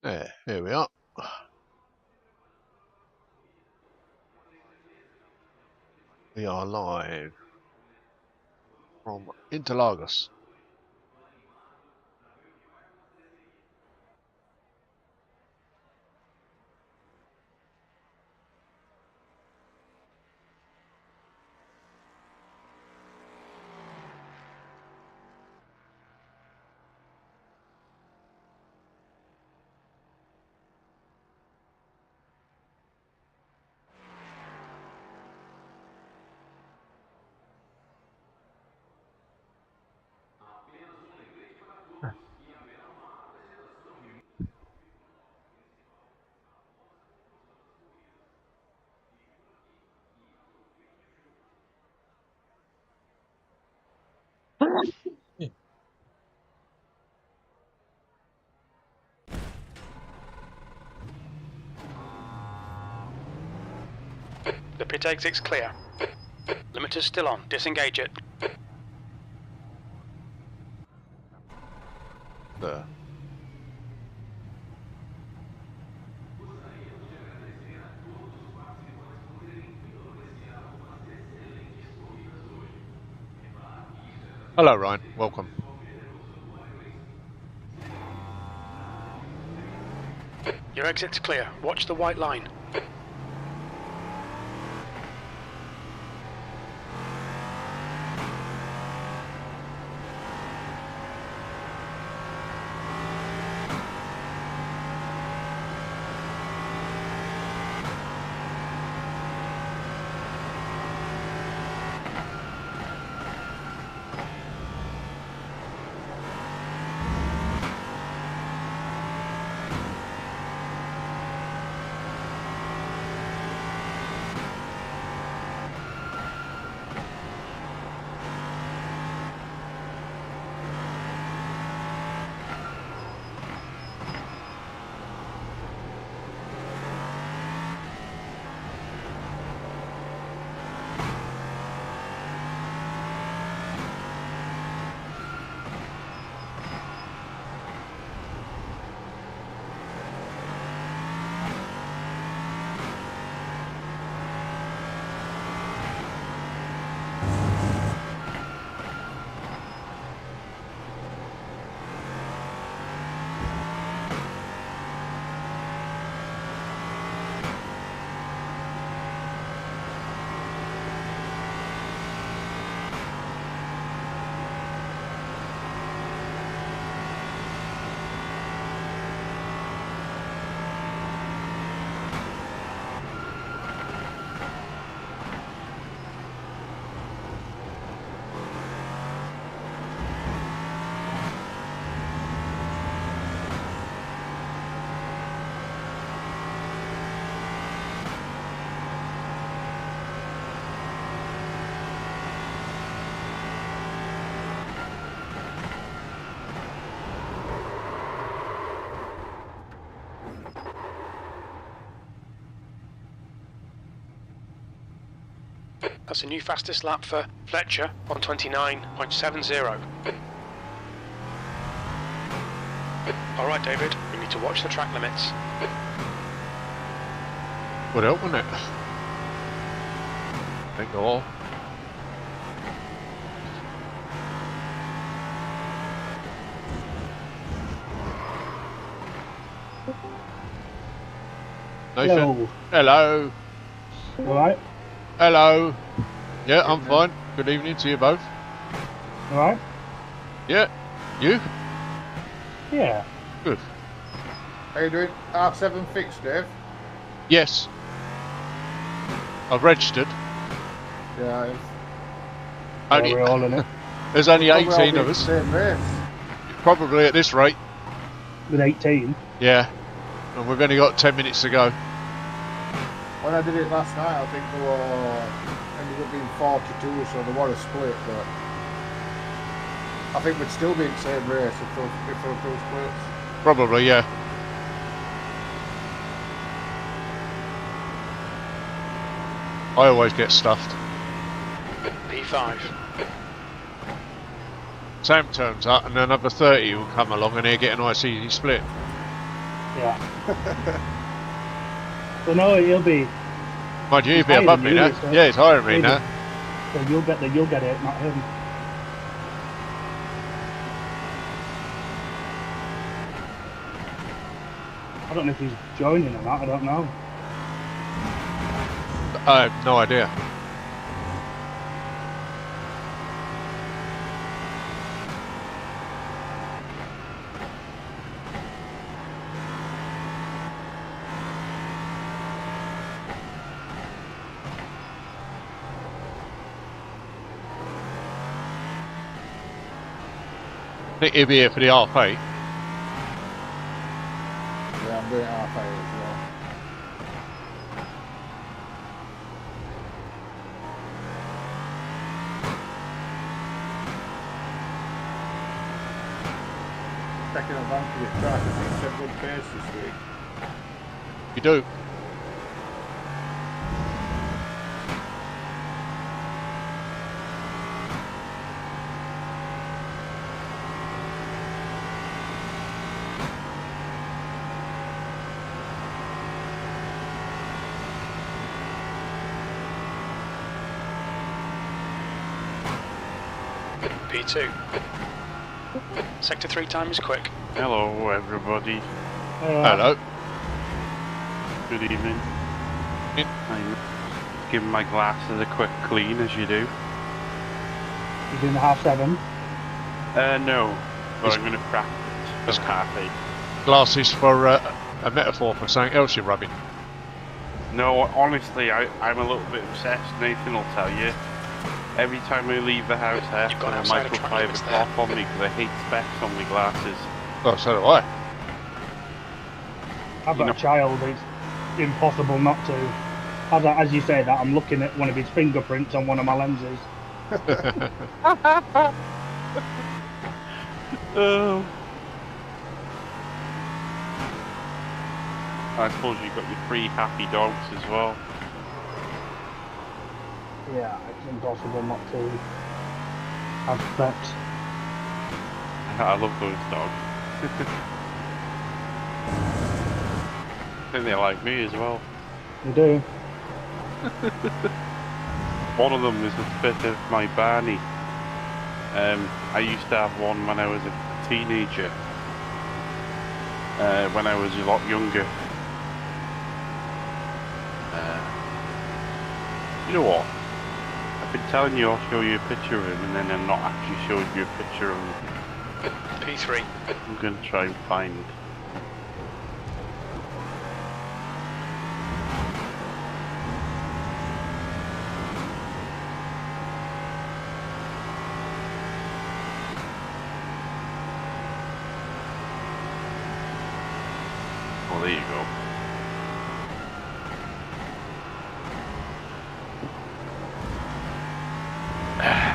There, here we are. We are live from Interlagos. The pit exit's clear. Limiter's still on. Disengage it. There. Hello, Ryan. Welcome. Your exit's clear. Watch the white line. That's a new fastest lap for Fletcher on 29.70. Alright, David, we need to watch the track limits. Would help, wouldn't it? Think all. Nathan. Hello. Hello. Alright? Hello. Yeah, I'm fine. Good evening to you both. Alright? Yeah. You? Yeah. Good. Are you doing R7 fixed, Dave? Yes. I've registered. Yeah. Only, We're all in it. there's only Probably all 18 be of the us. Same race. Probably at this rate. With 18. Yeah. And we've only got 10 minutes to go. When I did it last night, I think there were ended up being 42, so there was a split. But I think we'd still be in the same race if there were two splits. Probably, yeah. I always get stuffed. P5. Sam turns up and another 30 will come along and he'll get a nice easy split. Yeah. Well, no, he'll be. Mind you, he'll be higher above than me you, now. so- Yeah, he's higher than me Maybe. now. So you'll get it, not him. I don't know if he's joining or not. I don't know. I have no idea. I think he'll be here for the R8. Yeah, I'm doing R5 as well. Taking advantage of track, I think it's a good pace this week. You do. P2. Sector 3 time is quick. Hello, everybody. Hello. Good evening. Yeah. I'm giving my glasses a quick clean, as you do. You're doing the .7. No, but It's- I'm going to practice it's- for half-8. Glasses for a metaphor for something else you're rubbing. No, honestly, I'm a little bit obsessed. Nathan will tell you. Every time I leave the house, I You've have gone to outside have of my track 5 limits o'clock on me because I hate specs on my glasses. Oh, so do I. I've got You know- a child. It's impossible not to. As you say that, I'm looking at one of his fingerprints on one of my lenses. Oh. I suppose you've got your 3 happy dogs as well. Yeah, it's impossible not to have specs. I love those dogs. I think they like me as well. You do. One of them is a bit of my Barney. I used to have one when I was a teenager. When I was a lot younger. You know what? I've been telling you I'll show you a picture of him, and then I'm not actually showing you a picture of him. P3. I'm going to try and find. Oh, there you go.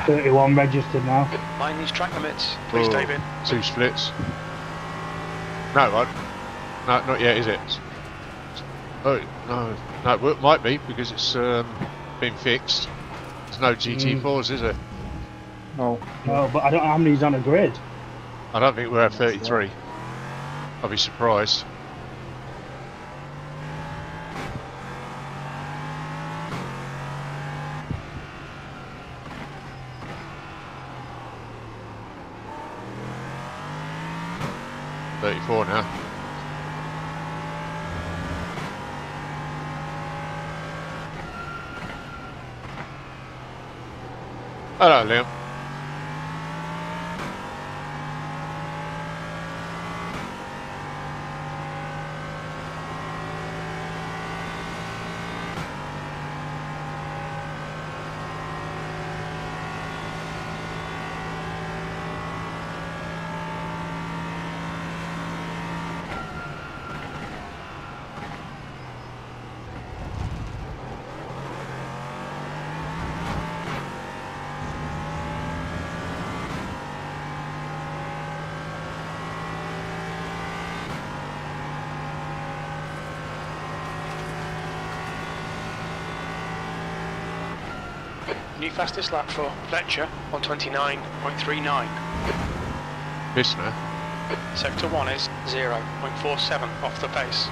31 registered now. Mind these track limits. Please, Oh. David. 2 splits. No, right. No, not yet, is it? Oh, no. No, it might be because it's been fixed. There's no GT4s, is it? No. Oh, but I don't know how many's on a grid. I don't think we're at 33. I'll be surprised. Now. Hello, Liam. New fastest lap for Fletcher on 29.39. This now. Sector 1 is 0.47 off the pace.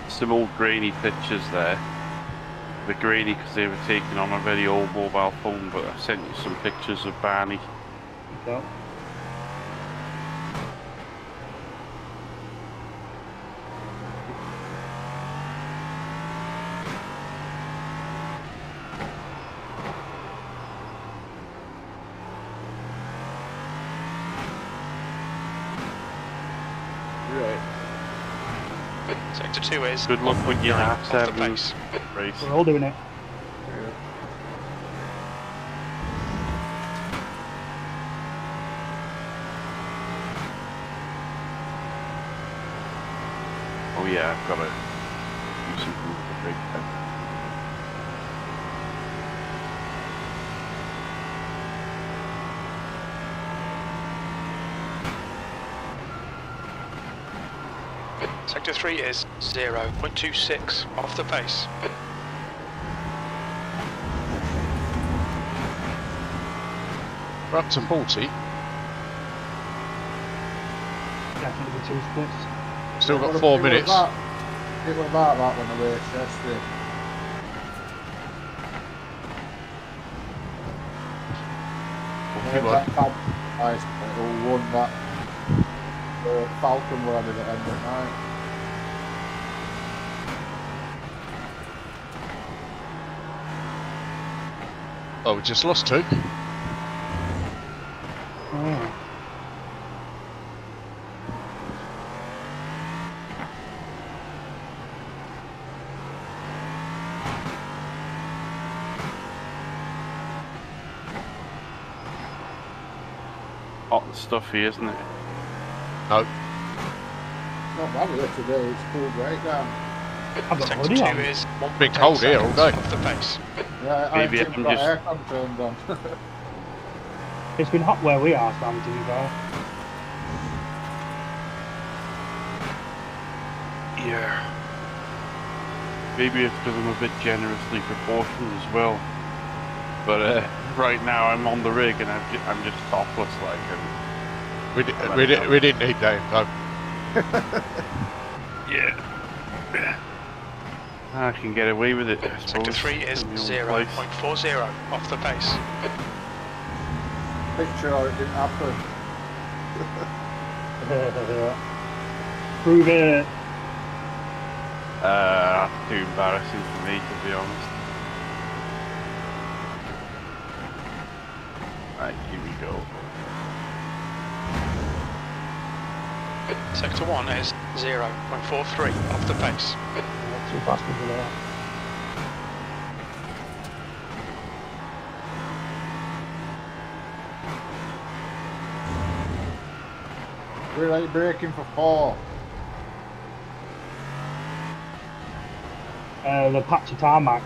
Some old grainy pictures there. They're grainy because they were taken on a very old mobile phone, but I sent you some pictures of Barney. So, Sector 2 is Good luck with your 1.9 half off the sevens pace. race. we're all doing it. Oh yeah, I've got to do something with the brake pedal. Sector 3 is 0.26 off the pace. We're up to 40. Definitely 2 splits. Still got 4 minutes. It was about that when the race yesterday. Come on. That nice who won that Falken were at the end of the night. Oh, we just lost 2. Oh. Hot and stuffy, isn't it? No. Not bad with it today, it's cool breakdown. I've got Sector hoodie 2 on. is Been 1.8 cold here all seconds day. off the pace. Yeah, Maybe I've I'm got just- aircon turned on. It's been hot where we are, Sam, to be fair. Yeah. Maybe it's because I'm a bit generously proportioned as well. But right now I'm on the rig and I'm just topless like. And We didn't need that info. yeah. I can get away with it. I Sector suppose, 3 is in the old place. 0.40 off the pace. Picture or it didn't happen. Prove it. That's too embarrassing for me, to be honest. Right, here we go. Sector 1 is 0.43 off the pace. Not too fast for that. We're like braking for 4. The patchy tarmac.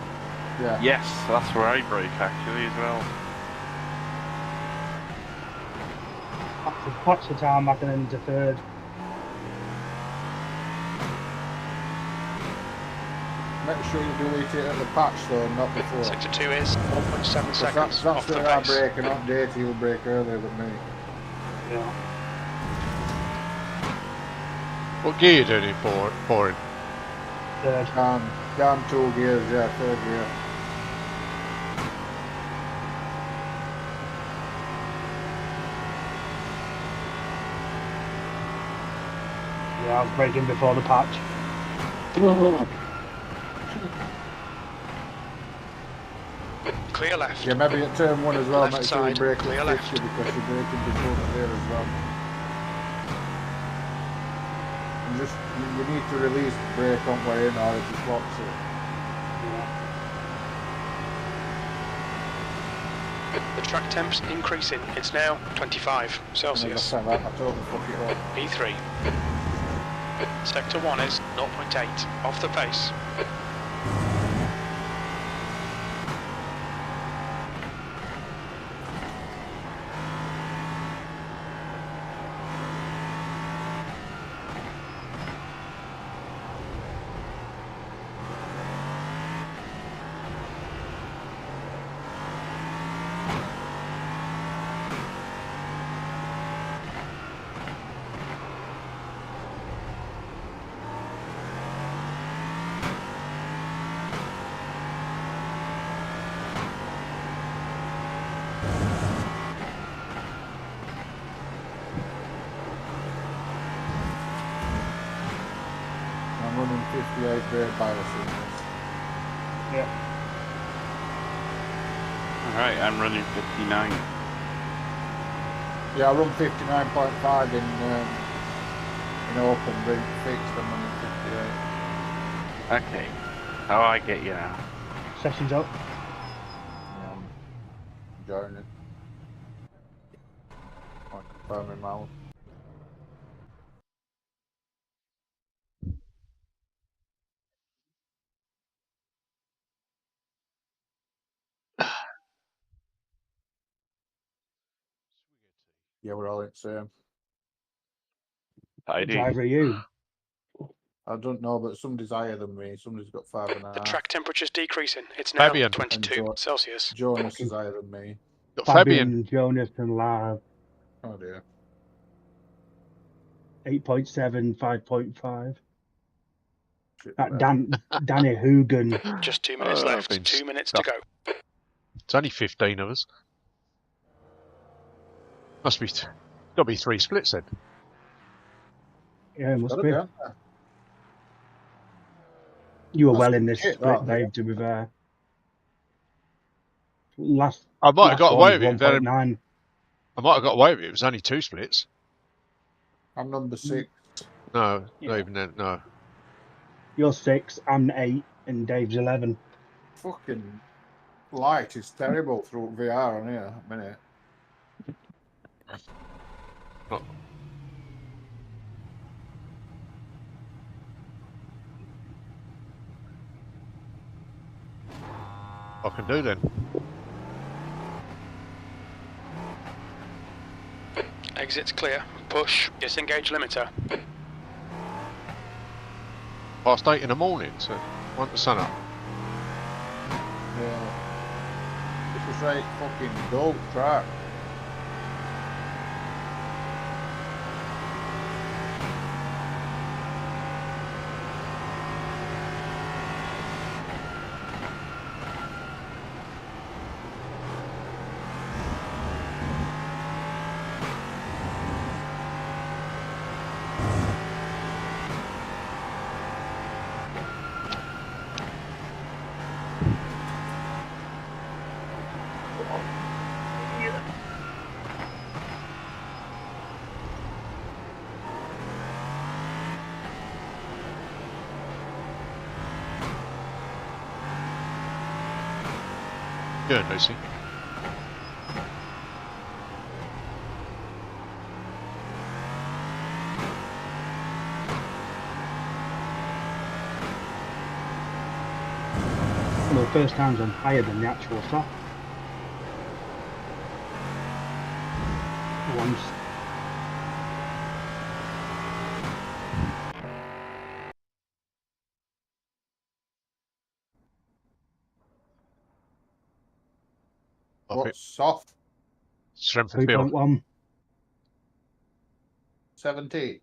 Yeah. Yes, that's where I brake actually as well. Patchy tarmac and then into third. Make sure you delete it at the patch though, not before. Sector 2 is 1.7 seconds That's off the where I pace. brake and not Data, he'll brake earlier than me. Yeah. What gear are you doing it for him? Third. Down 2 gears, yeah, 3rd gear. Yeah, I was braking before the patch. Clear left. Yeah, maybe at turn 1 as well, Left make sure you side, brake clear at left. 50 because you're braking before the there as well. And just, you need to release the brake on way in or it just locks it. The track temp's increasing. It's now 25 And Celsius. as I said, I totally fuck it up. P3. Sector 1 is 0.8 off the pace. 58 grade biosync. Yeah. Alright, I'm running 59. Yeah, I run 59.5 in open, being fixed. I'm running 58. Okay. Oh, I get you now. Session's up. Yeah, I'm enjoying it. I confirm my mouth. Yeah, we're all in the same. What Tidy. driver are you? I don't know, but somebody's higher than me. Somebody's got 5.5. The track temperature's decreasing. It's now Fabian. 22 Celsius. Jonas is higher than me. Got Fabian. Fabian, Jonas, and Lars. Oh dear. 8.7, 5.5. Shit, That man. Danny Hoogan. Just 2 minutes I've left. been 2 minutes to stuck. go. It's only 15 of us. Must be, gotta be 3 splits then. Yeah, it must Gotta be. be, hasn't there? You were That's well in this shit, split, that, Dave, to be fair. Last I might have got one away was with it. 1.9. I might have got away with it. It was only 2 splits. I'm number 6. No, Yeah. not even then. No. You're 6, I'm 8, and Dave's 11. Fucking light is terrible through VR on here. A minute. Not. I can do then. Exit's clear. Push. Disengage limiter. Past 8 in the morning, so want the sun up. Yeah. This is right fucking dope track. Good, Lucy. One of the first times I'm higher than the actual top. Once. What's soft? Strength of field. 3.1, 17.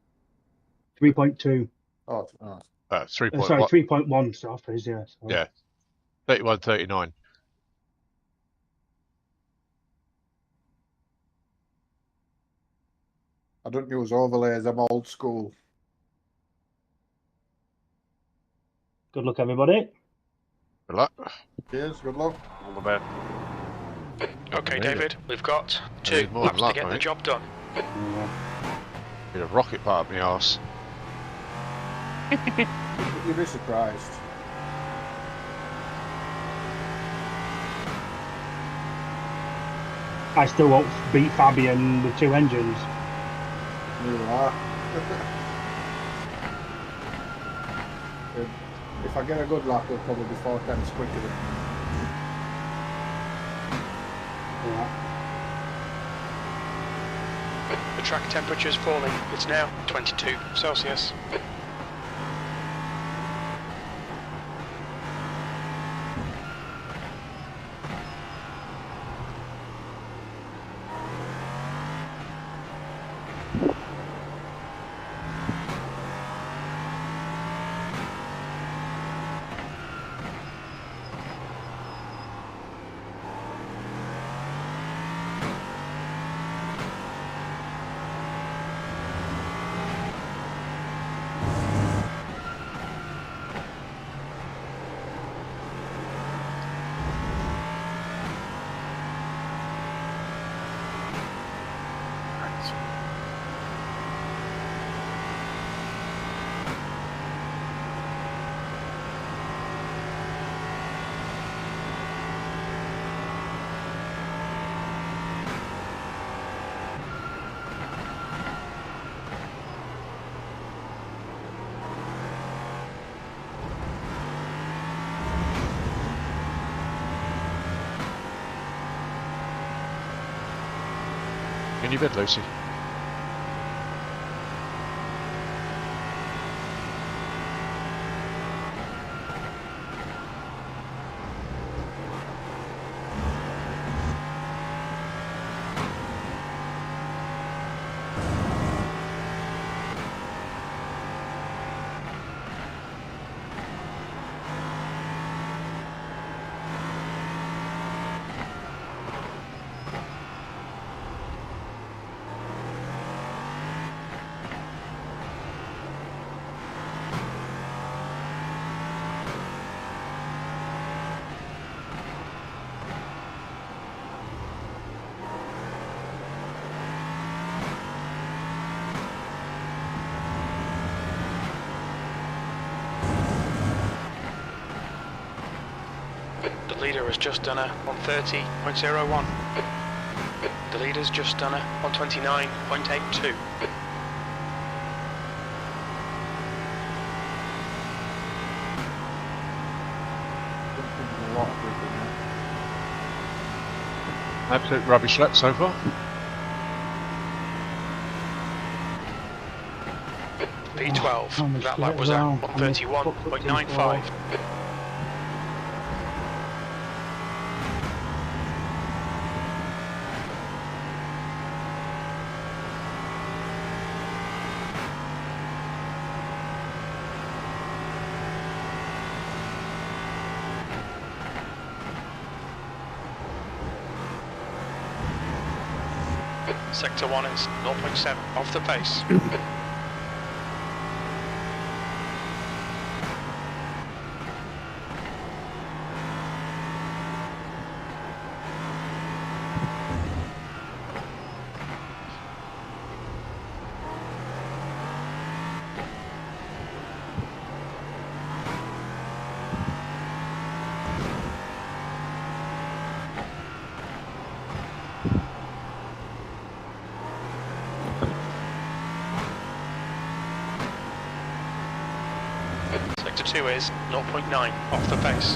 3.2. Oh, oh. 3.1. Sorry, 3.1 soft is, yeah. So. Yeah. 31, 39. I don't use overlays. I'm old school. Good luck, everybody. Good luck. Cheers. Good luck. All the best. Okay, Really? David. We've got I 2 need more laps than to luck, get the mate. job done. Get a rocket part up my arse. You'd be surprised. I still won't beat Fabian with 2 engines. You are. If I get a good lap, we'll probably be 4 times quicker than me. Yeah. The track temperature's falling. It's now 22 Celsius. In your bed, Lucy. The leader has just done a on 30.01. The leader's just done a on 29.82. A lot of gripping there. Absolute rubbish lap so far. P12. That lap was at on 31.95. Sector 1 is 0.7 off the pace. Sector 2 is 0.9 off the pace.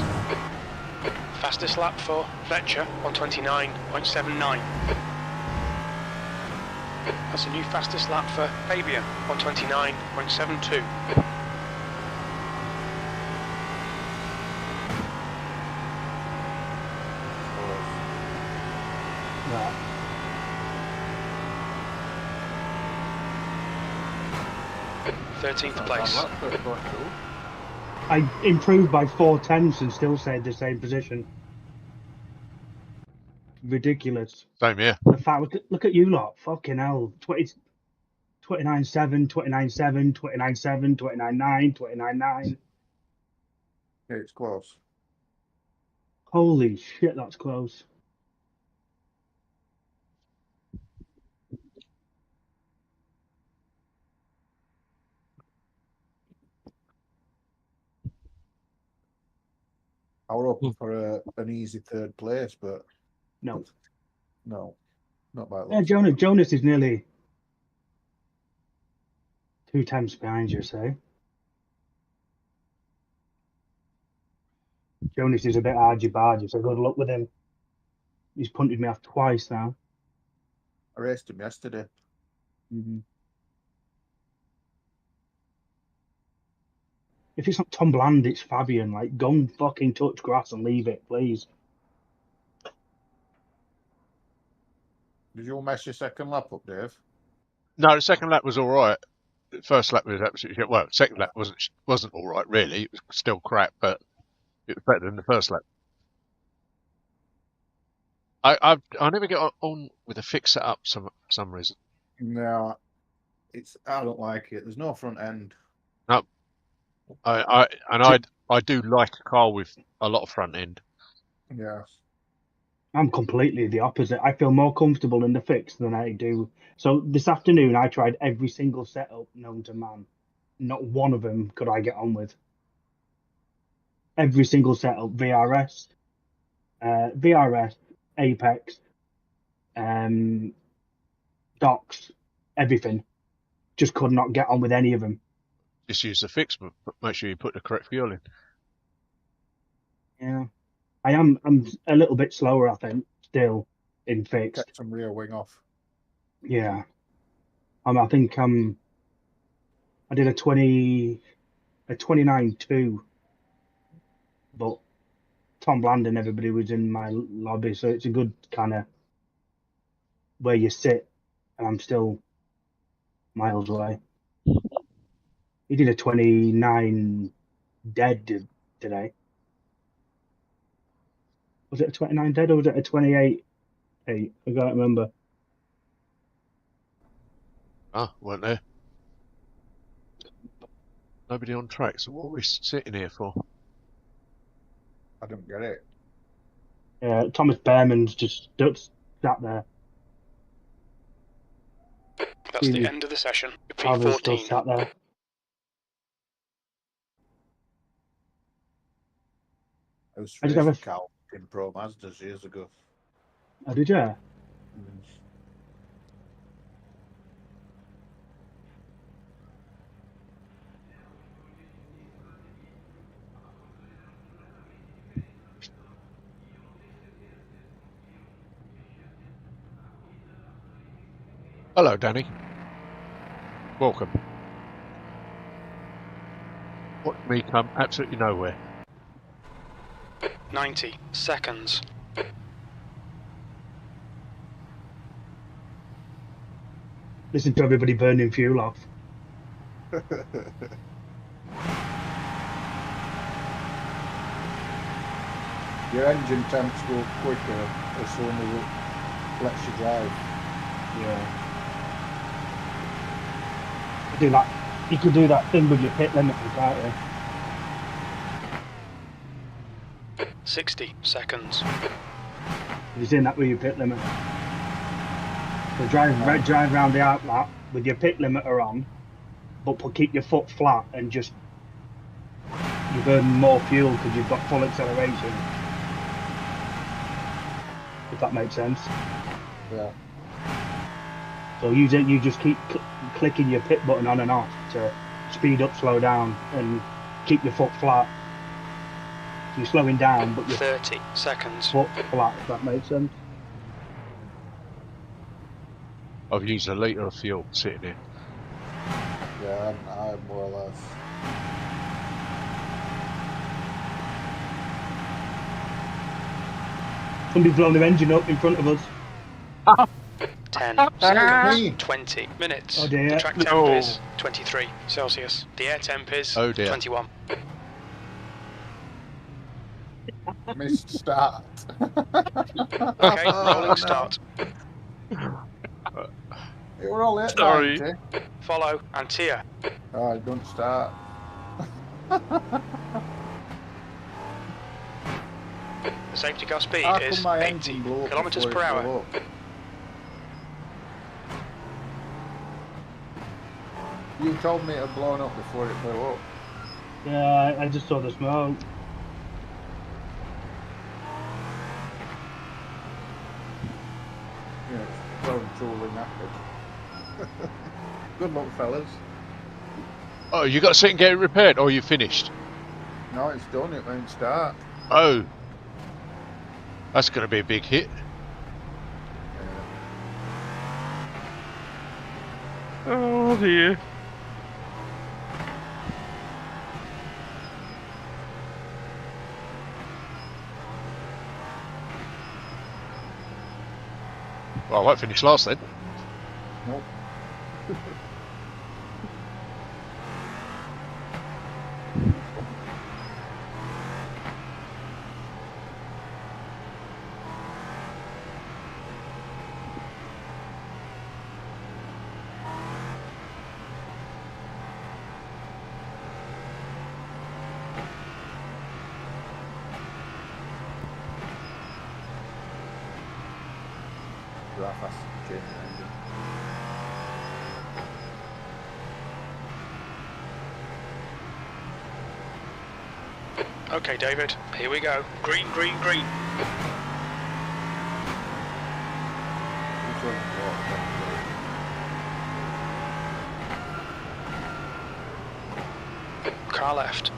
Fastest lap for Fletcher on 29.79. That's a new fastest lap for Fabian on 29.72. Right. Thirteenth place. I improved by 4 tenths and still stayed the same position. Ridiculous. Same here. The fact, look at you lot. Fucking hell. 29.7, 29.7, 29.7, 29.9, 29.9. Yeah, it's close. Holy shit, that's close. I were hoping for an easy third place, but No. no, not by Yeah, Jonas is nearly 2 tenths behind you, say. Jonas is a bit argy-bargy, so good luck with him. He's punted me off twice now. I raced him yesterday. If it's not Tom Bland, it's Fabian. Like, go and fucking touch grass and leave it, please. Did you mess your second lap up, Dave? No, the second lap was all right. The first lap was absolutely shit. Well, second lap wasn't all right really. It was still crap, but it was better than the first lap. I never get on with a fix setup for some reason. No, I don't like it. There's no front end. No, I do like a car with a lot of front end. Yeah. I'm completely the opposite. I feel more comfortable in the fix than I do. So this afternoon, I tried every single setup known to man. Not one of them could I get on with. Every single setup, VRS, Apex, Docs, everything. Just could not get on with any of them. Just use the fix, but make sure you put the correct fuel in. Yeah, I'm a little bit slower, I think, still in fixed. Kept some rear wing off. Yeah. I think I did a 29.2, but Tom Bland and everybody was in my lobby, so it's a good kind of where you sit, and I'm still miles away. He did a 29 dead today. Was it a 29 dead or was it a 28 8? I can't remember. Ah, weren't there? Nobody on track, so what are we sitting here for? I don't get it. Thomas Behrman's just sat there. That's the end of the session. Pavel's still P14. sat there. I was I just have racing a- Cal in Pro Mazdas years ago. Oh, did you? Hello, Danny. Welcome. Watch me come absolutely nowhere. 90 seconds. Listen to everybody burning fuel off. Your engine temps go quicker as soon as it lets you drive. Yeah. You could do that thing with your pit limit, can't you? 60 seconds. You've seen that with your pit limit. So drive around the outlap with your pit limiter on, but keep your foot flat and just you burn more fuel because you've got full acceleration. If that makes sense. Yeah. So you just keep clicking your pit button on and off to speed up, slow down, and keep your foot flat. So you're slowing down, but your 30 seconds. foot flat. If that makes sense. I've used a litre of fuel sitting here. Yeah, I'm more or less. Somebody's blown their engine up in front of us. 10 Me. seconds. 20 minutes. Oh dear. The track temp is 23 Celsius. The air temp is Oh dear. 21. Missed start. Okay, rolling start. It were all at Sorry. 90. Follow Antia. Oh, don't start. The safety car speed How is come my 80 engine blew up kilometers before per it hour. blew up? You told me it had blown up before it blew up. Yeah, I just saw the smoke. Yeah, it's well and truly knackered. Good luck, fellas. Oh, you got to sit and get it repaired, or you finished? No, it's done. It won't start. Oh. That's going to be a big hit. Oh dear. Well, I won't finish last then. Nope. Right, fast change the engine. Okay, David, here we go. Green, green, green. Which one's what? Car left.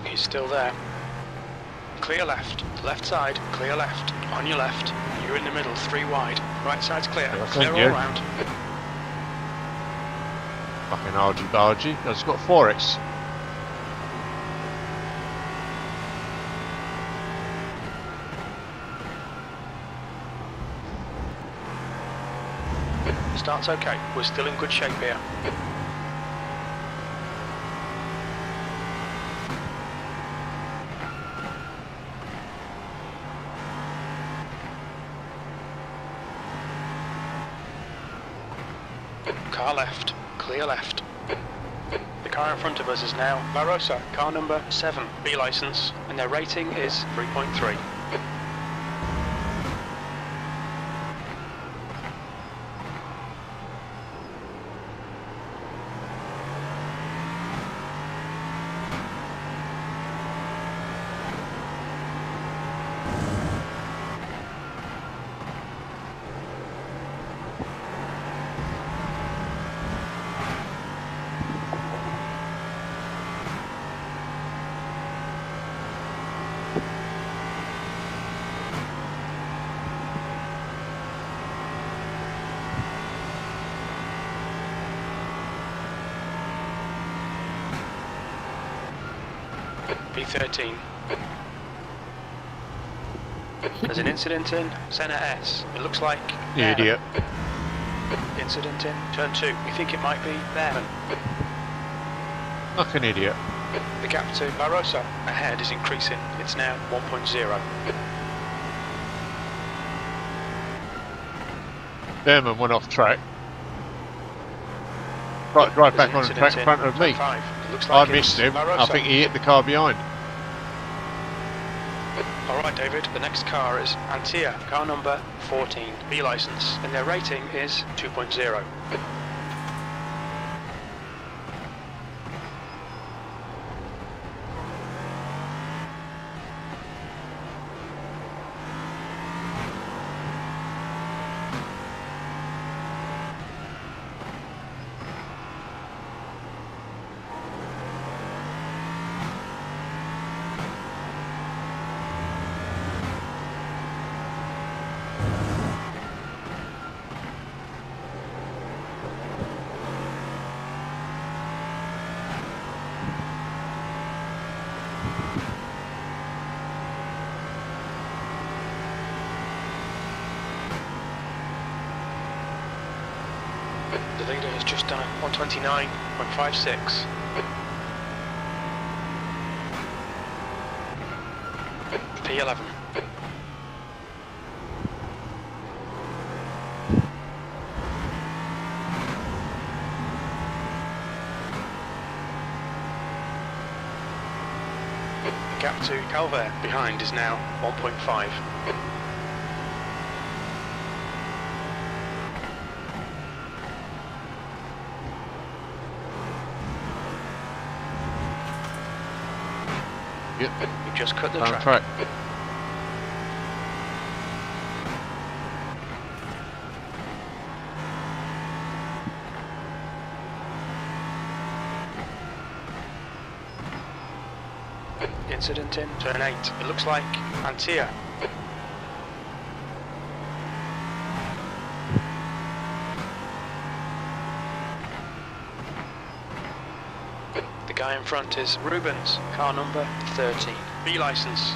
He's still there. clear left. Left side, clear left. On your left. You're in the middle, 3 wide. Right side's clear. Yeah, Clear thank all you. round. Fucking argy-bargy. It's got 4x. Start's okay. We're still in good shape here. Car left, clear left. The car in front of us is now Barossa, car number 7, B license, and their rating is 3.3. B13. There's an incident in Centre S. It looks like You idiot. incident in turn 2. We think it might be there. Fucking idiot. The gap to Barossa ahead is increasing. It's now 1.0. Behrman went off track. Right, drive back on the track in front of me. Turn 5. It looks I like missed it's him. I Barossa. think he hit the car behind. Alright David, the next car is Antia, car number 14, B license, and their rating is 2.0. The leader has just done a 129.56. P11. The gap to Calvert behind is now 1.5. Yep. You just cut the On track. track. Incident in turn 8. It looks like Antia. The guy in front is Rubens, car number 13, B license.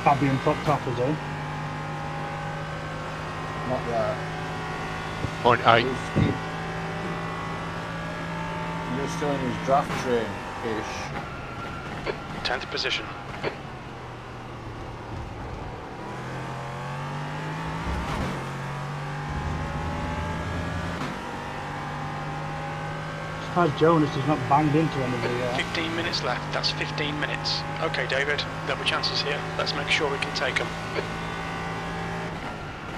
Fabian top toppers, eh? Not there. 0.8. You're still in his draft train-ish. 10th position. Surprised Jonas has not banged into anybody yet. 15 minutes left, that's 15 minutes. Okay David, there'll be chances here. Let's make sure we can take them.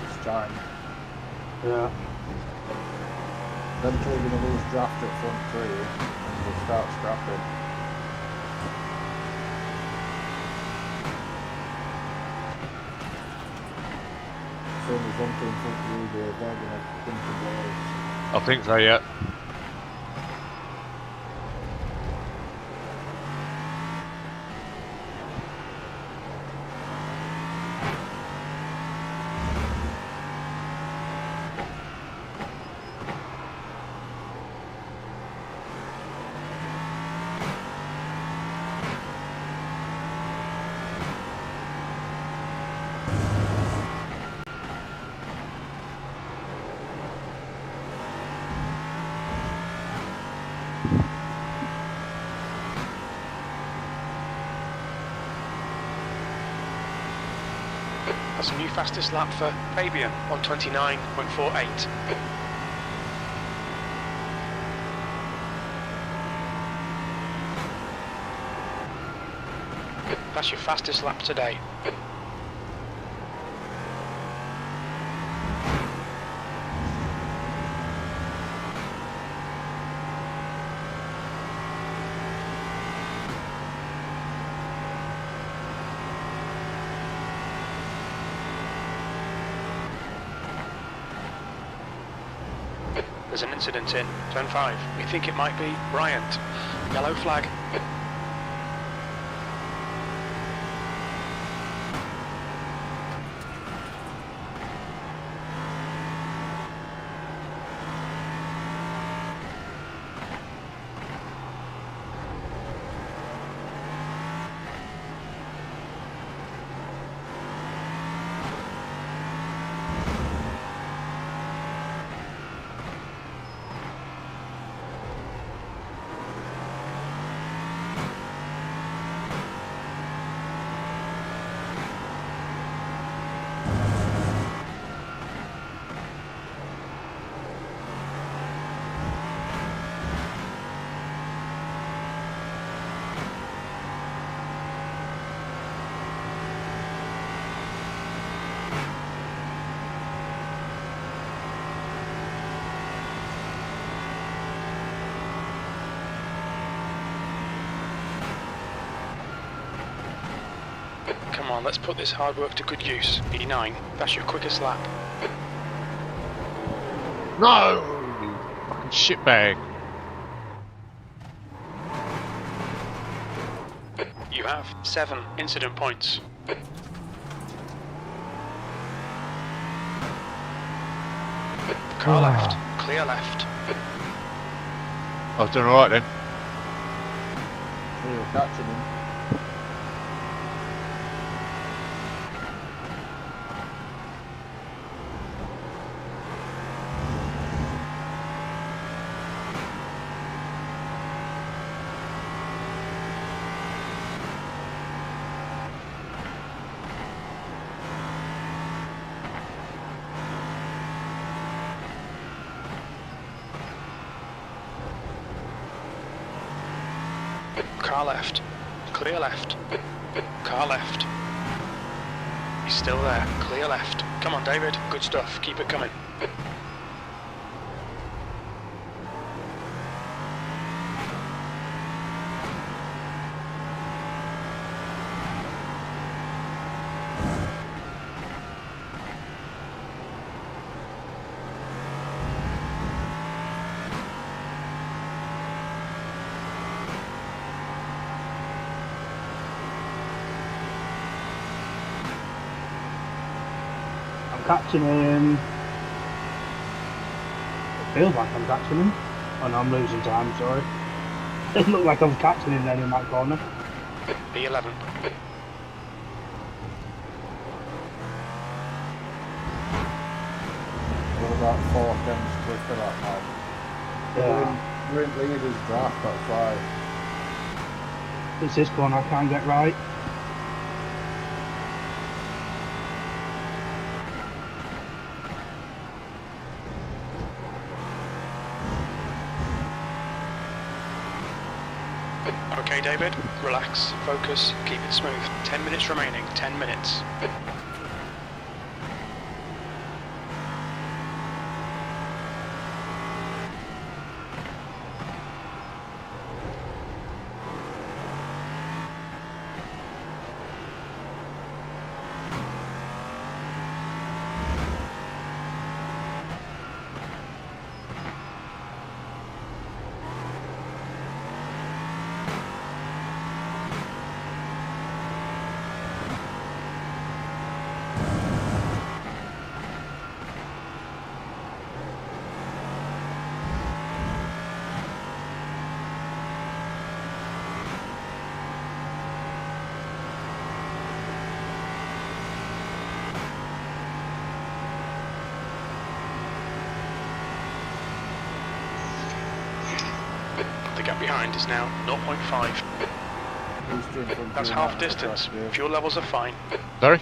It's time. Yeah. Them two are going to lose draft at front 3 and we'll start scrapping. same as one team front of you, they're going to come to blows. I think so, yeah. That's a new fastest lap for Fabian on 29.48. That's your fastest lap today. There's an incident in turn 5. We think it might be Bryant. Yellow flag. Come on, let's put this hard work to good use. E9, that's your quickest lap. No! Fucking shitbag. You have 7 incident points. Car left, clear left. I was doing alright then. We were catching him. Car left, clear left. Car left. He's still there, clear left. Come on David, good stuff, keep it coming. Catching him. It feels like I'm catching him. Oh no, I'm losing time, sorry. It looked like I was catching him then in that corner. B11. We're about 4 tenths quicker that now. Yeah. We're in leaders draft at 5. It's this corner I can't get right. Okay David, relax, focus, keep it smooth. 10 minutes remaining, 10 minutes. gap behind is now 0.5. These two in front of That's you half might have a distance. crash, Dave. Fuel levels are fine. Sorry?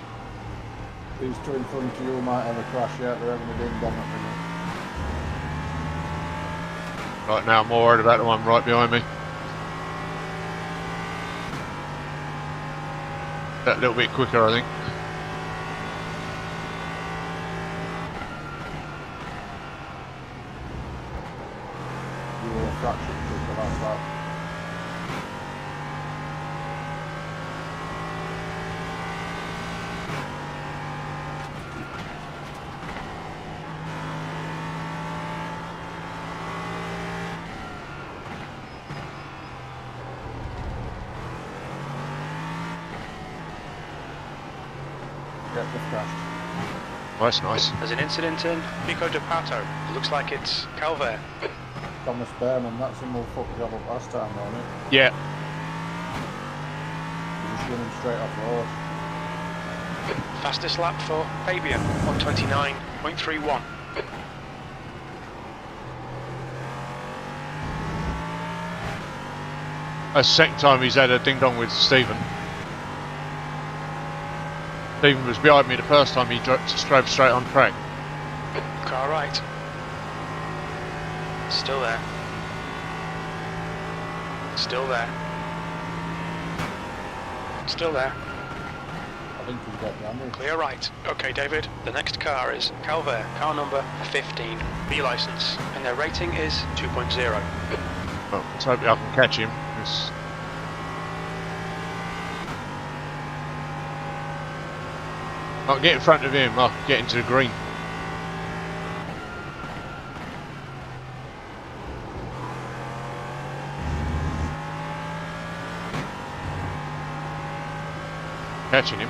These two in front of you might have a crash yet. They're having a ding dong at the minute. Right now I'm more worried about the one right behind me. That little bit quicker, I think. You were a fraction quicker last lap. Yep, they've crashed. Nice, nice. There's an incident in Pico de Pato. It looks like it's Calvert. Thomas Behrman, that's him who fucked job up last time, wasn't it? Yeah. He's just running straight off road. Fastest lap for Fabian, 129.31. That's the second time he's had a ding dong with Stephen. Stephen was behind me the first time he drove straight on track. Car right. Still there. Still there. Still there. I think he's got damage. Clear right. Okay, David. The next car is Calvert, car number 15, B license, and their rating is 2.0. Well, let's hope I can catch him. 'Cause I can get in front of him, I can get into the green. Catching him.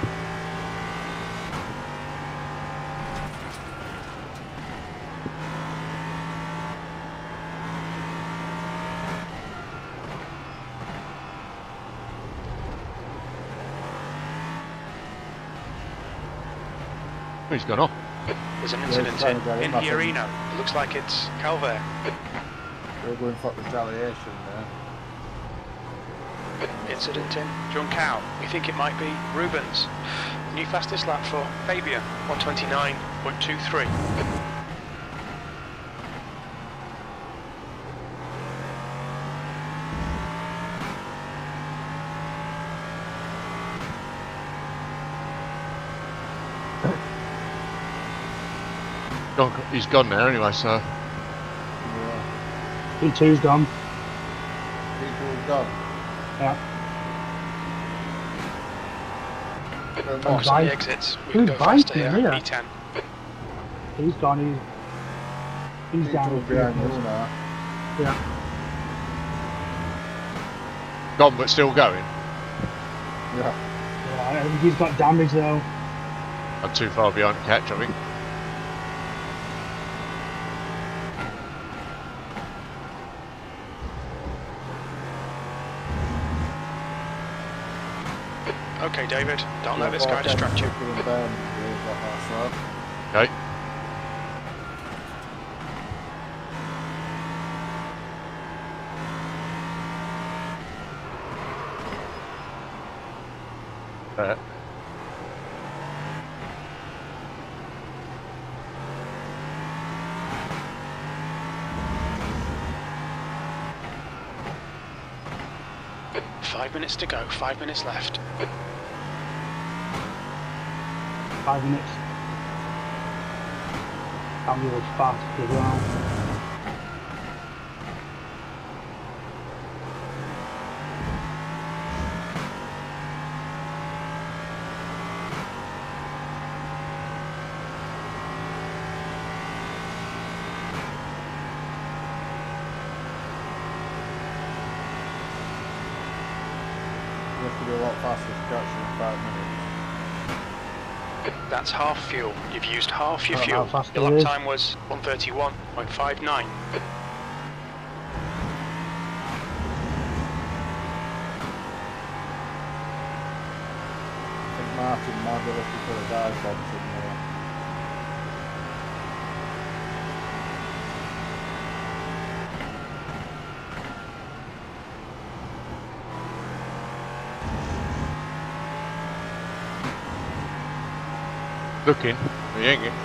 He's gone off. There's an incident trying to get in him up Fiorino. It looks like it's Calvert. We're going for retaliation there. Incident in Juncao. We think it might be Rubens. New fastest lap for Fabian, 129.23. He's gone now anyway, so. Yeah. P2's gone. P2's gone. Yeah. Focus on the exits. We can Who's go faster biking here. here? E10. He's gone. He's down. P2's behind you now. Yeah. Gone but still going. Yeah. Yeah, I think he's got damage though. I'm too far behind to catch, I think. Okay, David. Don't let this guy distract you. Okay. Five minutes to go. 5 minutes left. 5 minutes. Samuel was fast as well. You have to do a lot faster to catch you in 5 minutes. That's half fuel. You've used half your Oh, fuel. how fast Your it lap is. time was 131.59. I think Martin might be looking for a dive bomb somewhere. Looking. He ain't getting.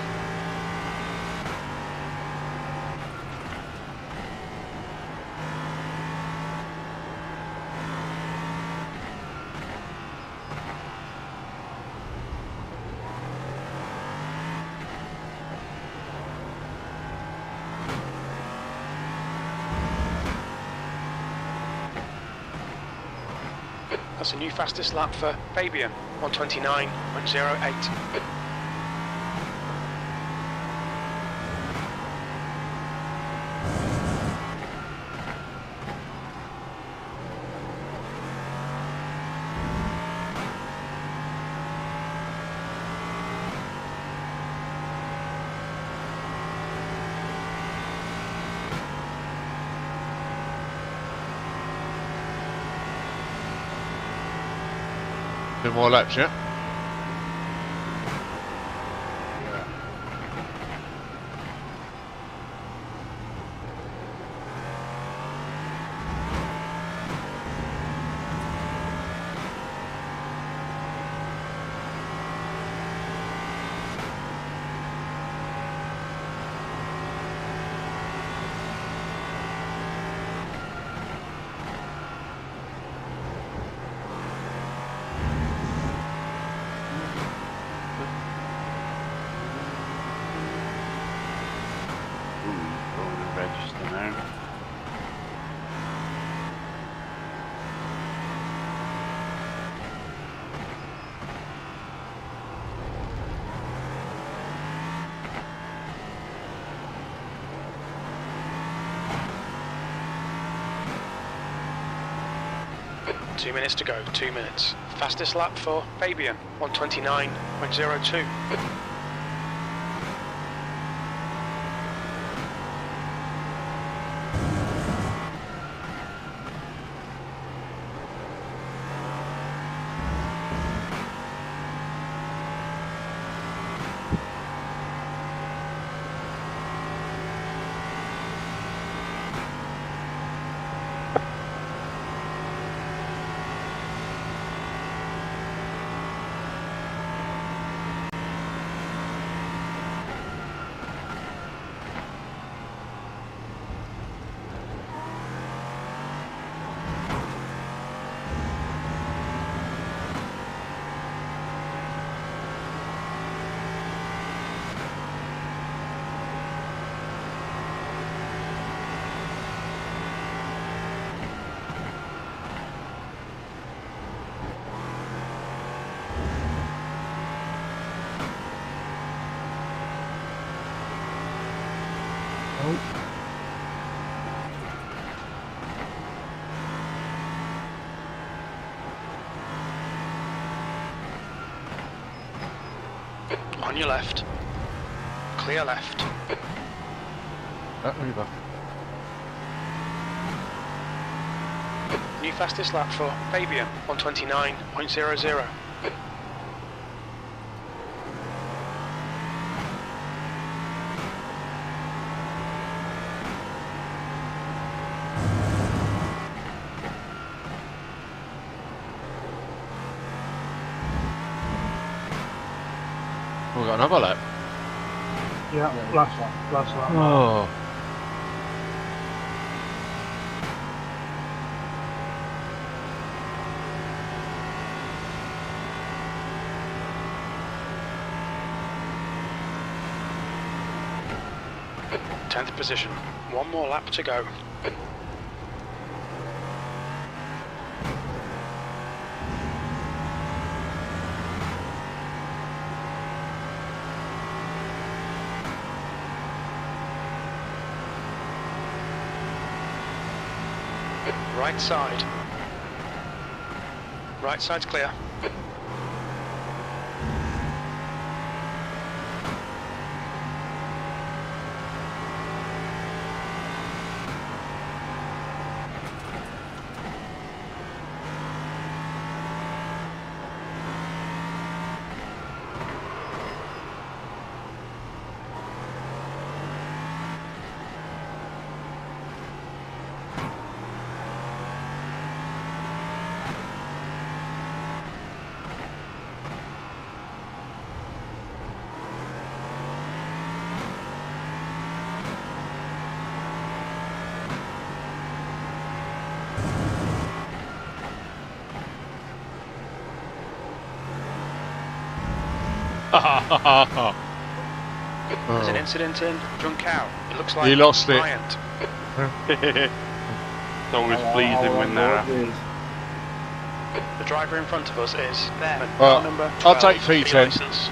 That's a new fastest lap for Fabian, 129.08. 2 more laps, yeah? Register now. Two minutes to go, 2 minutes. Fastest lap for Fabian, 129.02. On your left. Clear left. Over. New fastest lap for Fabian, 129.00. We've got another lap. Yeah, last lap. Oh. Tenth position. One more lap to go. Right side. Right side's clear. There's an Oh, incident in Drunk Cow. It looks like he lost it. Bryant. It's always How pleasing long when ago that it is. The driver in front of us is there. Well, Number 12, I'll take P P10. license.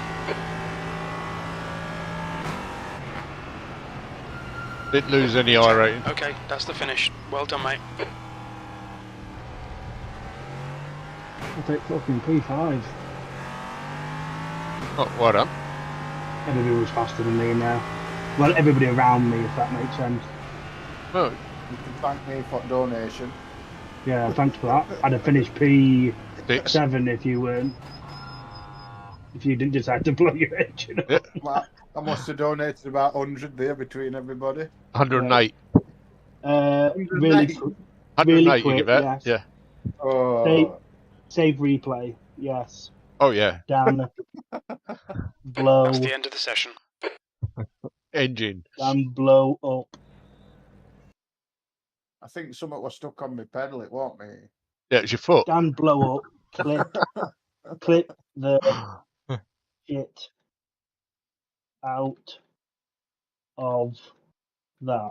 Didn't lose any iRating. Okay, that's the finish. Well done, mate. I'll take fucking P5. Oh, well done. Everybody was faster than me now. Well, everybody around me, if that makes sense. Oh, You can thank me for donation. Yeah, thanks for that. I'd have finished P7 6. if you didn't decide to blow your engine up. Yeah, Well, I must have donated about 100 there between everybody. 108. Really, 108. 108 you quick, give out? yes. Yeah. Oh, Save replay, yes. Oh, yeah. Dan, That's blow, the end of the session. Engine. Dan, blow up. I think something was stuck on my pedal, it won't me. Yeah, it's your foot. Dan, blow up. Clip the shit out of that.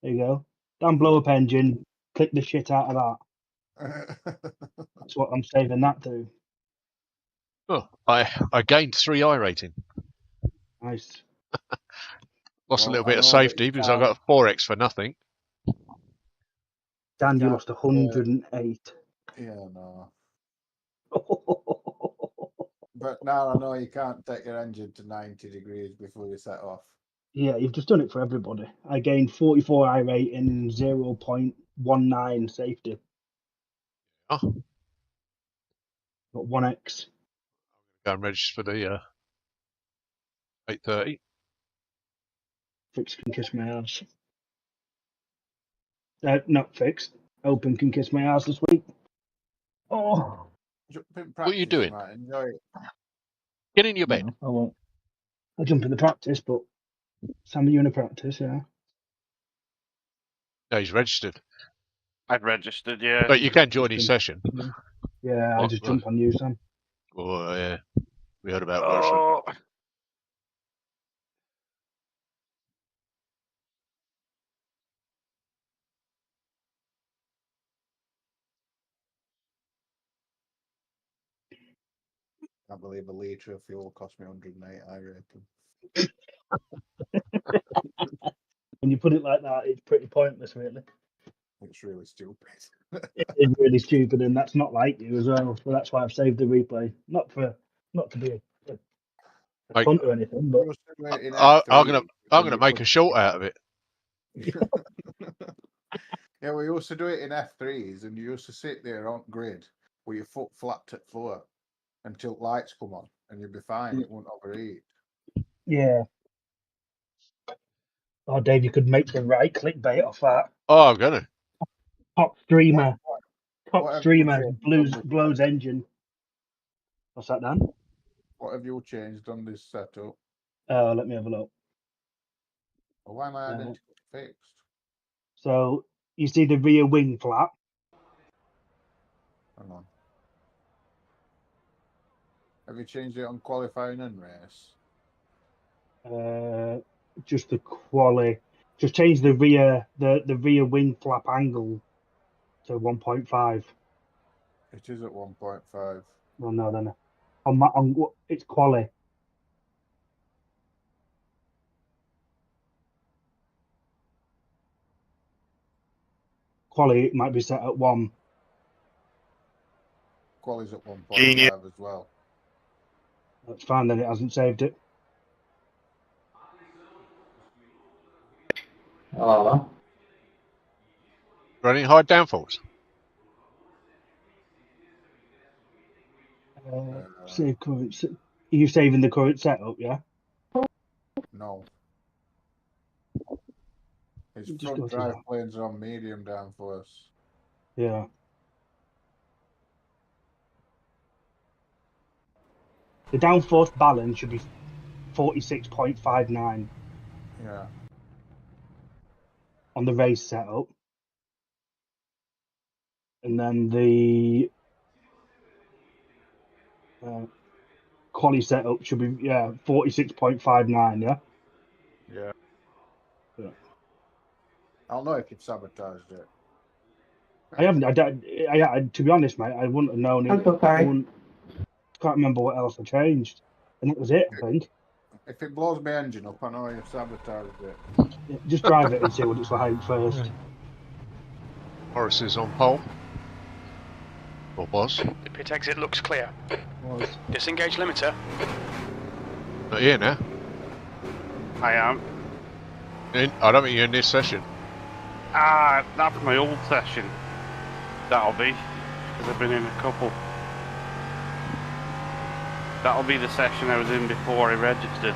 There you go. Dan, blow up engine. Click the shit out of that. That's what I'm saving that to. Oh, I gained 3 iRating. Nice. Lost a Well, little I bit of know that safety you because I can't- got a 4x for nothing. Dan, you can't, lost 108. Yeah, no. But now I know you can't take your engine to 90 degrees before you set off. Yeah, you've just done it for everybody. I gained 44 iRate and 0.19 safety. Oh, Got 1x. go and register for the 8:30. Fix can kiss my ass. Not fixed. Open can kiss my ass this week. Oh, Been What are you practicing, doing? right? Enjoy it. Get in your bed. no, I won't. I'll jump in the practice, but Sam, are you in a practice? Yeah. No, he's registered. I've registered, yeah. But you can join his session. Yeah, I'll What? just jump on you, Sam. Oh, yeah. We heard about that. Oh, I believe a litre of fuel cost me 108, I reckon. When you put it like that, it's pretty pointless, really. It's really stupid. It is really stupid, and that's not like you as well. So that's why I've saved the replay. Not to be a Like, cunt or anything, but I'm gonna make a short out of it. Yeah, we used to do it in F3s, and you used to sit there on grid with your foot flapped at floor until lights come on, and you'd be fine. It wouldn't overheat. yeah. Oh, Dave, you could make the right clickbait off that. Oh, I'm gonna. Top streamer. Top what have streamer you changed blows engine. What's that, Dan? What have you changed on this setup? Let me have a look. Or why am I identical fixed? So you see the rear wing flap. Hang on. Have you changed it on qualifying and race? Just the quali. Just change the rear wing flap angle to 1.5. It is at 1.5. Well, no. It's quali. Quali, it might be set at 1. Quali's at 1.5 Genius. as well. That's fine, then it hasn't saved it. Running high downforce. Save current. Are you saving the current setup? Yeah. No. His Just front go to drive that. planes are on medium downforce. Yeah. The downforce balance should be 46.59 Yeah. on the race setup. And then the quali setup should be 46.59. Yeah. Yeah. Yeah. I don't know if you've sabotaged it. I haven't. To be honest, mate, I wouldn't have known it. I'm so sorry. Can't remember what else I changed, and that was it. I think. If it blows my engine up, I know you've sabotaged it. Yeah, just drive it and see what it's like first. Morris is on pole. Or was. The pit exit looks clear. Was. Disengage limiter. Not here now. I am. I don't think you're in this session. Ah, that's my old session. That'll be, because I've been in a couple. That'll be the session I was in before I registered.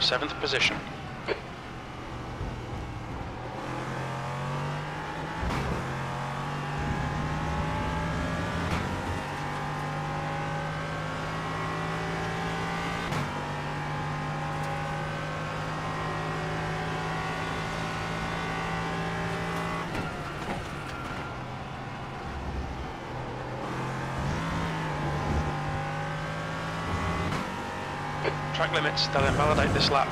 Seventh position. Track limits, they'll invalidate this lap.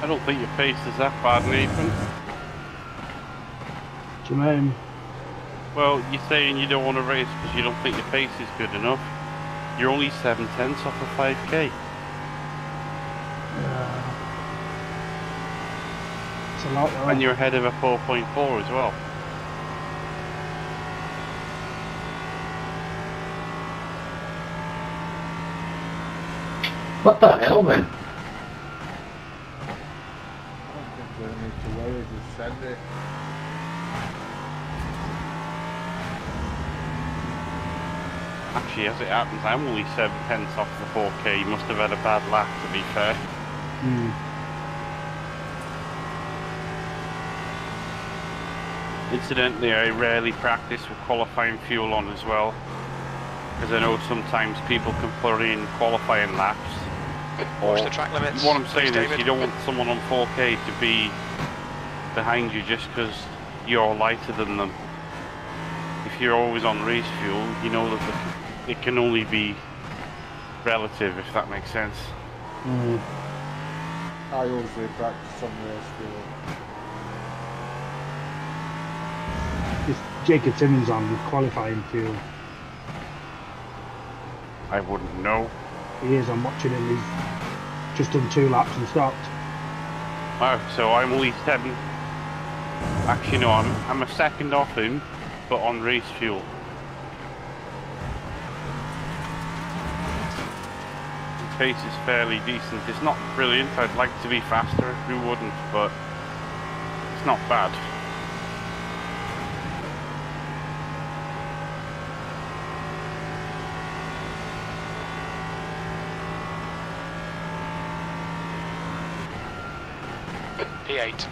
I don't think your pace is that bad, Nathan. What do you mean? Well, you're saying you don't want to race because you don't think your pace is good enough. You're only 7/10 off a 5k. It's a lot, though. And you're ahead of a 4.4 as well. What the hell, man? I don't think we need to worry, just send it. Actually, as it happens, I'm only 7/10 off the 4K. You must have had a bad lap, to be fair. Incidentally, I rarely practice with qualifying fuel on as well, because I know sometimes people can put in qualifying laps. Watch the track limits. What I'm saying David. is, you don't want someone on 4K to be behind you just because you're lighter than them. If you're always on race fuel, you know that it can only be relative, if that makes sense. I usually practice on race fuel. Is Jacob Simmons on qualifying fuel? I wouldn't know. He is. I'm watching him. He's just done 2 laps and stopped. Oh, so I'm only 7. Actually, no, I'm a second off him, but on race fuel. His pace is fairly decent. It's not brilliant. I'd like to be faster. Who wouldn't? But it's not bad. P8.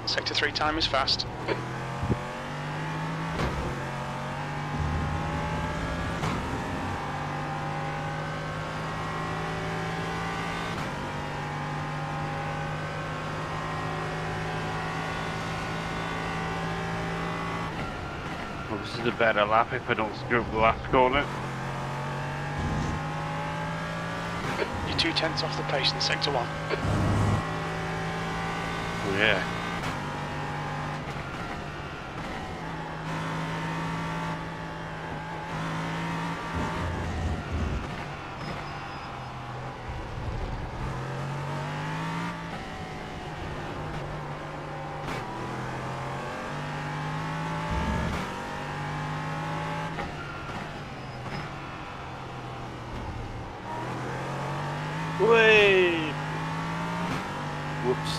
Sector 3 time is fast. Well, this is a better lap if I don't screw up the last corner. You're 2/10 off the pace in Sector 1. Oh, yeah. Way. Whoops.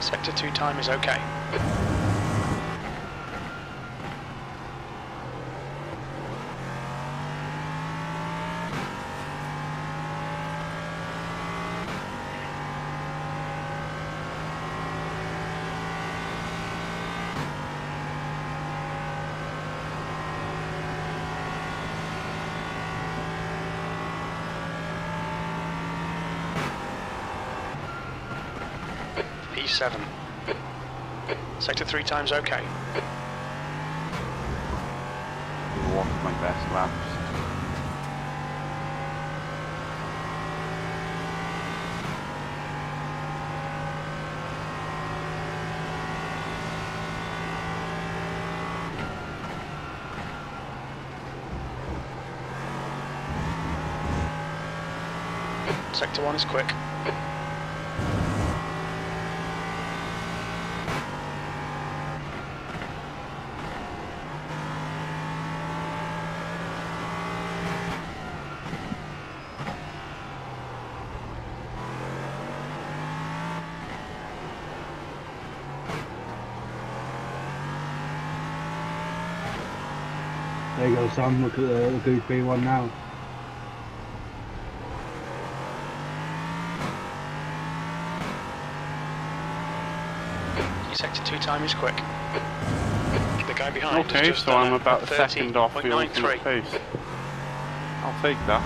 Sector 2 time is okay. P7. Sector 3 time's okay. Walk my best laps. Sector 1 is quick. There you go, Sam. Look at who's P1 now. Your sector 2 time is quick. The guy behind Okay, is just so I'm done about a second off the 13.93. ultimate pace. I'll take that.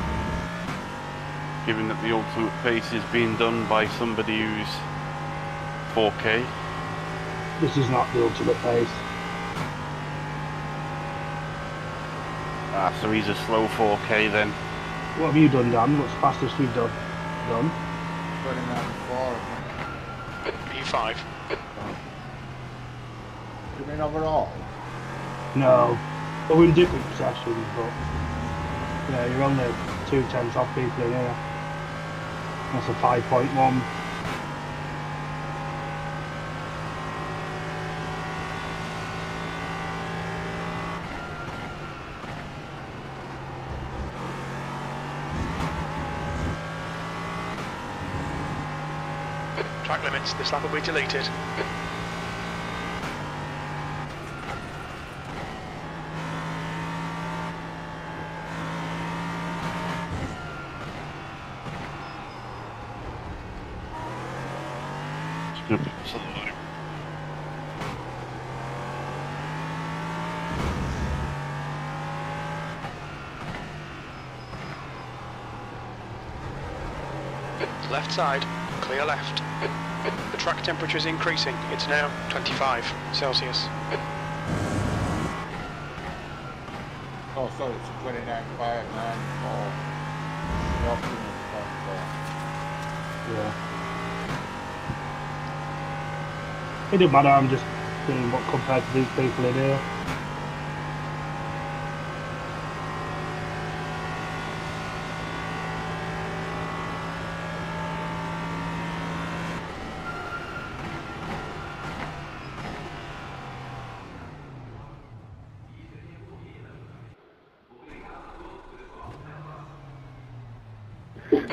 Given that the ultimate pace is being done by somebody who's 4K. This is not the ultimate pace. Ah, so he's a slow 4K then. What have you done, Dan? What's the fastest you've done? 29.4. P5. You mean overall? No. Well, we're in different sessions, but yeah, you're only 2/10 off people in here. That's a 5.1. Track limits, this lap will be deleted. Left side, clear left. The track temperature is increasing. It's now 25 Celsius. Oh, sorry, it's 29.594. The optimum is 0.4. Yeah. It doesn't matter, I'm just doing what compared to these people in here.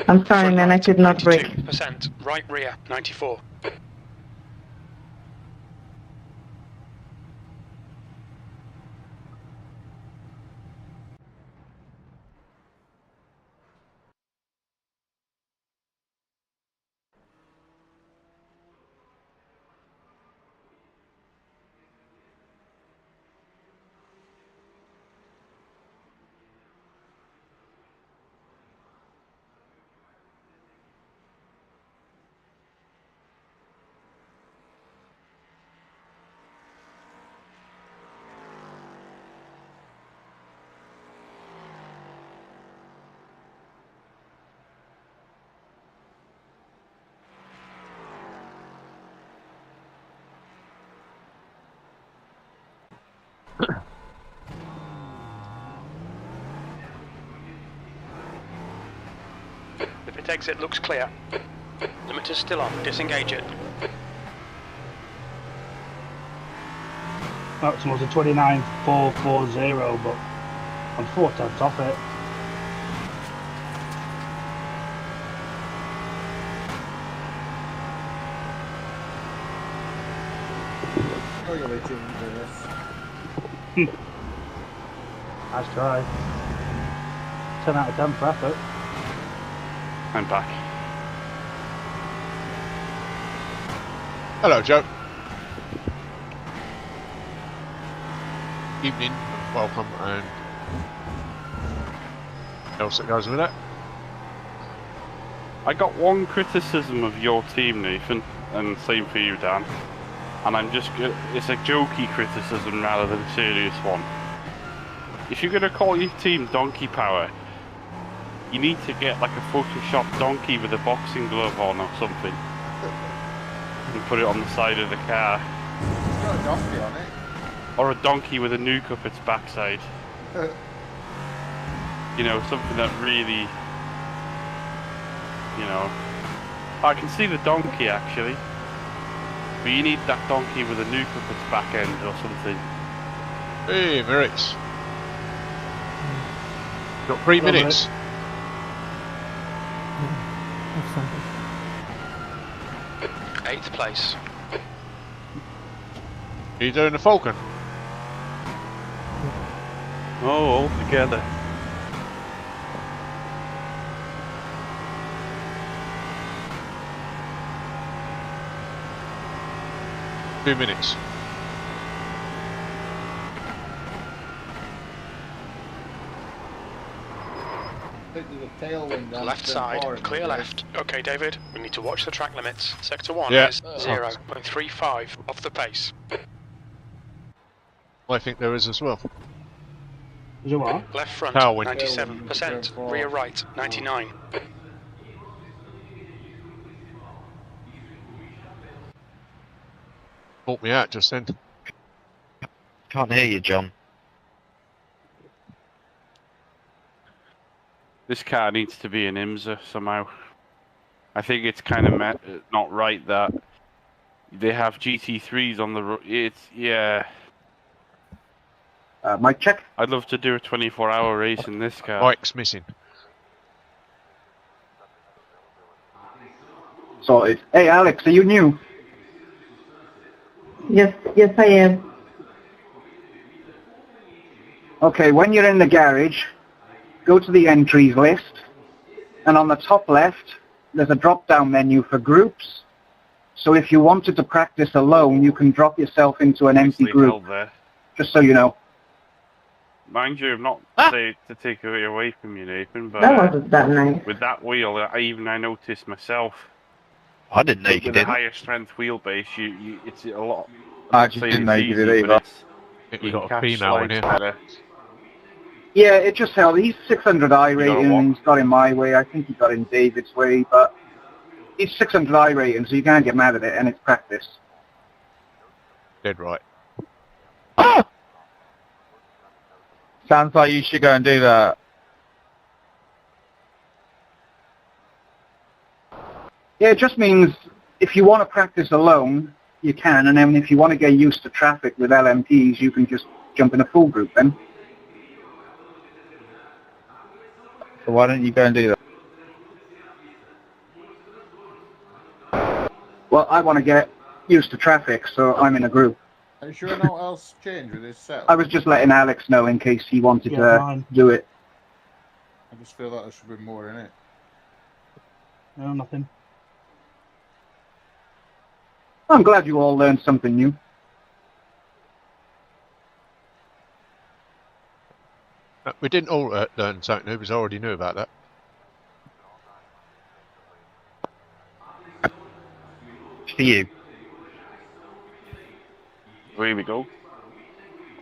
I'm sorry, man, I could not brake. 92%, right rear, 94. The pit exit looks clear. Limiter's still on, disengage it. That was a 29.440, but I'm 4/10 off it. Oh, you're way too into this. Nice try. 10 out of 10 for effort. I'm back. Hello, Joe. Evening, welcome, and else that goes with it. I got one criticism of your team, Nathan, and same for you, Dan. And it's a jokey criticism rather than a serious one. If you're going to call your team Donkey Power, you need to get like a Photoshop donkey with a boxing glove on or something. And put it on the side of the car. It's got a donkey on it. Or a donkey with a nuke up its backside. You know, something that really you know. I can see the donkey actually, but you need that donkey with a nuke up its back end or something. Hey, Merits. Got 3 Hello, minutes. Eighth place. Are you doing the Falcon? Oh, all together. Two minutes. I think there's a tailwind down Left the side, bar in clear the left. Okay, David, we need to watch the track limits. Sector 1 Yeah. is 0.35 off the pace. I think there is as well. Is it what? Left front, Tailwind. 97%. Rear right, 99. Bought me out just then. Can't hear you, John. This car needs to be an IMSA somehow. I think it's kind of not right that they have GT3s on the road. Yeah. Mic check. I'd love to do a 24-hour race in this car. Mike's missing. Sorted. Hey, Alex, are you new? Yes, I am. Okay, when you're in the garage, go to the entries list, and on the top left, there's a drop-down menu for groups. So if you wanted to practice alone, you can drop yourself into an empty Nicely group, held there. just so you know. Mind you, I'm not to take it away from you, Nathan, but That wasn't that nice. with that wheel, I noticed myself. I didn't know you With could a do it. higher strength wheelbase, it's a lot. I I'm actually not saying didn't know it's you could do easy, it but either. I think you we've got a catch female in slides here. better. Yeah, it just held. He's 600 got a iRating, what? and he's got in my way. I think he got in David's way, but he's 600 iRating, so you can't get mad at it, and it's practice. Dead right. Sounds like you should go and do that. Yeah, it just means if you want to practice alone, you can, and then if you want to get used to traffic with LMPs, you can just jump in a full group then. So why don't you go and do that? Well, I want to get used to traffic, so I'm in a group. Are you sure nothing else changed with this set? I was just letting Alex know in case he wanted Yeah, to mine. do it. I just feel like there should be more in it. No, nothing. I'm glad you all learned something new. We didn't all learn something new because I already knew about that. For you. Here we go.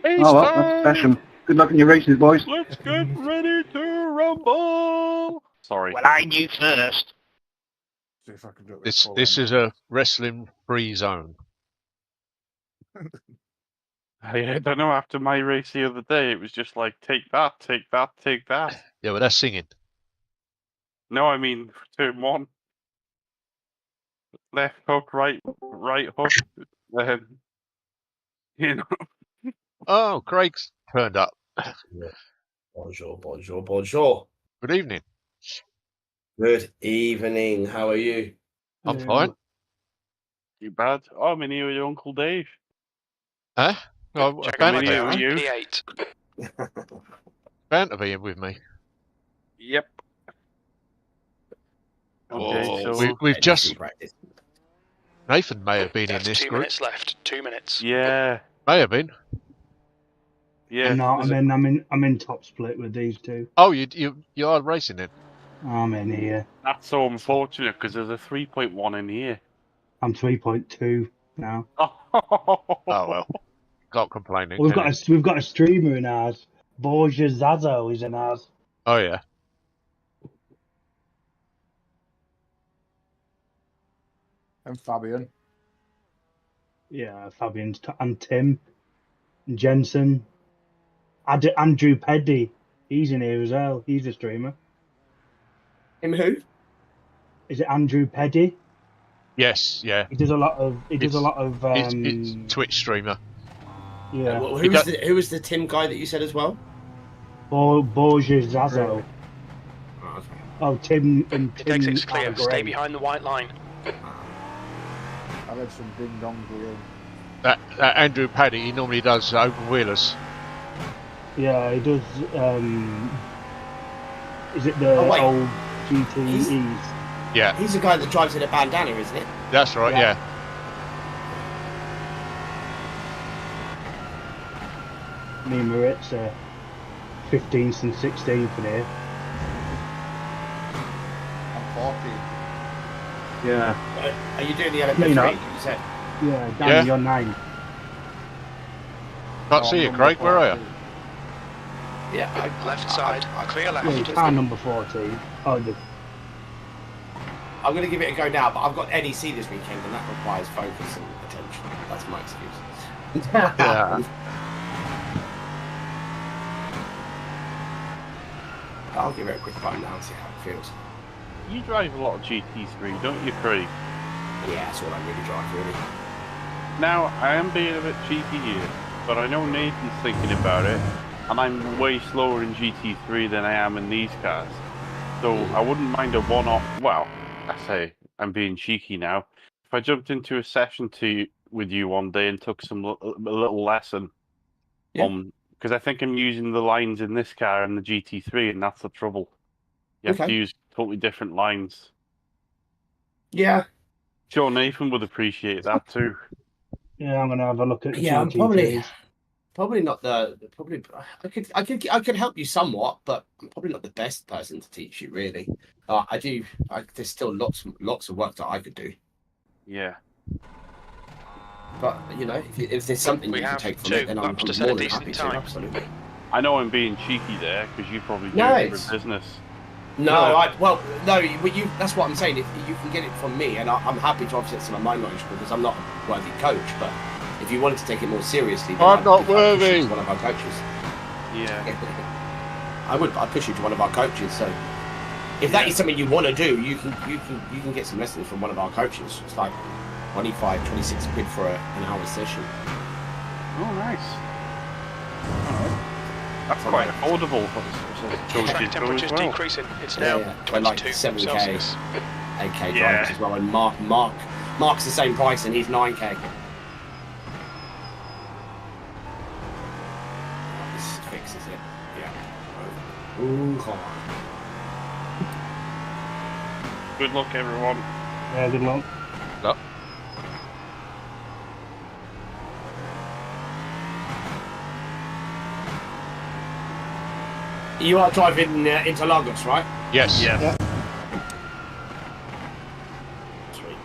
Oh well, that's fashion. Good luck in your races, boys. Let's get ready to rumble. Sorry. Well, I knew first. See if I can do it with This full this end. is a wrestling free zone. I don't know, after my race the other day, it was just like, take that, take that, take that. Yeah, but that's singing. No, I mean, turn one. Left hook, right hook. You know. Oh, Craig's turned up. Bonjour, bonjour, bonjour. Good evening. Good evening. How are you? I'm fine. Too bad. Oh, I'm in here with your Uncle Dave. Huh? Oh, Check Bant out Banter my with you. P8. Banter being with me. Yep. Okay, Oh, so we've just... Practice. Nathan may have been in That's this 2 group. minutes left. 2 minutes. yeah, May have been. yeah. I'm not. there's I'm in top split with these two. Oh, you are racing then? I'm in here. That's so unfortunate because there's a 3.1 in here. I'm 3.2 now. Oh well. Can't complain then, We've can got you? we've got a streamer in ours. Borja Zazo is in ours. Oh yeah. And Fabian. Yeah, Fabian's and Tim, and Jensen, Andrew Peddy. He's in here as well. He's a streamer. Him who? is it Andrew Peddy? Yes, yeah. He does a lot of. It's Twitch streamer. Yeah. Well, who was the Tim guy that you said as well? Borges Zazo. Oh, okay. Oh, Tim and Pit Tim. exit's clear. are Stay great. behind the white line. I've had some ding dongs with him. That Andrew Paddy, he normally does open wheelers. Yeah, he does. Is it the old GTEs? Yeah, He's the guy that drives in a bandana, isn't it? that's right. Yeah. Me and Maritz are 15th and 16th in here. I'm 40. Yeah. Are you doing the No, LMP3? you're not. You said. Yeah, Danny, Yeah. you're 9. Can't see you, Craig. Where are you? Yeah. Left side. Clear left. Yeah, car number 14. Oh, I'm going to give it a go now, but I've got NEC this weekend, and that requires focus and attention. That's my excuse. Yeah. I'll give it a quick run now and see how it feels. You drive a lot of GT3, don't you, Craig? Yeah, that's all I really drive, really. Now, I am being a bit cheeky here, but I know Nathan's thinking about it, and I'm way slower in GT3 than I am in these cars. So I wouldn't mind a one-off. Well, I say I'm being cheeky now. If I jumped into a session with you one day and took a little lesson on, because I think I'm using the lines in this car and the GT3, and that's the trouble. You have to use totally different lines. Yeah. Sure, Nathan would appreciate that too. yeah, I'm gonna have a look at. Yeah, I'm GTEs. probably not probably. I could help you somewhat, but I'm probably not the best person to teach you, really. There's still lots of work that I could do. Yeah. But you know, if there's something you can take from it, then I'm more than happy to. Absolutely. I know I'm being cheeky there because you probably do it for business. No, that's what I'm saying. If you can get it from me, and I'm happy to offset some of my knowledge because I'm not a worthy coach. But if you wanted to take it more seriously, then I'm not worthy. One of our coaches. Yeah. I'd push you to one of our coaches. So if that is something you want to do, you can get some lessons from one of our coaches. It's like 25, 26 quid for an hour session. Oh, nice. All right. That's quite affordable. Track temperature's decreasing. It's now 22 like 7K, Celsius. 8K drivers as well. And Mark's the same price, and he's 9K. This fixes it. Yeah. Ooh, come on. Good luck, everyone. Yeah, good luck. Luck. You are driving Interlagos, right? Yes. Yes. Yeah. Sweet.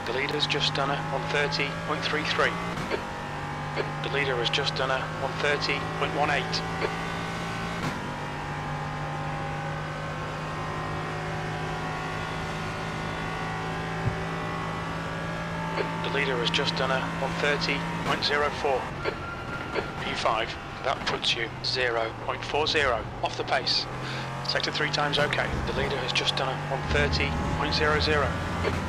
The leader's just done a 130.33. The leader has just done a 130.18. leader has just done a 130.04. P5, that puts you 0.40 off the pace. Sector 3 times okay. The leader has just done a 130.00.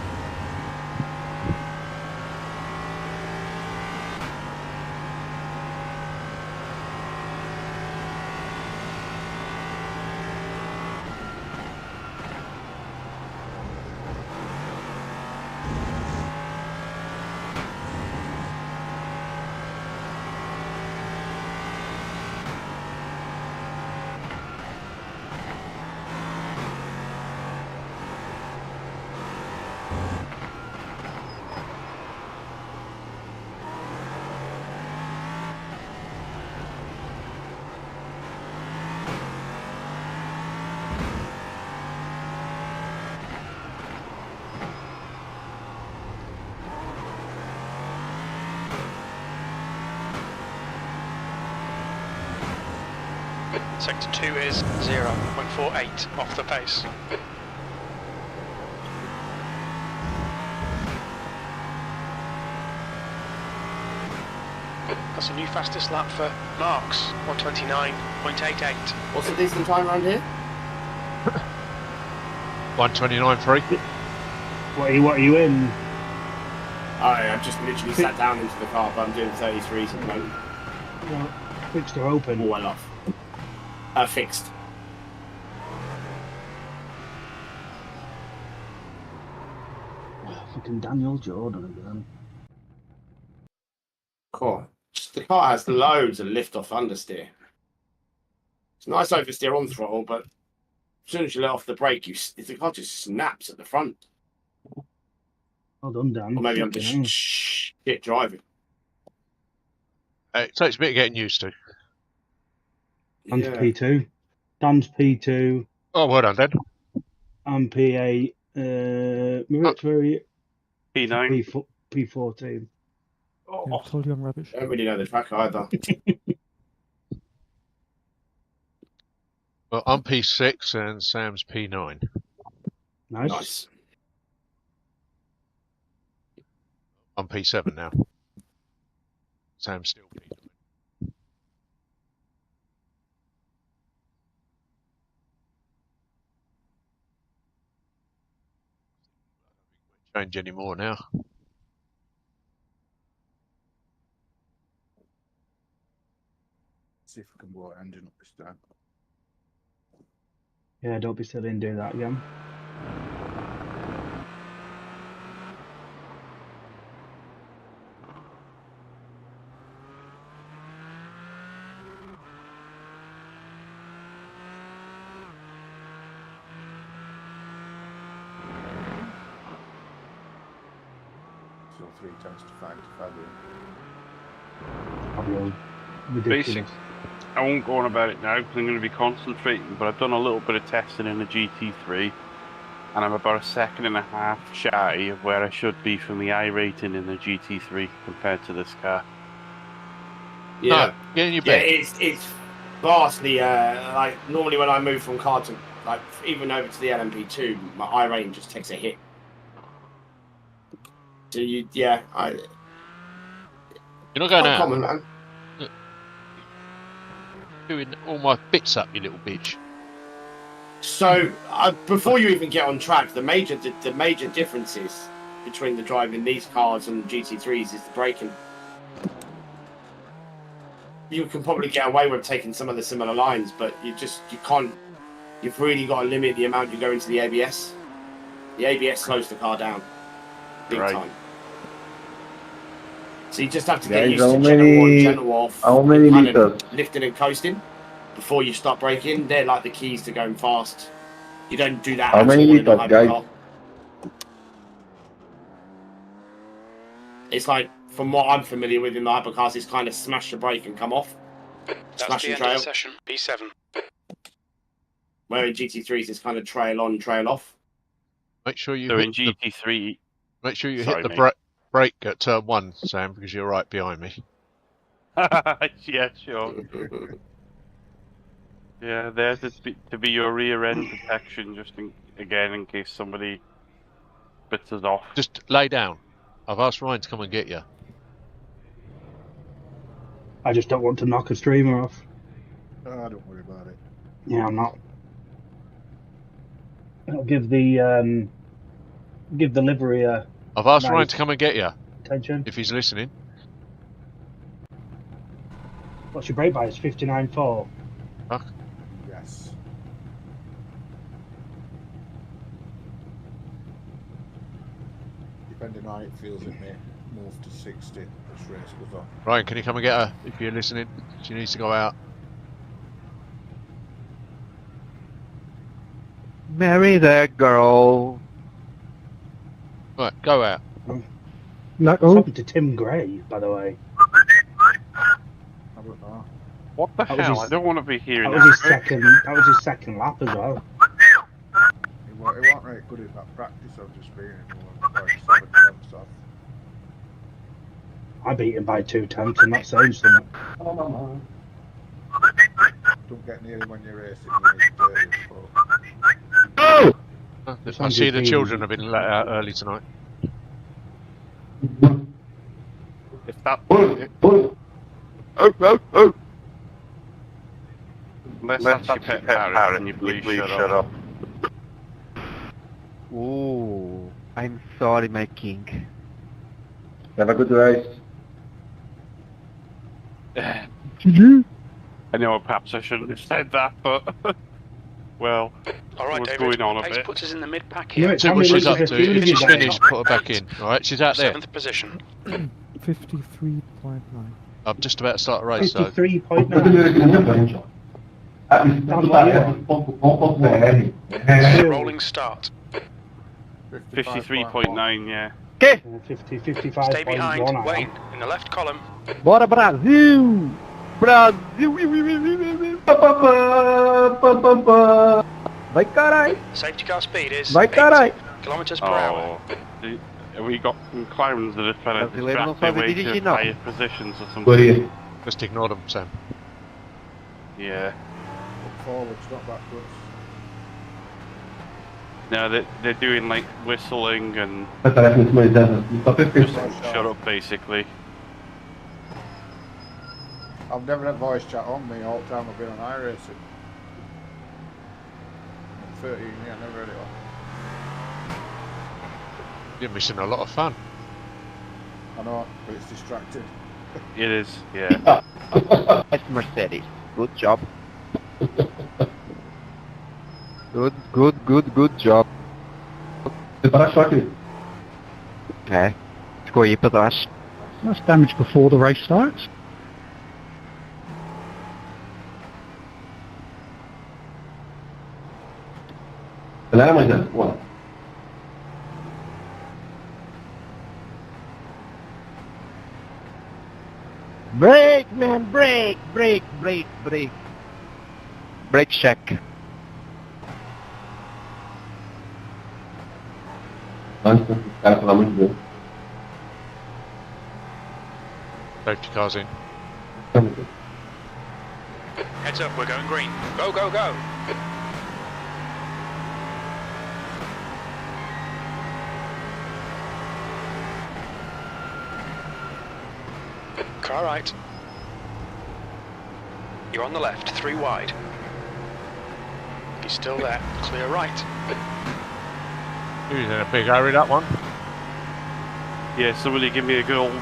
Sector 2 is 0.48 off the pace. That's a new fastest lap for Marks, 129.88. What's a decent time around here? 129.3. What are you in? I've just literally sat down into the car, but I'm doing 33s at the moment. Well, fixed or open? All well off. Fixed. Oh, fucking Daniel Jordan again. Cool. The car has loads of lift-off understeer. It's nice oversteer on throttle, but as soon as you let off the brake, the car just snaps at the front. Well done, Dan. Or maybe I'm just shit driving. It takes a bit of getting used to. Dan's P2. Dan's P2. Oh, well done, Dan. I'm P8. Rich, where are you? P9. P14. Oh, Yeah, I told you I'm rubbish. I don't really know the track either. Well, I'm P6 and Sam's P9. Nice. I'm P7 now. Sam's still P9. Change anymore now. See if I can blow the engine up this time. Yeah, don't be silly and do that again. So 3 times to 5 to Fabio. Fabio, ridiculous. I won't go on about it now because I'm going to be concentrating, but I've done a little bit of testing in the GT3 and I'm about a second and a half shy of where I should be from the iRating in the GT3 compared to this car. Yeah, get in your yeah, bed. it's vastly like normally when I move from car to like even over to the LMP2, my iRating just takes a hit. So you're not going out. Common, man. Doing all my bits up, you little bitch. So before you even get on track, the major differences between the driving these cars and GT3s is the braking. You can probably get away with taking some of the similar lines, but you can't. You've really got to limit the amount you go into the ABS. The ABS slows the car down big time. So you just have to get used to general on, general off, kind of lifting and coasting before you start braking. They're like the keys to going fast. You don't do that at all in a hypercar. It's like, from what I'm familiar with in the hypercars, it's kind of smash the brake and come off. That's the end of the session. P7. Where in GT3s it's kind of trail on, trail off. Make sure you So hit in GT3, make sure you hit the brake at turn 1, Sam, because you're right behind me. yeah, sure. Yeah, there's to be your rear end protection, just in case somebody bits us off. Just lay down. I've asked Ryan to come and get you. I just don't want to knock a streamer off. Oh, don't worry about it. Yeah, I'm not. I'll give the livery a I've asked Ryan nice to come and get you, attention. if he's listening. What's your brake bias? 59.4. Yes. Depending on how it feels, it may move to 60 as race goes on. Ryan, can you come and get her, if you're listening? She needs to go out. Marry that girl. Right, go out. What's happened to Tim Gray, by the way? I don't know. What the That was hell? his- I don't want to be hearing That was his second. That was his second lap as well. He wasn't very good in that practice I've just been in. Like 7 tenths off. I beat him by 2 tenths, and that saves something. Don't get near him when you're racing. You need to dirty, but I see the children have been let out early tonight. If that... Unless that's your pet parrot, and you please shut up. Ooh, I'm sorry, my king. Have a good race. I know perhaps I shouldn't have said that, but... well, All right, what's David. going on a Pace bit? puts us in the mid pack Yeah, here. it's See how what many she's up litres to. of fuel If have you she's got? finished, put her back in. Alright, she's out there. 7th position. 53.9. I'm just about to start a race, though. 53.9. Rolling start. 53.9, yeah. 50, Stay behind 55.1. Wayne in the left column. Bora, Brasil! Brasil! Vai, carai! Safety car speed is Vai, 80 carai! kilometers per hour. Have we got some clowns that are trying to Brasileiro não distract their sabe way to dirigir, não. higher positions or something? Just ignore them, Sam. Yeah. look forwards, not backwards. No, they're doing like whistling and Just just shut up basically. I've never had voice chat on me all the time I've been on iRacing. I'm 13 years, I never had it on. You're missing a lot of fun. I know, but it's distracting. It is, yeah. That's Mercedes. Good job. Good job. Okay. Ficou aí para trás. That's damage before the race starts. Brake, man, brake. Brake check. Safety car's in. Heads up, we're going green. Go, go, go. Car right. You're on the left, 3 wide. He's still there. Clear right. He's in a big hurry, that one. Yeah, somebody give me a good old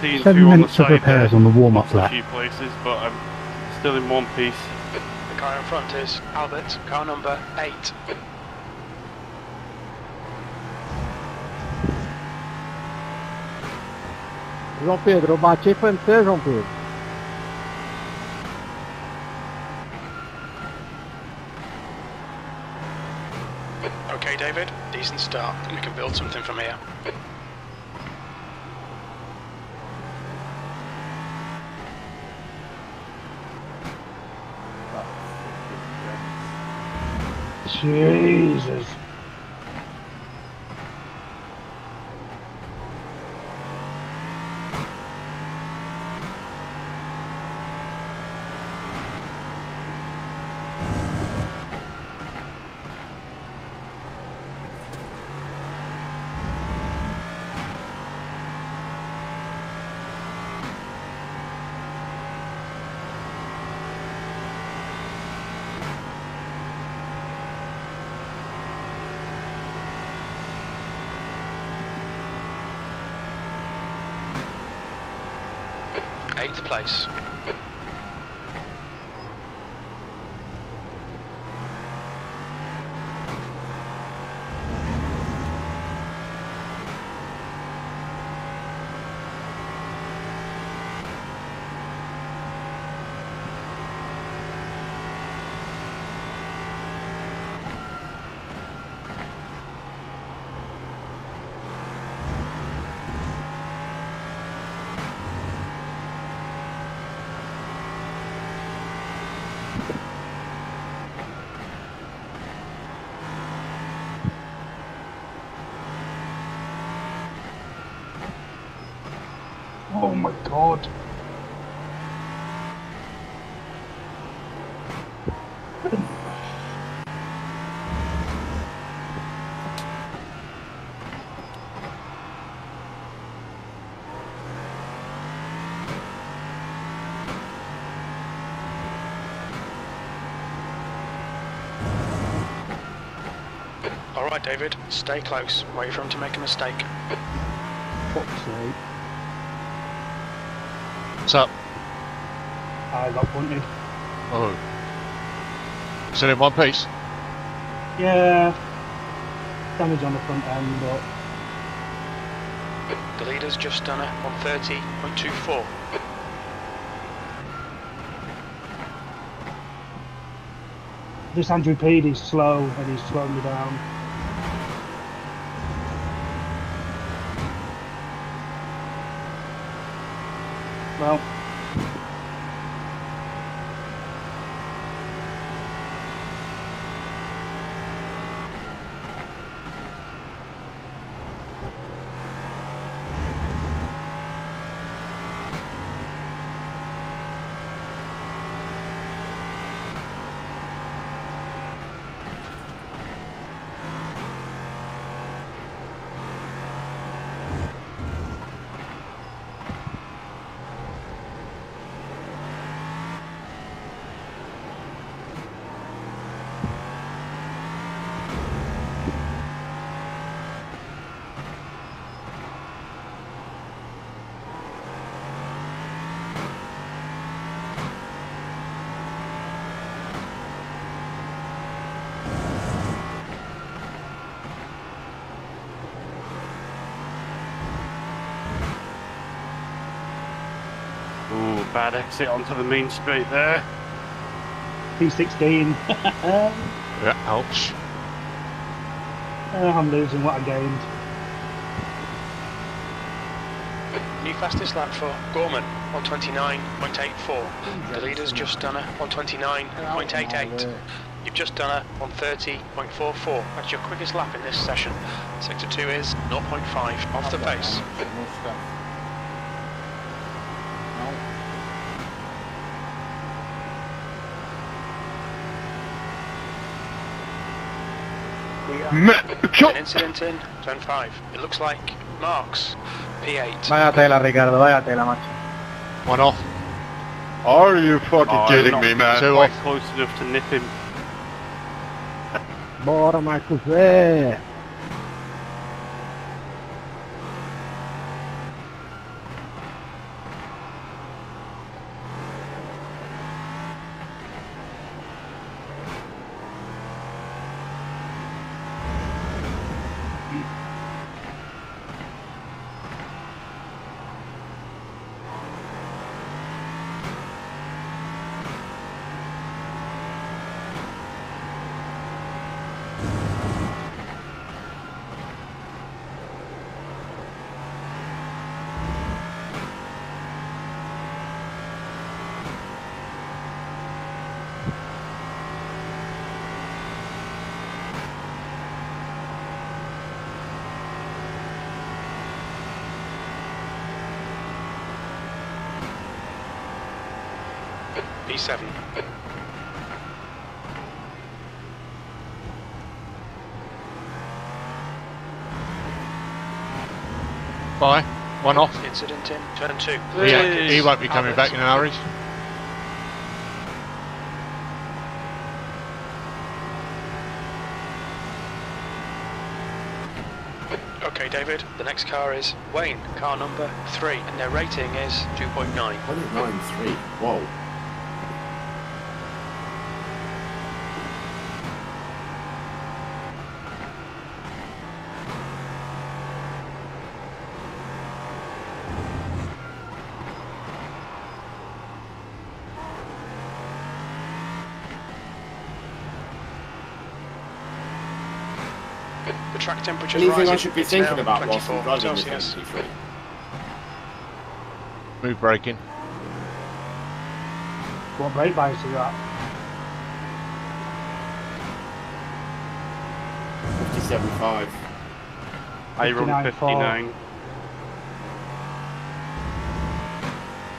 scene 7 through on the minutes of side repairs there. on the warm-up A lap. few places, but I'm still in one piece. The car in front is Albert, car number 8. João Pedro, eu bati e foi você, João Pedro. Okay, David, decent start. We can build something from here. Jesus. 8th place. Oh my god. All right, David, stay close. Wait for him to make a mistake. Fuck's sake. What's up? I got punted. Oh. Still in one piece? Yeah. Damage on the front end, but The leader's just done a 130.24. this Andrew Pede is slow and he's slowing me down. Well, Ooh, bad exit onto the main straight there. P16. Yeah, ouch. I'm losing what I gained. New fastest lap for Gorman, 129.84. The leader's just done a 129.88. You've just done a 130.44. That's your quickest lap in this session. Sector 2 is 0.5 off the pace. An incident in turn 5. It looks like Marks, P8. Vaya tela, Ricardo, vaya tela, macho. One off. Are you fucking kidding me, man? Two Quite off. close enough to nip him. Bora, Marcos, é! P7. Bye. One off. Incident in turn 2. He won't be coming back in a hurry. Okay, David, the next car is Wayne, car number 3, and their rating is 2.9. 1.93. Whoa. The track temperature is Anything rising. I should be It's thinking now about whilst I'm 24 driving this Celsius. MP3? Smooth braking. What brake bias is that? 57.5. I run 59.4. 59.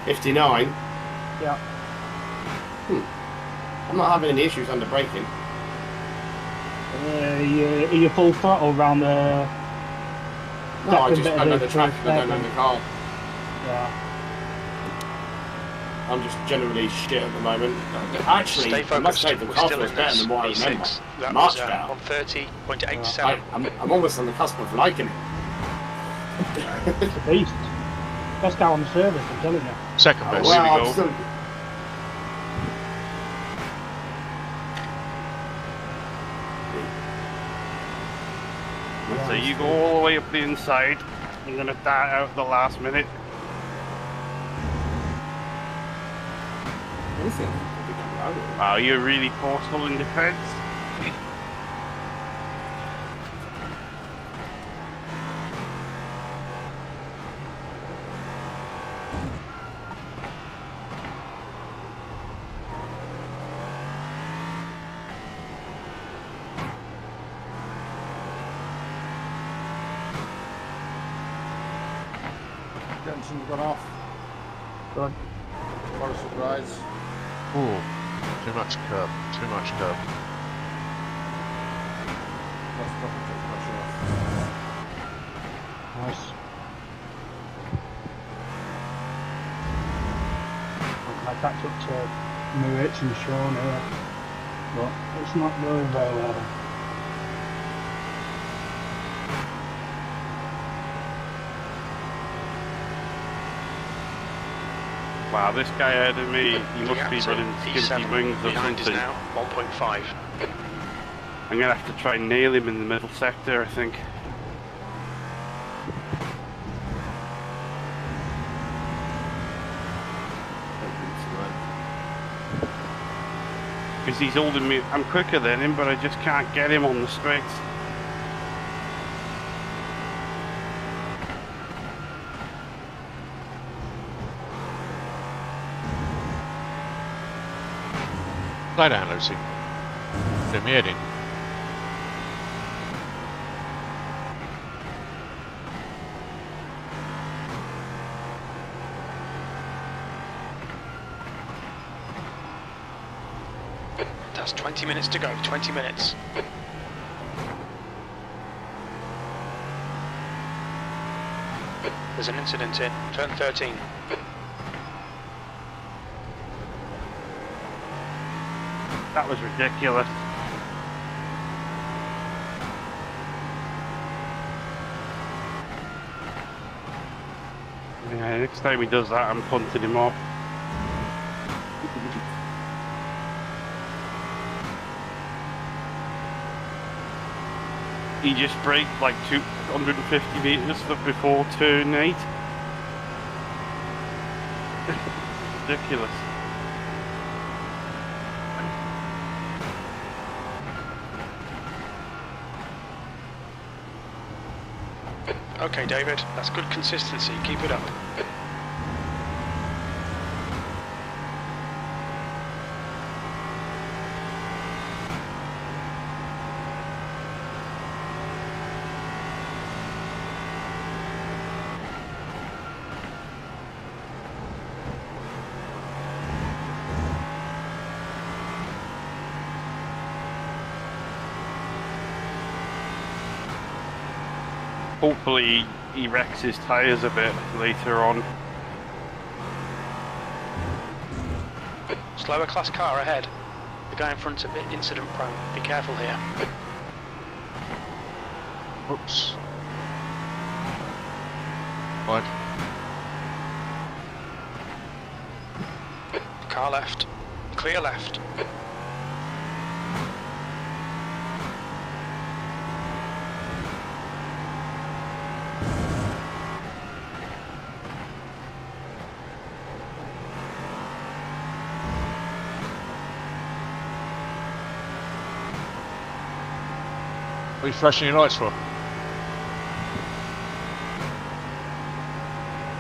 59? Yeah. I'm not having any issues under braking. Are you full throttle around the... No, I second just bit don't know of the track and I don't know hairpin? the car. Yeah. I'm just generally shit at the moment. Actually, Stay I must focused. say the We're car still feels in better this than what I remember. V6. That Much was better. on 30.87. I'm almost on the cusp of liking it. It's a beast. Best car on the service, I'm telling you. Second best. Well, we I'm go. still... So you go all the way up the inside. I'm gonna dart out at the last minute. Wow, you're really forceful in defence. Jensen's gone off. Good. What a surprise. Ooh, too much curb. Too much curb. That's probably took pressure off. Nice. I catch up to Murich and Sean here, but it's not going very well. Wow, this guy ahead of me, he must be Elgato running skimpy E7 wings or behind is something. now 1.5. I'm gonna have to try and nail him in the middle sector, I think. Because he's holding me, I'm quicker than him, but I just can't get him on the straights. Lie down, Lucy. Let me head in. That's 20 minutes to go, 20 minutes. There's an incident in turn 13. That was ridiculous. Yeah, next time he does that, I'm punting him off. He just braked like 250 metres before turn 8. Ridiculous. Okay, David, that's good consistency. Keep it up. Hopefully he wrecks his tyres a bit later on. Slower class car ahead. The guy in front a bit incident prone. Be careful here. Oops. Wide. Car left. Clear left. What are you flashing your lights for?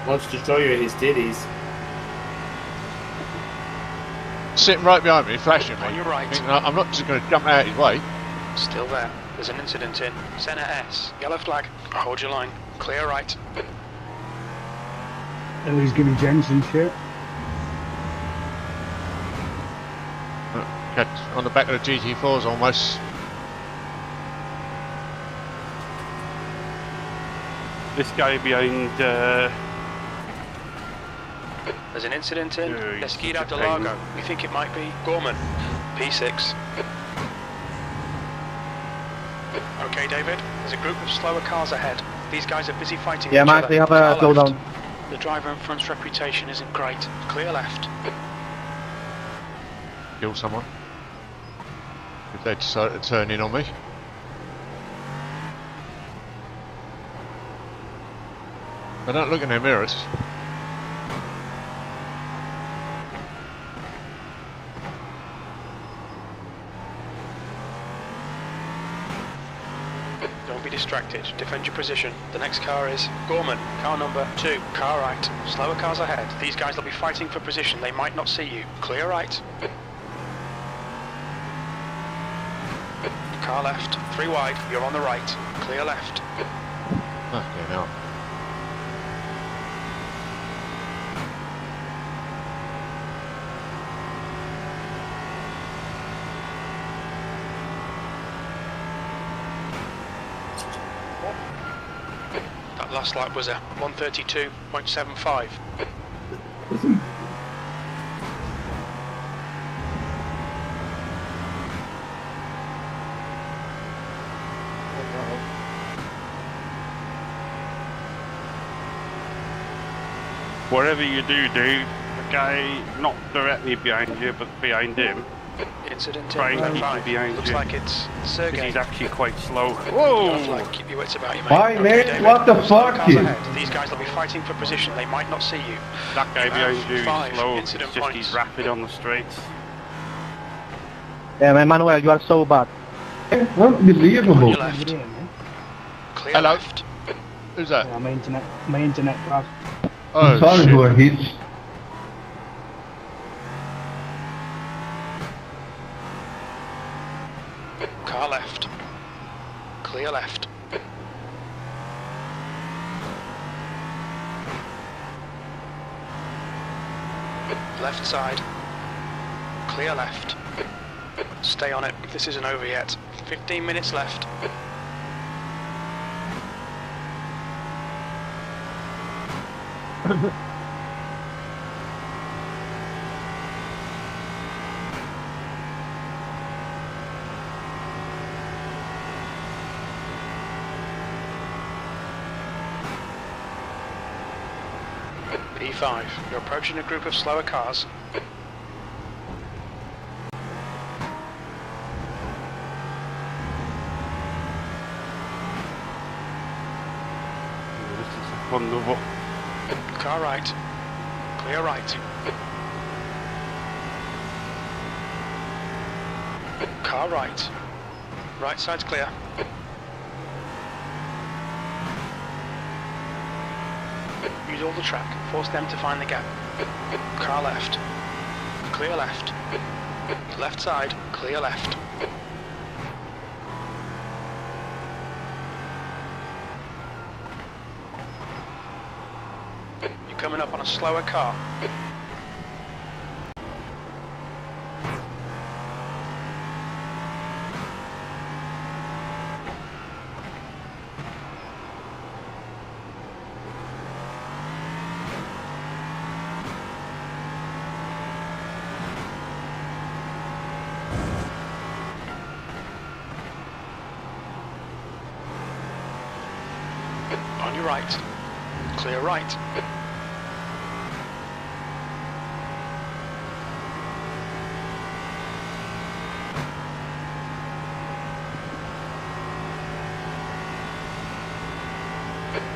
Wants to show you his titties. Sitting right behind me, flashing me. On your right. I'm not just going to jump out of his way. Still there. There's an incident in Centre S. Yellow flag. Hold your line. Clear right. Oh, he's giving Jensen shit. On the back of the GT4s almost. This guy behind. There's an incident in he's Interlagos. We think it might be Gorman. P6. Okay, David. There's a group of slower cars ahead. These guys are busy fighting each Mike, other. they have a slowdown. The driver in front's reputation isn't great. Clear left. Kill someone. If they decide to turn in on me. They don't look in their mirrors. Don't be distracted. Defend your position. The next car is Gorman. Car number 2. Car right. Slower cars ahead. These guys will be fighting for position. They might not see you. Clear right. Car left. 3 wide. You're on the right. Clear left. Okay, now. That last lap was a 132.75. Whatever you do, the guy not directly behind you, but behind him. Incident Try in and keep 5. behind Looks you. like it's Sergey. He's actually quite slow. Whoa! Whoa! Keep your wits about you, mate. Why, mate? David. What the Slow fuck, cars you? ahead. These guys will be fighting for position. They might not see you. That guy behind you is 5 slow. It's incident just points. he's rapid on the straights. Damn, Emmanuel, you are so bad. On Unbelievable. your left. Clear Hello. left. Who's that? Yeah, my internet crashed. Oh, Sorry shit. for hits. Car left. Clear left. Left side. Clear left. Stay on it. This isn't over yet. 15 minutes left. P5. You're approaching a group of slower cars. This is a fun double. Car right. Clear right. Car right. Right side's clear. Use all the track. Force them to find the gap. Car left. Clear left. Left side. Clear left. You're coming up on a slower car. On your right. Clear right.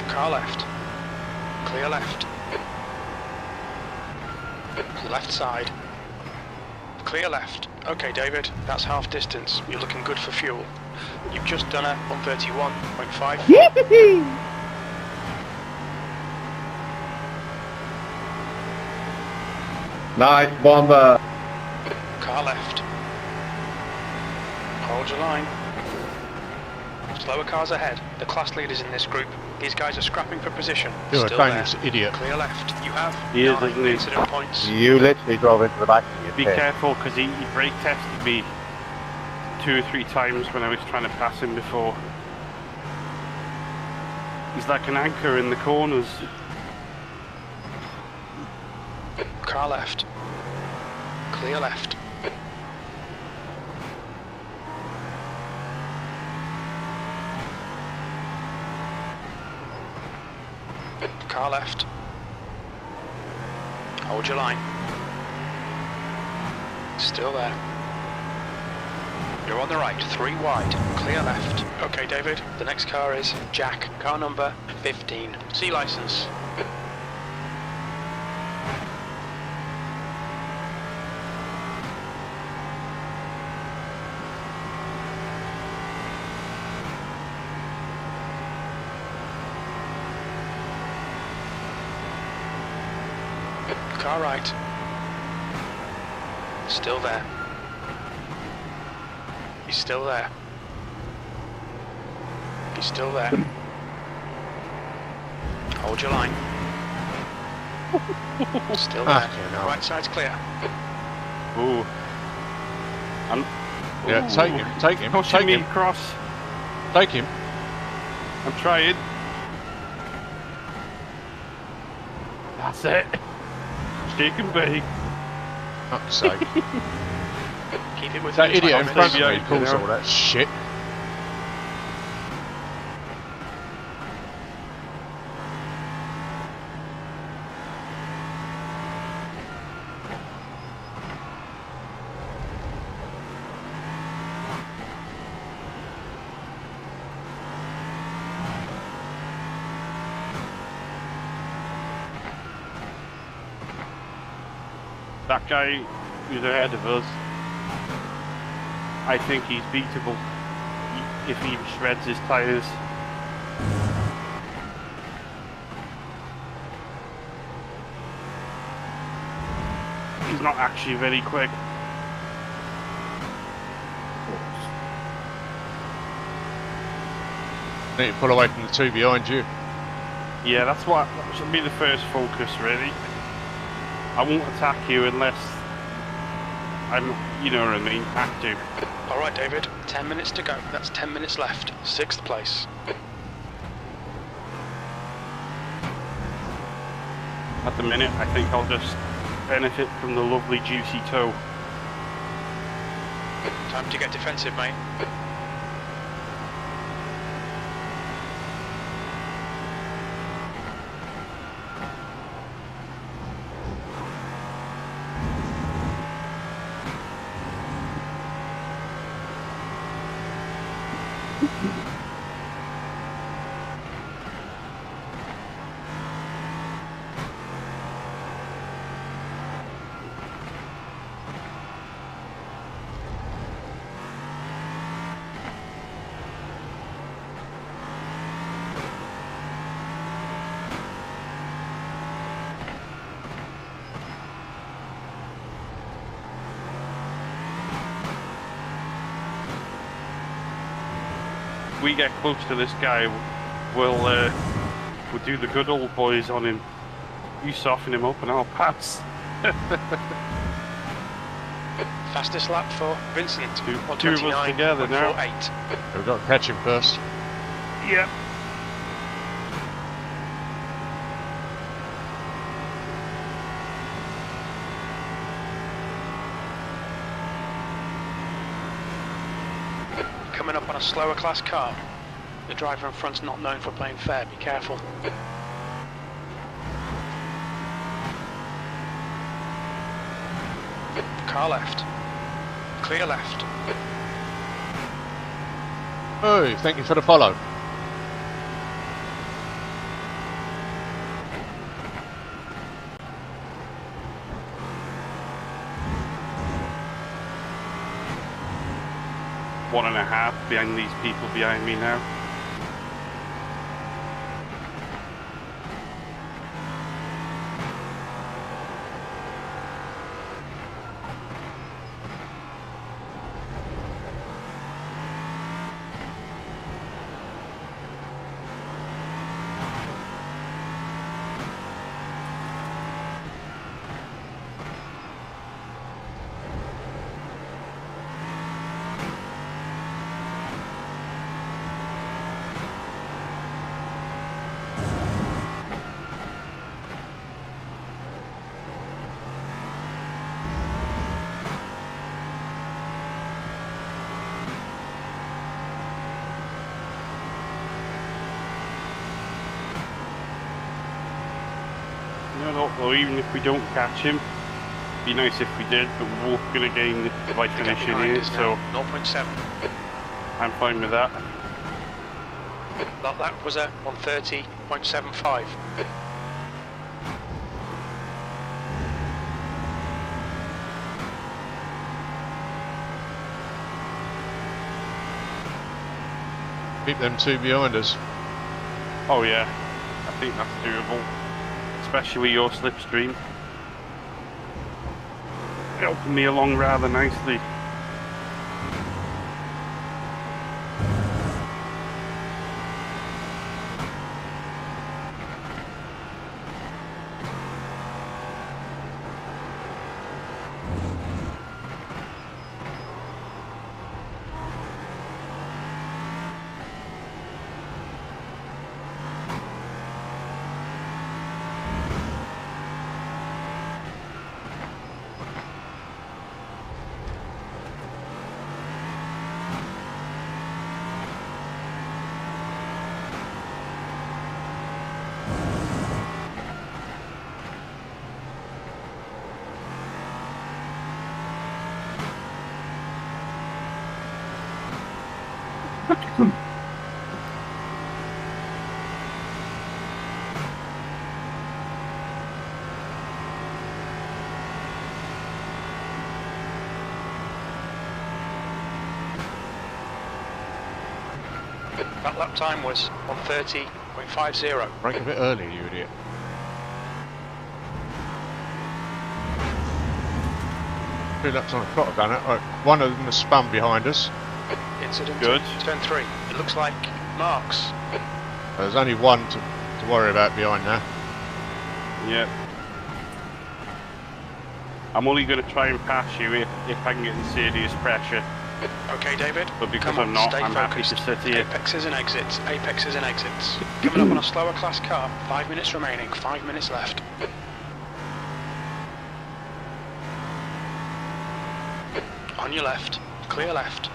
Car left. Clear left. Left side. Clear left. Okay, David, that's half distance. You're looking good for fuel. You've just done a 131.5. Nice bomber. Car left. Hold your line. Slower cars ahead. The class leaders in this group. These guys are scrapping for position. You're Still a dangerous there. idiot. Clear left. You have He is, 9 isn't he? incident points. You literally drove into the back of your Be pit. careful, because he brake tested me 2 or 3 times when I was trying to pass him before. He's like an anchor in the corners. Car left. Clear left. Car left. Hold your line. Still there. You're on the right, 3 wide. Clear left. Okay, David, the next car is Jack. Car number 15. C license. Car right. Still there. He's still there. He's still there. Hold your line. Still there. Right side's clear. Ooh. Yeah, Ooh. take him, take him, Pushing take me him. across. Take him. I'm trying. That's it. Shake and bake. Fuck's sake. Keep it with That the idiot in front of Yeah, me you calls know. all that shit. That guy who's ahead of us, I think he's beatable if he shreds his tyres. He's not actually very quick. Need to pull away from the 2 behind you. Yeah, that should be the first focus, really. I won't attack you unless I'm, you know what I mean, have to. Alright, David, 10 minutes to go. That's 10 minutes left. 6th place. At the minute, I think I'll just benefit from the lovely juicy toe. Time to get defensive, mate. If we get close to this guy, we'll do the good old boys on him. You soften him up and I'll pass. Fastest lap for Vincent. Two of us together now. 1:48. We've got to catch him first. Yep. Coming up on a slower class car. The driver in front's not known for playing fair. Be careful. car left. Clear left. Oh, thank you for the follow. One and a half behind these people behind me now. Or even if we don't catch him, be nice if we did, but we're going to gain the right finish in here, so 0.7. I'm fine with that. That lap was at 130.75. Keep them two behind us. Oh yeah, I think that's doable. Especially with your slipstream. Helping me along rather nicely. That lap time was 130.50. Break a bit early, you idiot. Two laps on the clock, done it. Right, one of them has spun behind us. Incident Good. Turn 3. It looks like marks. There's only one to worry about behind now. Yep. I'm only going to try and pass you if I can get in serious pressure. Okay, David. But because Come on, I'm not, stay I'm focused. happy to sit here. Apexes and exits. Apexes and exits. Coming up on a slower class car. 5 minutes remaining. 5 minutes left. On your left. Clear left.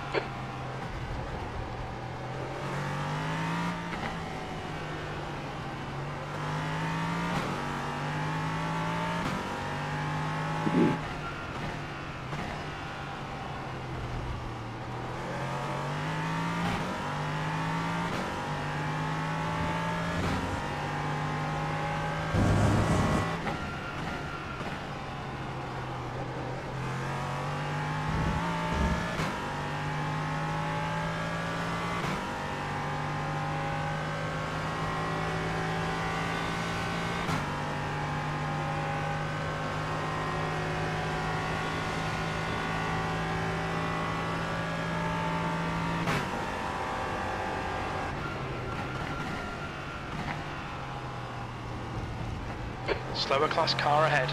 Slower class car ahead.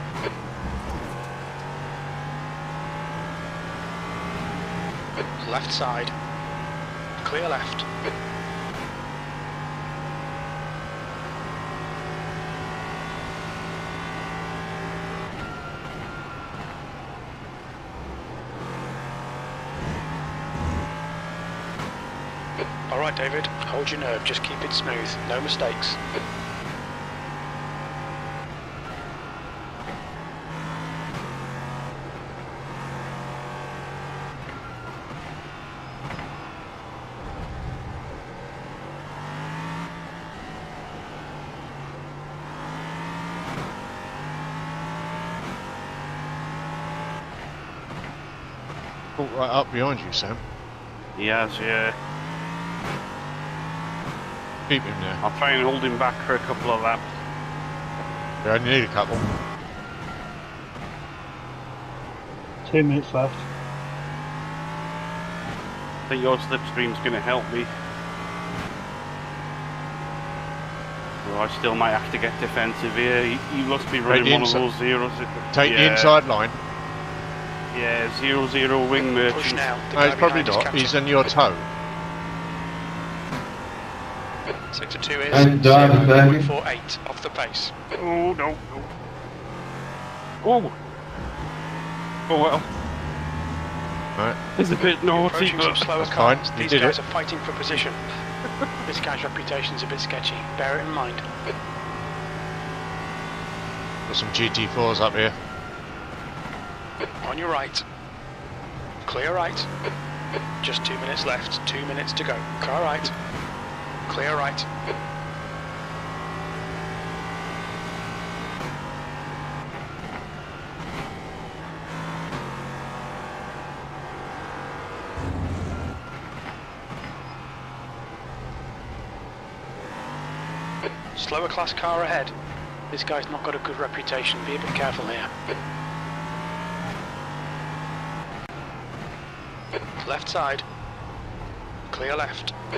Left side. Clear left. Alright David, hold your nerve, just keep it smooth, no mistakes. Caught right up behind you, Sam. He has, yeah. Keep him there. I'll try and hold him back for a couple of laps. You only need a couple. 2 minutes left. I think your slipstream's going to help me. Well, I still might have to get defensive here. You must be running one of those zeros. Take the inside line. Yeah, 0-0 wing merchant. Push now. No, he's probably not. He's on your toe. Sector 2 is I'm done, 0.48 off the pace. Oh, no, no. Oh! Oh, well. Right. It's a bit naughty, Approaching some but slower that's cars. fine. You These did guys it. are fighting for position. This guy's reputation's a bit sketchy. Bear it in mind. Got some GT4s up here. On your right. Clear right. Just 2 minutes left. 2 minutes to go. Car right. Clear right. Slower class car ahead. This guy's not got a good reputation. Be a bit careful here. Left side. Clear left. I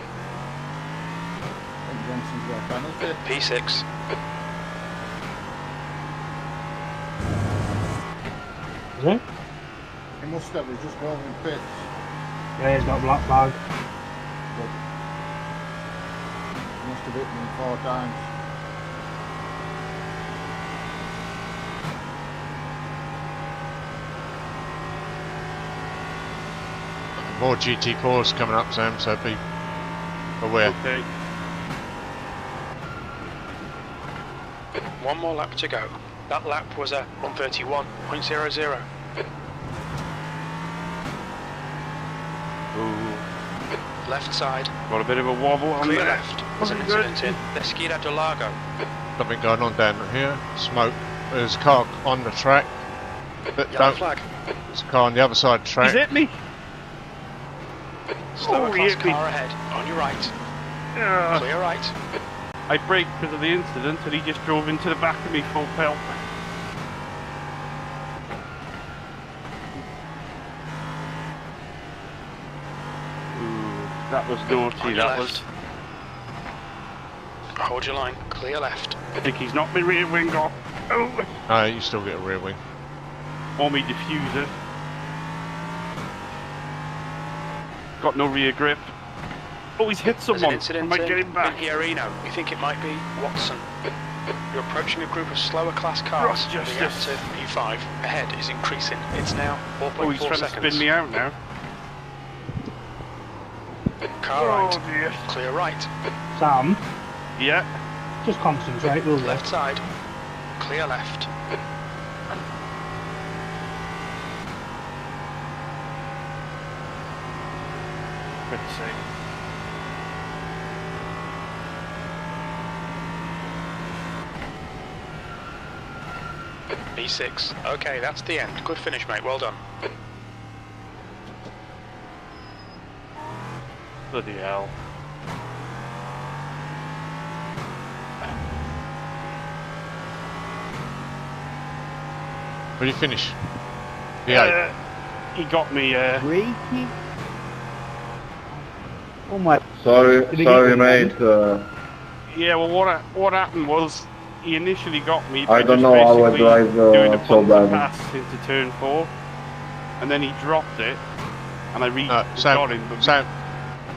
think Johnson's got a penalty. P6. Is it? He must have, he's just going in pits. Yeah, he's got a black flag. But he must have hit me 4 times. More GT4s coming up, Sam, so be aware. okay. One more lap to go. That lap was a 1:31.00. Ooh, Left side. got a bit of a wobble on Clear there. left. There's an incident in Interlagos. Something going on down here. Smoke. There's a car on the track. But Yellow don't. flag. There's a car on the other side of the He's track. hit me. Slower Oh, he class hit me. car ahead. On your right. Clear right. I braked because of the incident and he just drove into the back of me full pelt. Ooh, that was naughty, On your that left. was. Hold your line. Clear left. I think he's knocked my rear wing off. Oh, No, you still get a rear wing. or me diffuser. Got no rear grip. Oh, he's hit There's an someone. I incident might get in him back. Iiyama. We think it might be Watson. You're approaching a group of slower class cars. Cross The gap justice. to P5 ahead is increasing. It's now 4.4 Oh, he's trying seconds. to spin me out now. Car Oh right. dear. Clear right. Sam, Yeah. just concentrate, will you? Left side. Clear left. Let's see. B6. Okay, that's the end. Good finish, mate. Well done. Bloody hell. Where do you finish? Yeah. He got me. Breaking? Oh my. Sorry, Did he sorry, get you, mate. Yeah. Well, what happened was he initially got me. I by don't just know how I basically drive doing a so punter bad. pass into turn 4, and then he dropped it, and I No, got him. But Sam,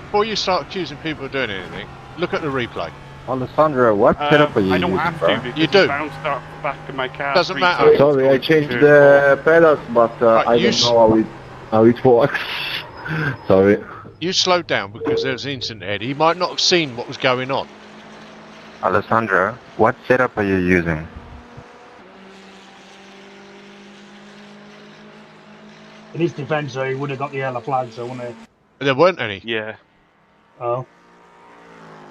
before you start accusing people of doing anything, look at the replay. Alessandro, what setup are you I don't using, have bro? to because You do. he bounced up the back of my car. Doesn't 3 matter. times Sorry, I going changed to the pedals, but Right, I you don't know how it works. Sorry. You slowed down because there was an incident ahead. He might not have seen what was going on. Alessandro, what setup are you using? In his defence, though, he would have got the yellow flag, so wouldn't he? There weren't any. Yeah. Oh.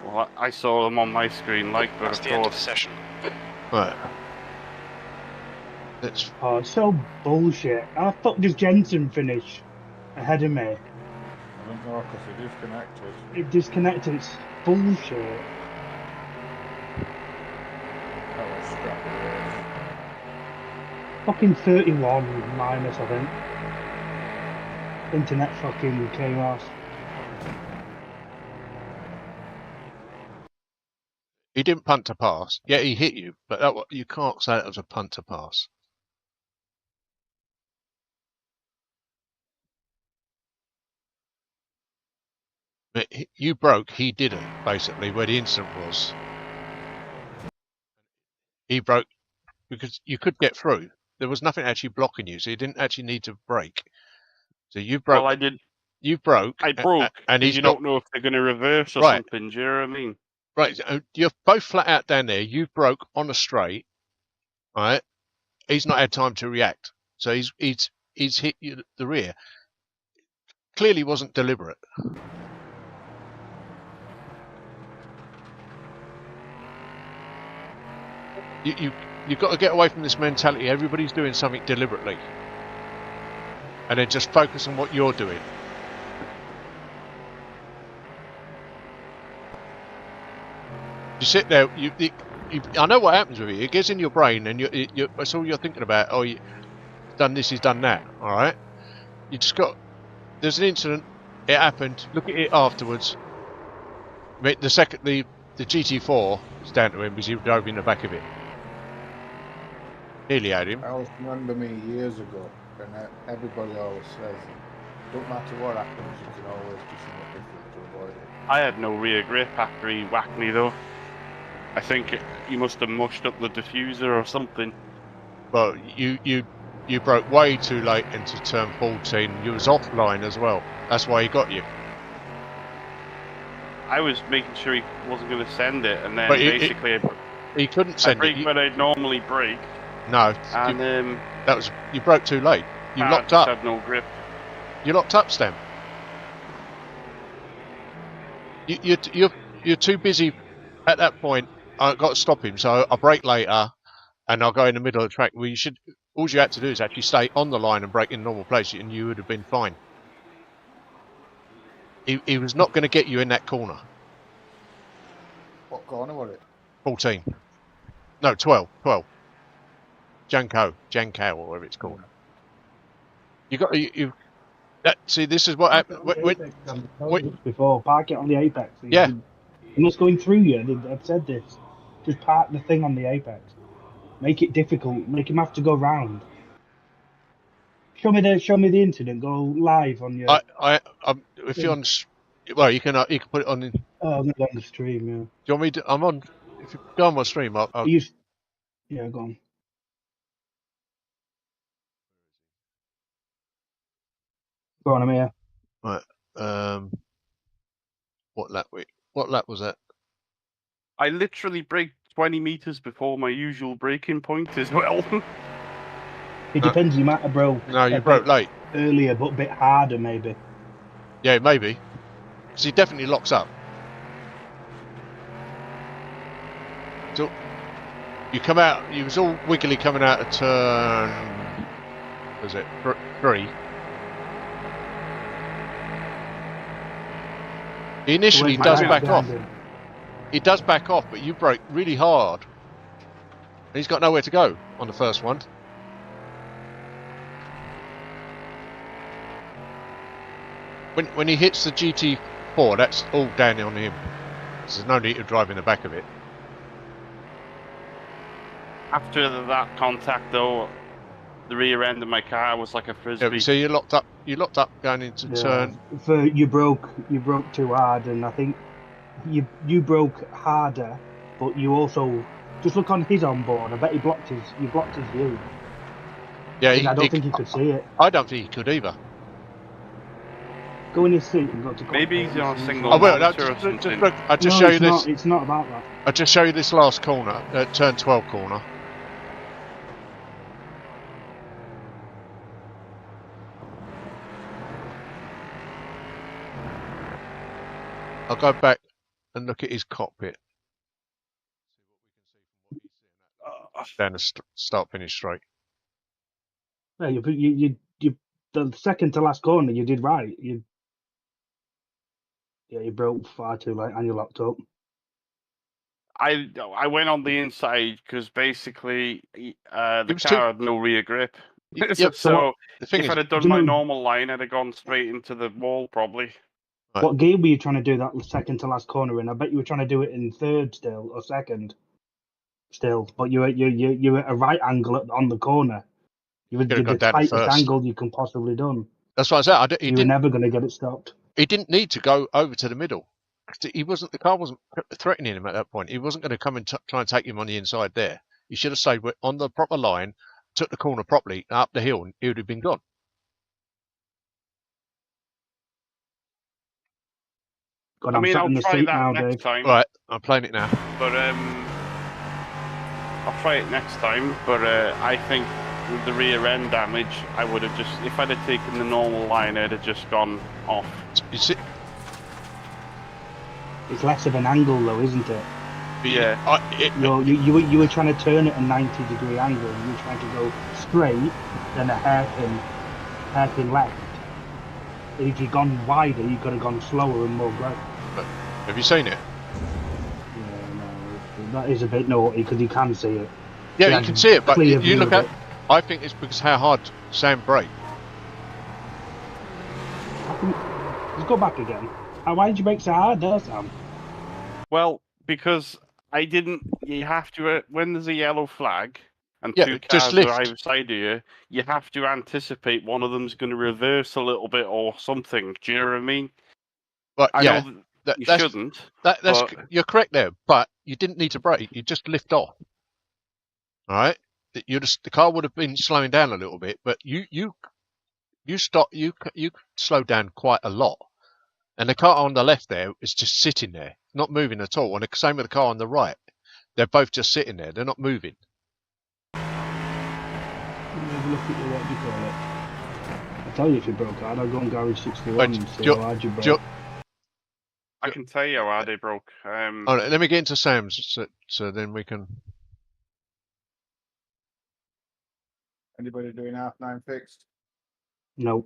Well, I saw them on my screen, like, but That's of the end of the course. session. Right. Let's. Oh, it's so bullshit. How the fuck does Jensen finish? ahead of me. I don't know because it disconnected. It disconnected. It's bullshit. That was scrap race. Fucking 31 minus, I think. Internet fucking chaos. He didn't punt to pass. Yeah, he hit you, but you can't say it was a punt to pass. But you broke, he didn't, basically, where the incident was. He broke because you could get through. There was nothing actually blocking you, so you didn't actually need to brake. So you broke. Well, I did. You broke. I broke, and he's you not. don't know if they're going to reverse or Right. something. Do you know what I mean? Right, you're both flat out down there. You broke on a straight, right? He's not had time to react, so he's hit you the rear. Clearly, wasn't deliberate. You've got to get away from this mentality. Everybody's doing something deliberately, and then just focus on what you're doing. You sit there. I know what happens with you. It gets in your brain, and that's all you're thinking about. Oh, you've done this, he's done that. All right. You just got. There's an incident. It happened. Look at it afterwards. The GT4 is down to him because he drove in the back of it. Nearly had him. I always remember me years ago, and everybody always says, don't matter what happens, you can always do something different to avoid it. I had no rear grip after he whacked me, though. I think he must have mushed up the diffuser or something. Well, you broke way too late into turn 14. You was offline as well. That's why he got you. I was making sure he wasn't going to send it, and then But basically he couldn't send I it. braked when I'd normally brake. No, And you broke too late. You I locked just up. had no grip. You locked up, Stem. You're too busy at that point. I got to stop him, so I brake later, and I'll go in the middle of the track. Well, all you had to do is actually stay on the line and brake in normal place, and you would have been fine. He was not going to get you in that corner. What corner was it? 14. No, 12. 12. Janko, or whatever it's called. See, this is what happened. Before, park it on the apex. So Yeah. I'm not going through you. I've said this. Just park the thing on the apex. Make it difficult. Make him have to go round. Show me the incident. Go live on your. If you're on, well, you can put it on. Oh, I'm on the stream. Yeah. Do you want me to? I'm on. If you go on my stream, I'll Yeah, go on. Go on, I'm here. Right. What lap was that? I literally braked 20 meters before my usual braking point as well. It depends. You might have broke. No, you broke late. Earlier, but a bit harder, maybe. Yeah, maybe. Because he definitely locks up. So you come out. You was all wiggly coming out of turn. Was it 3? He initially does back off. He does back off, but you brake really hard. And he's got nowhere to go on the first one. When he hits the GT4, that's all down on him. There's no need to drive in the back of it. After that contact, though, the rear end of my car was like a frisbee. Yeah, so you locked up. You locked up going into turn. You broke too hard, and I think you broke harder, but you also just look on his onboard. I bet you blocked his view. Yeah, I don't think he could see it. I don't think he could either. Go in his seat and go to. Maybe he's on a single. I will. I'll just show you this. It's not about that. I'll just show you this last corner, turn 12 corner. I'll go back and look at his cockpit. Down the start finish straight. Yeah, you the second to last corner, you did right. You broke far too late and you locked up. I went on the inside because basically the was car had no rear grip. Yep. So The thing if is, I'd have done my normal line, I'd have gone straight into the wall probably. Right. What gear were you trying to do that second to last corner in? I bet you were trying to do it in third still or second still, but you were at a right angle on the corner. You were the tightest angle you can possibly done. That's what I said. You were never going to get it stopped. He didn't need to go over to the middle. The car wasn't threatening him at that point. He wasn't going to come and try and take him on the inside there. He should have stayed on the proper line, took the corner properly up the hill, and he would have been gone. God, I'm sat in the seat now, Dave. Time. Right, I'm playing it now. But I'll try it next time. But I think with the rear end damage, I would have just, if I'd have taken the normal line, I'd have just gone off. You see, it's less of an angle though, isn't it? Yeah. You were trying to turn at a 90-degree angle. You were trying to go straight, then a hairpin left. If you'd gone wider, you could have gone slower and more growth. Have you seen it? Yeah, no, that is a bit naughty because you can see it. Yeah, you can see it, but you look at. I think it's because how hard Sam braked. Let's go back again. Why did you brake so hard there, Sam? Well, because I didn't. You have to when there's a yellow flag and two cars are either side of you. You have to anticipate one of them's going to reverse a little bit or something. Do you know what I mean? But I know that you shouldn't. You're correct there, but you didn't need to brake. You just lift off. All right. The car would have been slowing down a little bit, but you slowed down quite a lot. And the car on the left there is just sitting there, not moving at all. And the same with the car on the right. They're both just sitting there. They're not moving. Have a look at what do you call it? I'll tell you if you broke hard. I'll go on Garage 61 and see how hard you broke. I can tell you how hard they broke. All right, let me get into Sam's so then we can... Anybody doing half-9 fixed? No.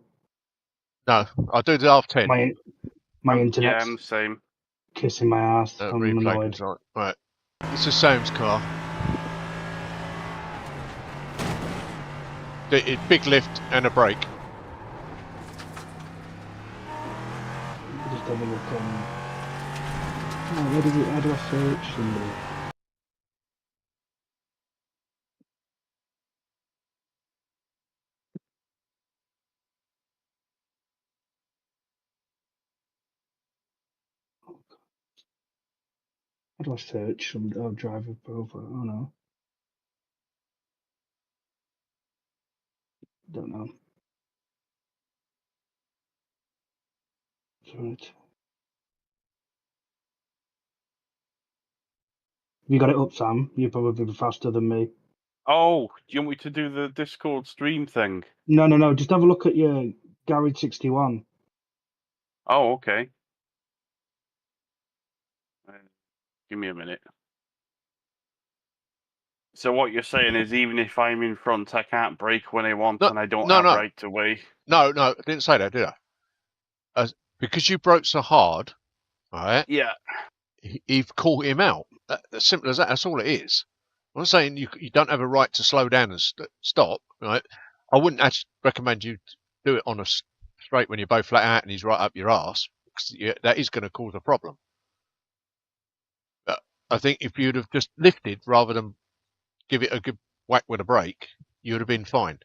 No, I'll do the half-10. My internet's I'm the same. Kissing my ass. I'm annoyed. Right. This is Sam's car. Big lift and a brake. Just have a look on... how do I search somebody? How do I search some driver profile? Oh no. Don't know. Right. Have you got it up, Sam? You're probably faster than me. Oh, do you want me to do the Discord stream thing? No. Just have a look at your Garage 61. Oh, okay. Give me a minute. So what you're saying is even if I'm in front, I can't brake when I want and I don't have right away? No, I didn't say that, did I? Because you broke so hard, right? Yeah. You've caught him out. As simple as that. That's all it is. I'm not saying you don't have a right to slow down and stop, right? I wouldn't actually recommend you do it on a straight when you're both flat out and he's right up your arse. That is going to cause a problem. But I think if you'd have just lifted rather than give it a good whack with a brake, you would have been fine.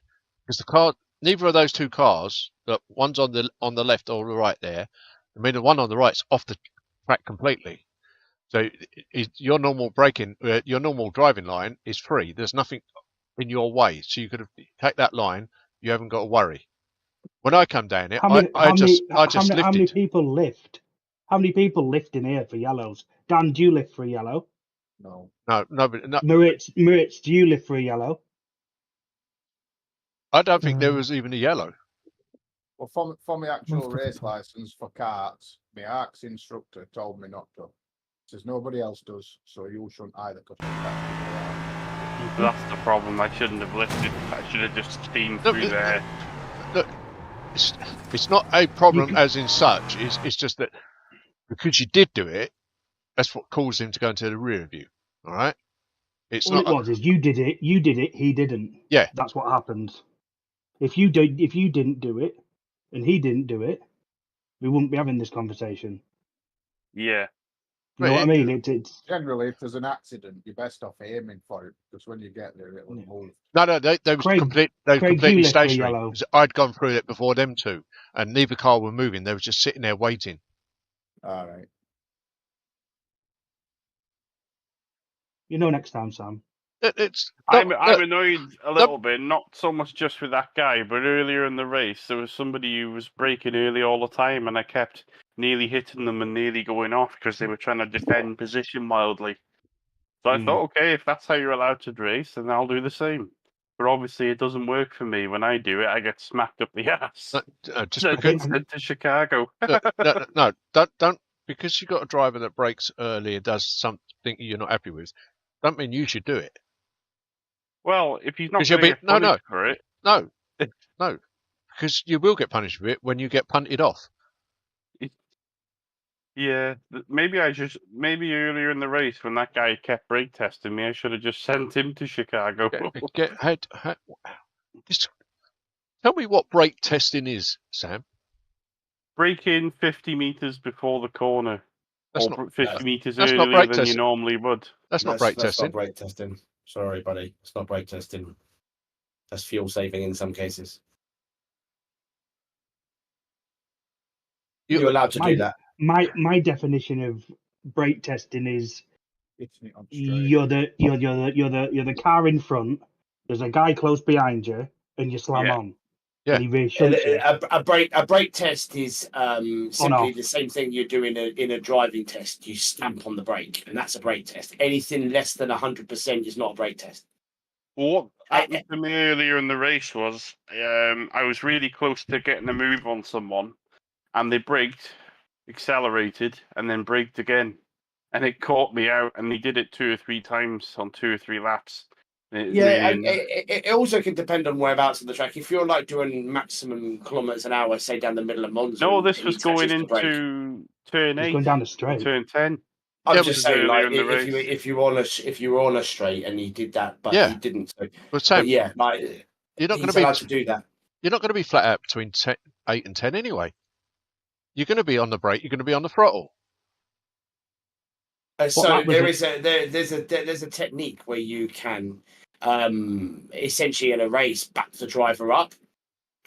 Because the car, neither of those two cars, one's on the left or the right there. I mean, the one on the right's off the track completely. So your normal braking, your normal driving line is free. There's nothing in your way, so you could have take that line. You haven't got to worry. When I come down it, I just lifted. How many people lift? How many people lift in here for yellows? Dan, do you lift for a yellow? No. No. Moritz, do you lift for a yellow? I don't think there was even a yellow. Well, for my actual race license for karts, my ARCS instructor told me not to. Says nobody else does, so you shouldn't either. That's the problem. I shouldn't have lifted. I should have just steamed through there. Look, it's not a problem can- as in such. It's just that because you did do it, that's what caused him to go into the rear of you. All right. It's All not. it was is you did it, he didn't. Yeah. That's what happened. If you didn't do it, and he didn't do it, we wouldn't be having this conversation. Yeah. You know what I mean? It's Generally, if there's an accident, you're best off aiming for it because when you get there, it'll move. No, they was Craig- completely you left me stationary. yellow. I'd gone through it before them two, and neither car were moving. They were just sitting there waiting. All right. You know, next time, Sam. I'm annoyed a little bit, not so much just with that guy, but earlier in the race, there was somebody who was braking early all the time, and I kept nearly hitting them and nearly going off because they were trying to defend position wildly. So I thought, okay, if that's how you're allowed to race, then I'll do the same. But obviously, it doesn't work for me. When I do it, I get smacked up the ass. Just because sent to Chicago. no, don't because you got a driver that brakes early and does something you're not happy with. Don't mean you should do it. Well, if he's not 'Cause going to get punished no, for it, no, because you will get punished for it when you get punted off. yeah, maybe earlier in the race when that guy kept brake testing me, I should have just sent him to Chicago. Tell me what brake testing is, Sam. Brake in 50 meters before the corner, That's or not 50 meters that's not earlier brake than you testing. normally would. That's not brake testing. Not brake testing. Sorry, buddy. It's not brake testing. That's fuel saving in some cases. You're allowed to do that. My definition of brake testing is you're the car in front. There's a guy close behind you, and you slam on. Yeah. And he really shunts you. A brake test is simply the same thing you do in a driving test. You stamp on the brake, and that's a brake test. Anything less than 100% is not a brake test. What happened to me earlier in the race was I was really close to getting a move on someone, and they braked, accelerated, and then braked again. And it caught me out, and they did it 2 or 3 times on 2 or 3 laps. It also can depend on whereabouts of the track. If you're like doing maximum kilometers an hour, say down the middle of Monza. No, this was going into turn 8. Going down the straight. Turn 10. I'm just saying, like, if you were on a straight and you did that, but you didn't. So, Sam, yeah, like you're not going allowed to do that. You're not going to be flat out between 8 and 10 anyway. You're going to be on the brake. You're going to be on the throttle. So there's a technique where you can essentially in a race back the driver up,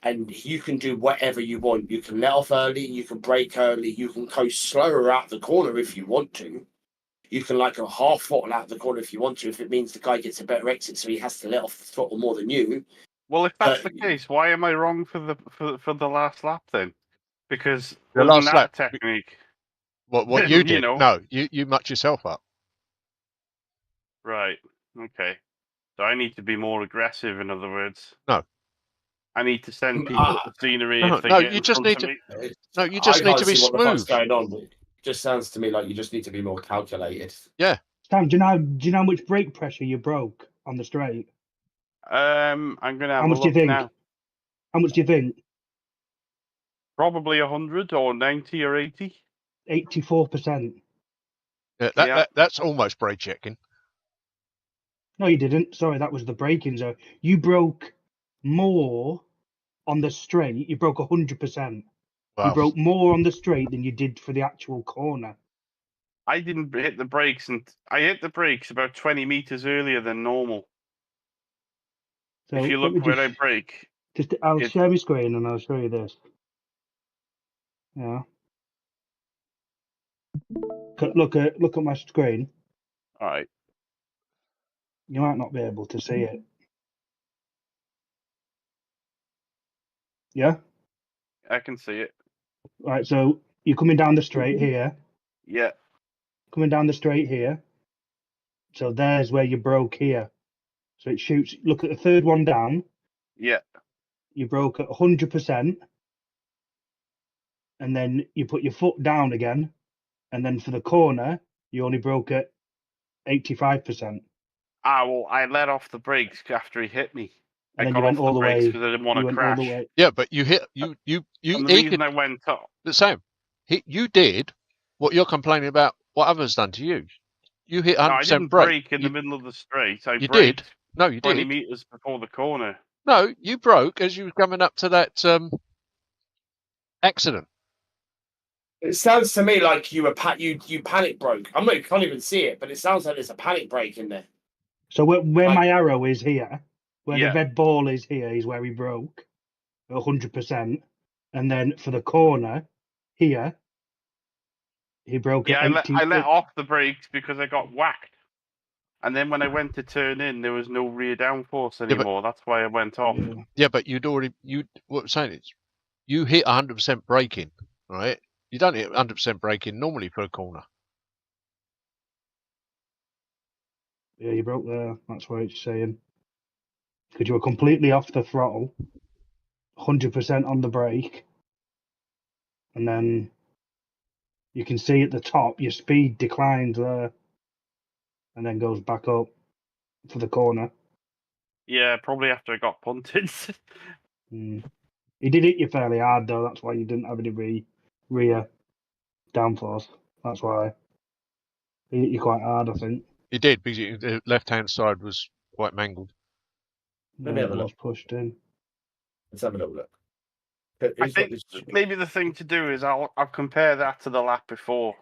and you can do whatever you want. You can let off early, you can brake early, you can coast slower out the corner if you want to. You can like a half throttle out the corner if you want to, if it means the guy gets a better exit, so he has to let off the throttle more than you. Well, if that's the case, why am I wrong for the last lap then? Because the last lap technique. What you did? No, you mucked yourself up. Right. Okay. So I need to be more aggressive. In other words. No. I need to send people to the scenery. You just need to be smooth. What the fuck's going on? It just sounds to me like you just need to be more calculated. Yeah. Sam, do you know how much brake pressure you broke on the straight? I'm gonna have how much a do you think? now. How much do you think? Probably 100 or 90 or 80. 84%. That's almost brake checking. No, you didn't. Sorry, that was the braking zone. You broke more on the straight. You broke 100%. Wow. You broke more on the straight than you did for the actual corner. I didn't hit the brakes, and I hit the brakes about 20 meters earlier than normal. So if you look where I brake, I'll share my screen and I'll show you this. Yeah. Look at my screen. All right. You might not be able to see it. Yeah? I can see it. Right, so you're coming down the straight here. Yeah. Coming down the straight here. So there's where you broke here. So it shoots. Look at the third one down. Yeah. You broke at 100%. And then you put your foot down again. And then for the corner, you only broke at 85%. Ah, well, I let off the brakes after he hit me. and then got you went off all the the brakes way. because I didn't want You to went all the crash. way. Yeah, but you hit you And the he reason could, I went up, the same. You did what you're complaining about. What others done to you? You hit no, I 100% didn't brake. brake in the middle of the straight. I You braked did. No, you 20 did. meters before the corner. No, you broke as you were coming up to that accident. It sounds to me like you panic broke. I can't even see it, but it sounds like there's a panic brake in there. So where Like- my arrow is here, where Yeah. the red ball is here, is where he broke 100%. And then for the corner here, he broke Yeah, at 80. I let off the brakes because I got whacked. And then when I went to turn in, there was no rear downforce but- anymore. That's why I went off. Yeah. Yeah, but what I'm saying is, you hit 100% braking, right? You don't hit 100% braking normally for a corner. Yeah, you broke there. That's what it's saying. Because you were completely off the throttle, 100% on the brake, and then you can see at the top your speed declines there, and then goes back up for the corner. Yeah, probably after I got punted. He did hit you fairly hard though. That's why you didn't have any rear downforce. That's why he hit you quite hard, I think. He did because the left-hand side was quite mangled. Let me have a It look. was pushed in. Let's have a little look. I think maybe the thing to do is I'll compare that to the lap before.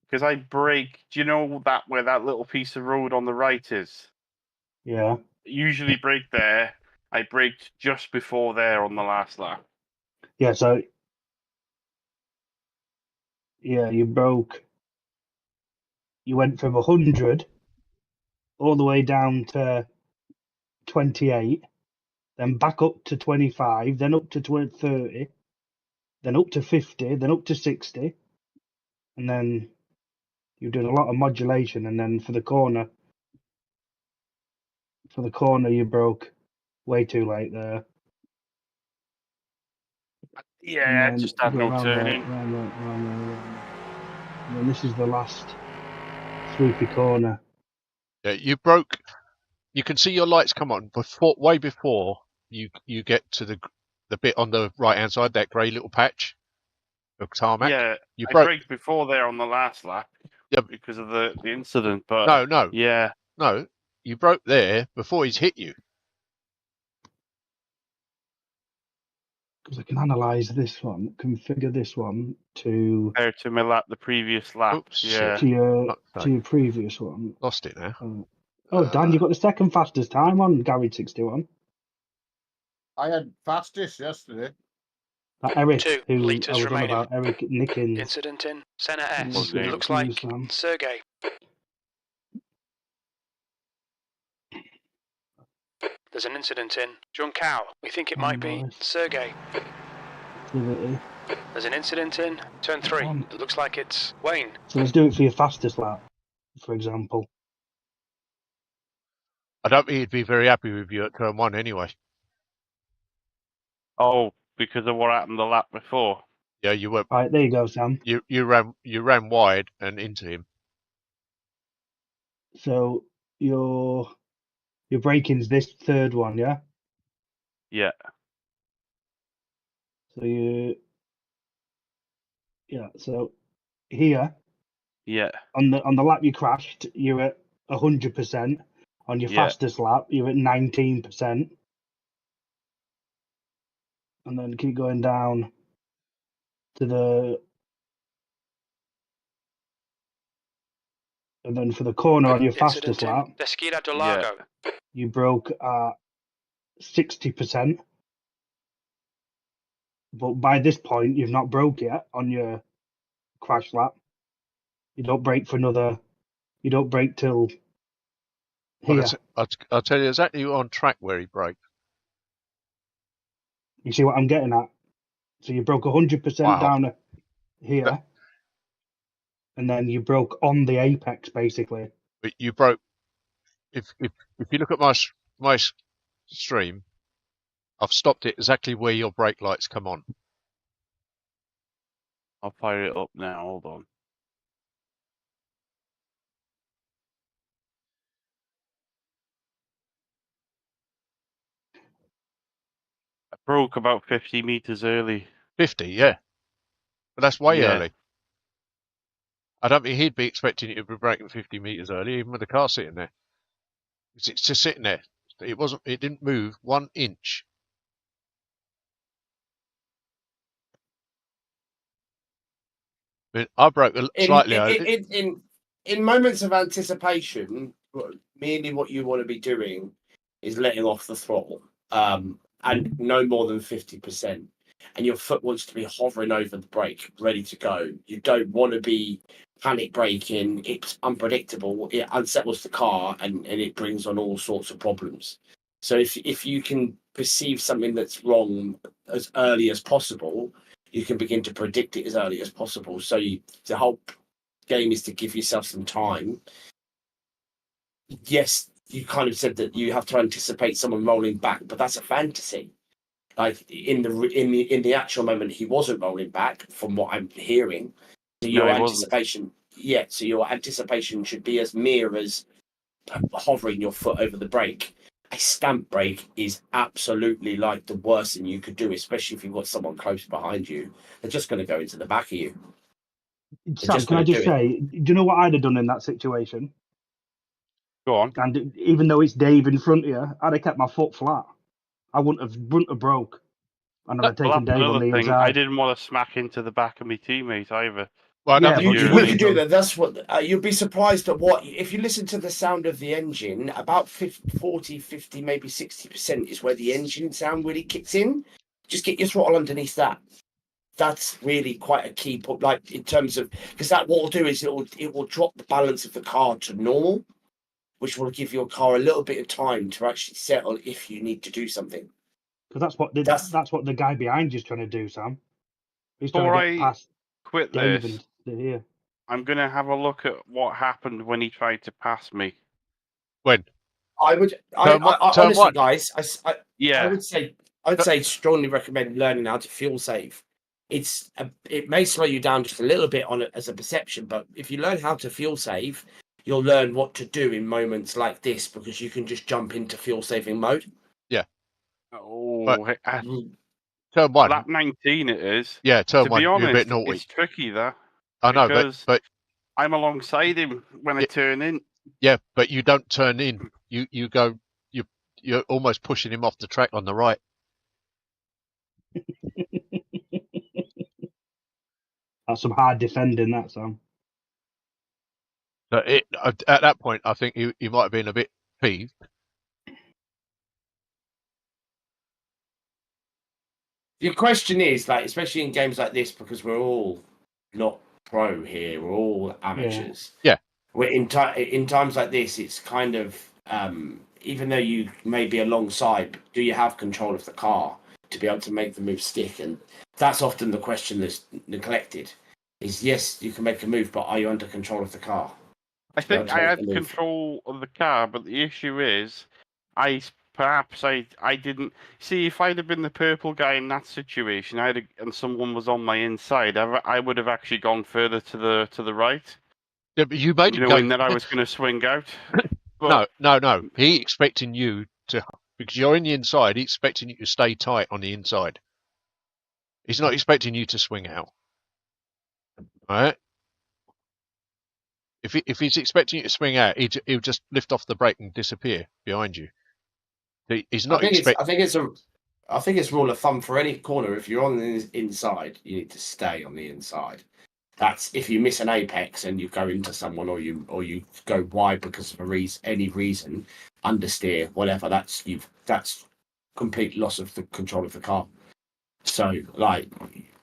Because I brake, do you know that where that little piece of road on the right is? Yeah. Usually brake there. I braked just before there on the last lap. Yeah, so yeah, you broke. You went from 100 all the way down to 28, then back up to 25, then up to 30, then up to 50, then up to 60, and then you're doing a lot of modulation. And then for the corner, you broke way too late there. Yeah, I just had no turning. Round there. And then this is the last swoopy corner. Yeah, you broke. You can see your lights come on way before you get to the bit on the right-hand side, that grey little patch of tarmac. Yeah, you I broke. braked before there on the last lap. Yeah, because of the incident. But no. Yeah. No, you broke there before he's hit you. Because I can analyze this one, configure this one to compared to my lap, the previous lap. Oops, yeah. to your previous one. Lost it now. Dan, you got the second fastest time on Garage 61. I had fastest yesterday. That Eric, 2 who litres I was remaining. on about, Eric Nickins. Incident in centre S. Okay. It looks like Sam. Sergey. There's an incident in Junkao. We think it might be Nice. Sergey. Activity. There's an incident in turn 3. It looks like it's Wayne. So let's do it for your fastest lap, for example. I don't think he'd be very happy with you at turn 1 anyway. Oh, because of what happened the lap before. Yeah, you were. Right, there you go, Sam. You ran wide and into him. So your braking's this third one, yeah? Yeah. So so here Yeah. on the lap you crashed, you're at 100%. On your fastest lap, you're at 19%. And then keep going down to and then for the corner on your fastest lap, Interlagos. you broke at 60%. But by this point, you've not broke yet on your crash lap. You don't brake for another. You don't brake till here. I'll tell you exactly on track where he broke. You see what I'm getting at? So you broke 100% down here, and then you broke on the apex basically. But you broke. If you look at my stream, I've stopped it exactly where your brake lights come on. I'll fire it up now. Hold on. broke about 50 meters early. 50, yeah. But that's way Yeah. early. I don't think he'd be expecting you to be braking 50 meters early, even with the car sitting there. It's just sitting there. It didn't move 1 inch. I mean, I broke slightly early. In moments of anticipation, merely what you want to be doing is letting off the throttle, and no more than 50%. And your foot wants to be hovering over the brake, ready to go. You don't want to be panic braking. It's unpredictable. It unsettles the car, and it brings on all sorts of problems. So if you can perceive something that's wrong as early as possible, you can begin to predict it as early as possible. So the whole game is to give yourself some time. Yes, you kind of said that you have to anticipate someone rolling back, but that's a fantasy. Like in the actual moment, he wasn't rolling back, from what I'm hearing. So your anticipation, so your anticipation should be as mere as hovering your foot over the brake. A stamp brake is absolutely like the worst thing you could do, especially if you've got someone close behind you. They're just going to go into the back of you. Sam, can I just say, do you know what I'd have done in that situation? Go on. And even though it's Dave in front of you, I'd have kept my foot flat. I wouldn't have broke. And I'd have taken Dave on the inside. I didn't want to smack into the back of my teammate either. Well, yeah, you can do that. That's what you'll be surprised at. What if you listen to the sound of the engine? About 40, 50, maybe 60% is where the engine sound really kicks in. Just get your throttle underneath that. That's really quite a key point. Like in terms of, because that what will do is it will drop the balance of the car to normal, which will give your car a little bit of time to actually settle if you need to do something. Because that's what the guy behind you's trying to do, Sam. He's trying to get past quit Dave this. Here. I'm going to have a look at what happened when he tried to pass me. When? I honestly, guys, I would say strongly recommend learning how to fuel save. It may slow you down just a little bit on it as a perception, but if you learn how to fuel save, you'll learn what to do in moments like this, because you can just jump into fuel saving mode. Yeah. Oh, turn 1. Lap 19 it is. Yeah, turn 1. To be honest, you're a bit naughty. It's tricky there. I know, but I'm alongside him when I turn in. Yeah, but you don't turn in. You go. You're almost pushing him off the track on the right. That's some hard defending, that, Sam. So at that point, I think he might have been a bit peeved. Your question is, like, especially in games like this, because we're all not pro here, we're all amateurs. Yeah. We're in times like this, it's kind of even though you may be alongside, do you have control of the car to be able to make the move stick? And that's often the question that's neglected. Is yes, you can make a move, but are you under control of the car? I think I had control of the car, but the issue is, I didn't see. If I'd have been the purple guy in that situation, and someone was on my inside, I would have actually gone further to the right. Yeah, but you made him knowing that I was going to swing out. But... No. He expecting you to, because you're in the inside. He's expecting you to stay tight on the inside. He's not expecting you to swing out. All right. If he's expecting you to swing out, he'll just lift off the brake and disappear behind you. He's not. I think it's rule of thumb for any corner. If you're on the inside, you need to stay on the inside. That's if you miss an apex and you go into someone, or you go wide because of any reason, understeer, whatever. That's complete loss of the control of the car. So, like,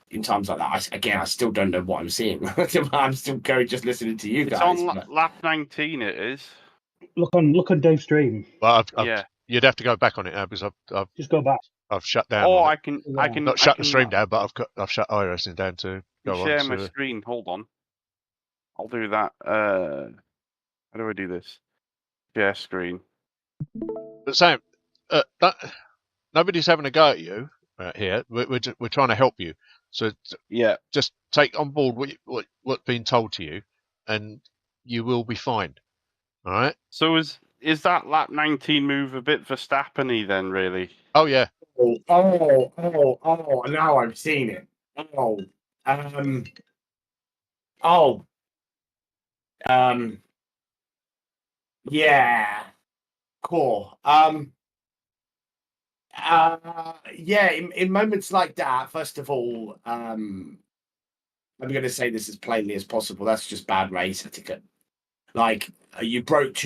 in times like that, I still don't know what I'm seeing. I'm still just listening to you guys. It's on lap 19. It is. Look on Dave's stream. Well, you'd have to go back on it now because I've just go back. I've shut down. Oh, I can not shut the stream down, but I've shut iRacing down to go share on. My screen. Hold on, I'll do that. How do I do this? Share screen. But Sam, nobody's having a go at you here. We're trying to help you. So just take on board what's been told to you, and you will be fine. All right. So is that lap 19 move a bit Verstappen-y then, really? Oh yeah. Now I've seen it. Yeah, cool. Yeah, in moments like that, first of all, I'm going to say this as plainly as possible. That's just bad race etiquette. Like you broke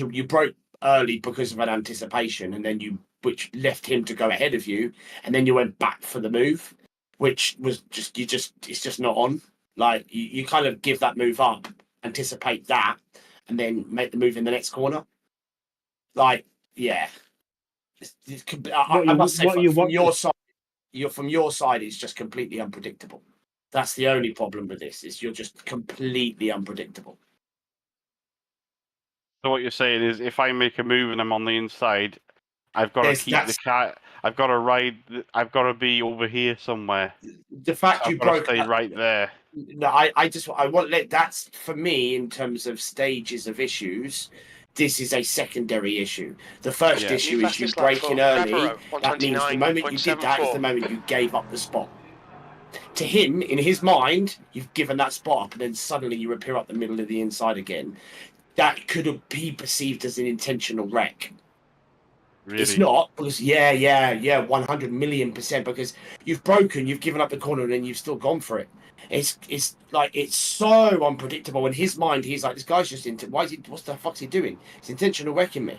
early because of an anticipation, and then which left him to go ahead of you, and then you went back for the move, which was it's just not on. Like you kind of give that move up, anticipate that, and then make the move in the next corner. Like, yeah. I must say, from your side, from your side, it's just completely unpredictable. That's the only problem with this, is you're just completely unpredictable. So what you're saying is, if I make a move and I'm on the inside, I've got to keep the car. I've got to ride. I've got to be over here somewhere. The fact you broke, stay right there. No, I want that's for me in terms of stages of issues. This is a secondary issue. The first issue is you breaking early. That means the moment you did that is the moment you gave up the spot. To him, in his mind, you've given that spot up, and then suddenly you appear up the middle of the inside again. That could be perceived as an intentional wreck. Really? It's not, because 100 million%, because you've given up the corner, and then you've still gone for it. It's like, it's so unpredictable. In his mind, he's like, this guy's just what the fuck's he doing? He's intentional wrecking me.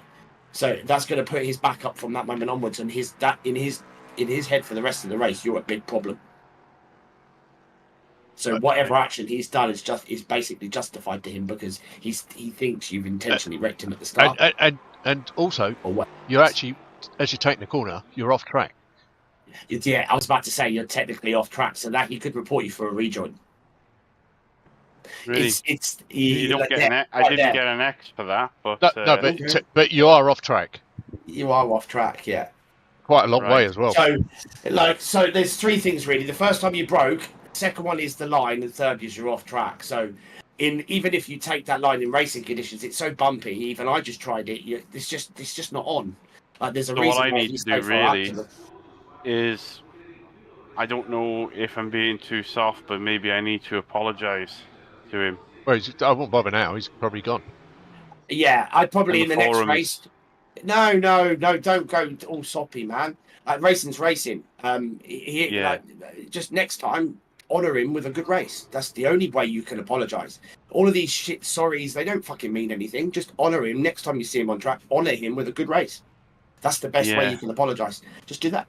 So that's going to put his back up from that moment onwards, and in his head for the rest of the race, you're a big problem. So whatever action he's done is basically justified to him, because he thinks you've intentionally wrecked him at the start. And also, you're actually, as you're taking the corner, you're off track. Yeah, I was about to say you're technically off track, so that he could report you for a rejoin. Really? You don't get an X. I didn't get an X for that, but but you are off track. You are off track, yeah. Quite a long way as well. So there's three things really. The first time you broke, second one is the line, and third is you're off track. So even if you take that line in racing conditions, it's so bumpy. Even I just tried it. It's just not on. Like there's a reason. What I need to do really is, I don't know if I'm being too soft, but maybe I need to apologise to him. Well, I won't bother now. He's probably gone. Yeah, I'd probably in the next race. No, don't go all soppy, man. Racing's racing. Just next time, honour him with a good race. That's the only way you can apologise. All of these shit sorries, they don't fucking mean anything. Just honour him next time you see him on track. Honour him with a good race. That's the best way you can apologise. Just do that.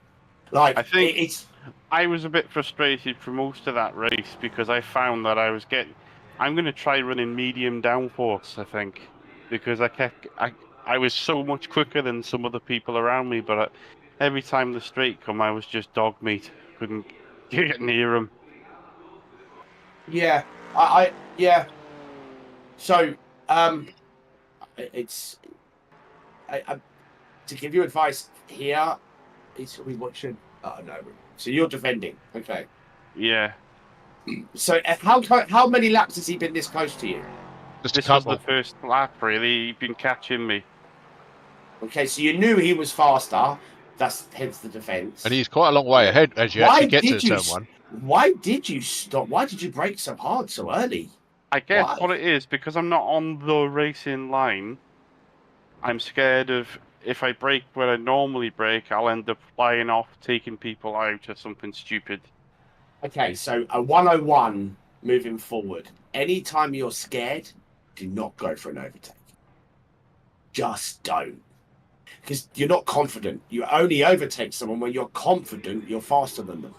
Like, I think I was a bit frustrated for most of that race, because I found that I'm going to try running medium downforce, I think, because I was so much quicker than some other people around me, but every time the straight come, I was just dog meat. Couldn't get near him. Yeah, So, to give you advice here, we watching. Oh no! So you're defending, okay? Yeah. So how many laps has he been this close to you? This was the first lap, really. He'd been catching me. Okay, so you knew he was faster. That's hence the defence. And he's quite a long way ahead as you actually get to turn one. Why did you stop? Why did you brake so hard so early? I guess what it is, because I'm not on the racing line, I'm scared of, if I brake where I normally brake, I'll end up flying off, taking people out or something stupid. Okay, so a 101 moving forward. Anytime you're scared, do not go for an overtake. Just don't. Because you're not confident. You only overtake someone when you're confident you're faster than them.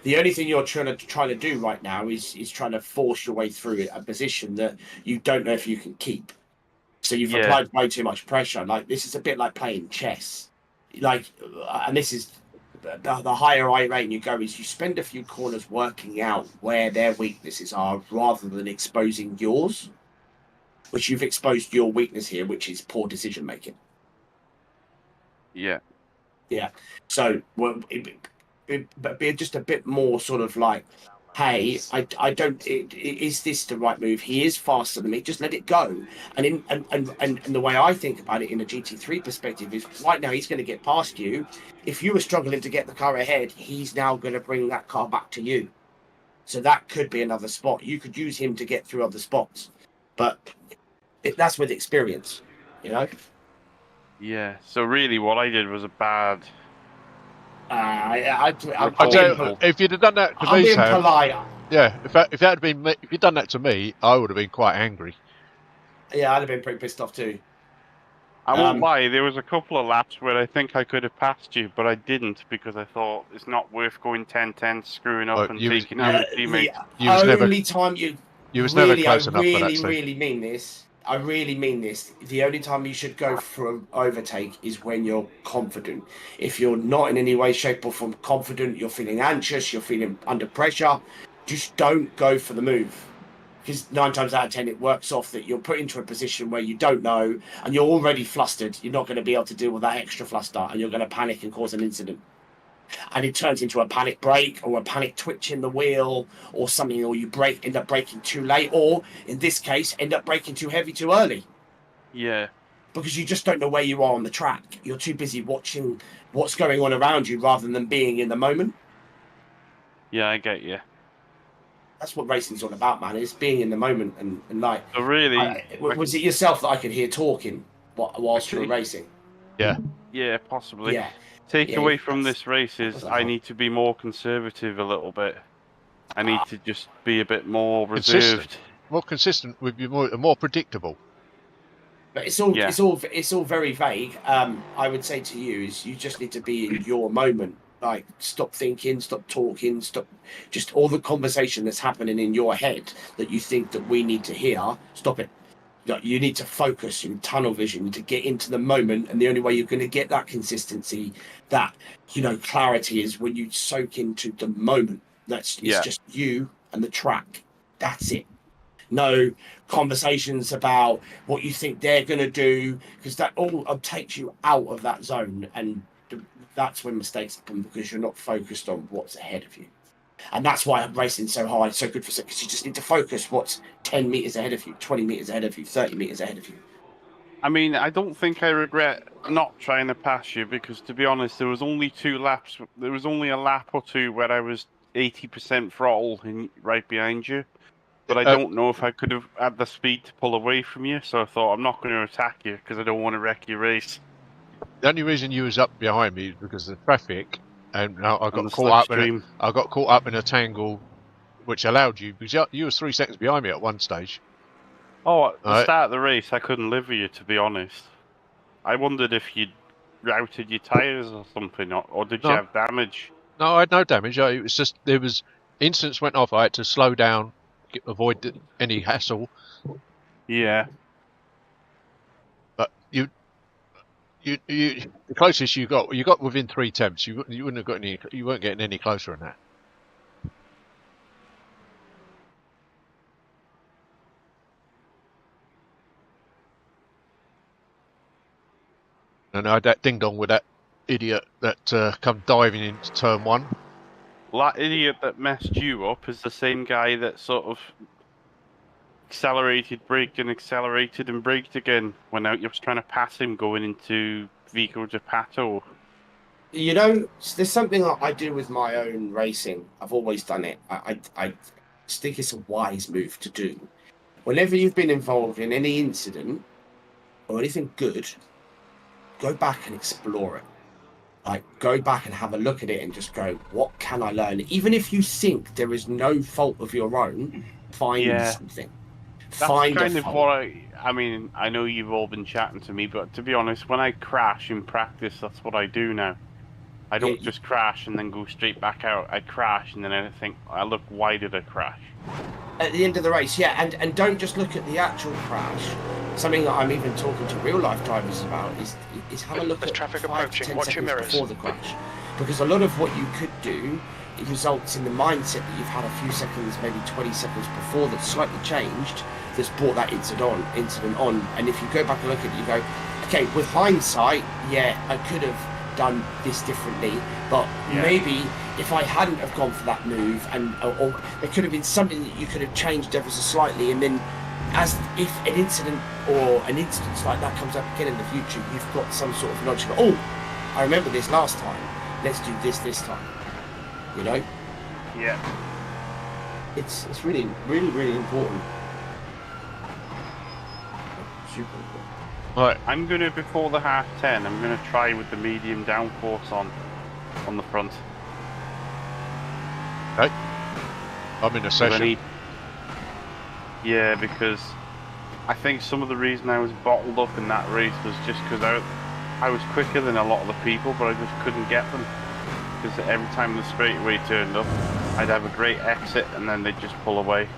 The only thing you're trying to do right now is trying to force your way through a position that you don't know if you can keep. So you've applied way too much pressure. Like, this is a bit like playing chess. Like, and this is the higher iRating you go, is you spend a few corners working out where their weaknesses are rather than exposing yours, which you've exposed your weakness here, which is poor decision making. Yeah. So, be just a bit more sort of like hey, I don't. Is this the right move? He is faster than me. Just let it go. And the way I think about it in a GT3 perspective is right now he's going to get past you. If you were struggling to get the car ahead, he's now going to bring that car back to you. So that could be another spot. You could use him to get through other spots, but that's with experience, you know. Yeah. So really, what I did was a bad. I tell you, if you'd have done that to me, being Sam, polite. yeah, if that had been me, if you'd done that to me, I would have been quite angry. Yeah, I'd have been pretty pissed off too. I won't lie, there was a couple of laps where I think I could have passed you, but I didn't because I thought it's not worth going 10-10, screwing up and taking out a teammate. You was never close enough for that, I really mean this. I really mean this. The only time you should go for an overtake is when you're confident. If you're not in any way, shape, or form confident, you're feeling anxious, you're feeling under pressure, just don't go for the move. Because 9 times out of 10, it works off that you're put into a position where you don't know and you're already flustered. You're not going to be able to deal with that extra fluster and you're going to panic and cause an incident. And it turns into a panic brake or a panic twitch in the wheel or something, or you end up braking too late, or in this case, end up braking too heavy too early. Yeah. Because you just don't know where you are on the track. You're too busy watching what's going on around you rather than being in the moment. Yeah, I get you. That's what racing's all about, man, is being in the moment and like... So really... was it yourself that I could hear talking whilst you were racing? Yeah. Yeah, possibly. Yeah. Takeaway from this race is I need to be more conservative a little bit. I need to just be a bit more reserved. More consistent would be more predictable. But it's all very vague. I would say to you is you just need to be in your moment. Like, stop thinking, stop talking, stop just all the conversation that's happening in your head that you think that we need to hear. Stop it. You need to focus in tunnel vision to get into the moment, and the only way you're going to get that consistency, that clarity, is when you soak into the moment. It's just you and the track. That's it. No conversations about what you think they're going to do, because that all takes you out of that zone, and that's when mistakes happen because you're not focused on what's ahead of you. And that's why racing's so hard, so good for, because you just need to focus what's 10 meters ahead of you, 20 meters ahead of you, 30 meters ahead of you. I mean, I don't think I regret not trying to pass you, because to be honest, there was only 2 laps. There was only a lap or 2 where I was 80% throttle right behind you. But I don't know if I could have had the speed to pull away from you, so I thought I'm not going to attack you because I don't want to wreck your race. The only reason you was up behind me is because of the traffic. And I got caught up in a tangle, which allowed you, because you was 3 seconds behind me at one stage. Oh, at the start of the race, I couldn't live with you, to be honest. I wondered if you'd routed your tyres or something, or did you have damage? No, I had no damage. It was just there was incidents went off. I had to slow down, avoid any hassle. Yeah. But the closest you got within 3 temps. You wouldn't have got any. You weren't getting any closer than that. And I had that ding dong with that idiot that come diving into turn 1. That idiot that messed you up is the same guy that sort of accelerated, braked, and accelerated and braked again when I was trying to pass him going into Vico Gepato. You know, there's something I do with my own racing. I've always done it. I think it's a wise move to do. Whenever you've been involved in any incident or anything good, go back and explore it. Like, go back and have a look at it and just go, what can I learn? Even if you think there is no fault of your own, find something. That's kind of what I mean, I know you've all been chatting to me, but to be honest, when I crash in practice, that's what I do now. I don't just crash and then go straight back out. I crash and then I think, look, why did I crash? At the end of the race, and don't just look at the actual crash. Something that I'm even talking to real life drivers about is have a look at traffic 5 to 10 watch your seconds mirrors before the crash. Because a lot of what you could do, it results in the mindset that you've had a few seconds, maybe 20 seconds before, that's slightly changed, that's brought that incident on. And if you go back and look at it, you go, okay, with hindsight, I could have done this differently, but maybe if I hadn't have gone for that move, and or there could have been something that you could have changed ever so slightly, and then as if an incident or an instance like that comes up again in the future, you've got some sort of knowledge of, oh, I remember this last time, let's do this time, you know? Yeah. It's really, really, really important. Super important. Right. I'm gonna, before the 10:30, I'm gonna try with the medium downforce on the front. Okay. I'm in a session. Yeah, because I think some of the reason I was bottled up in that race was just because I was quicker than a lot of the people, but I just couldn't get them. Because every time the straightaway turned up, I'd have a great exit and then they'd just pull away.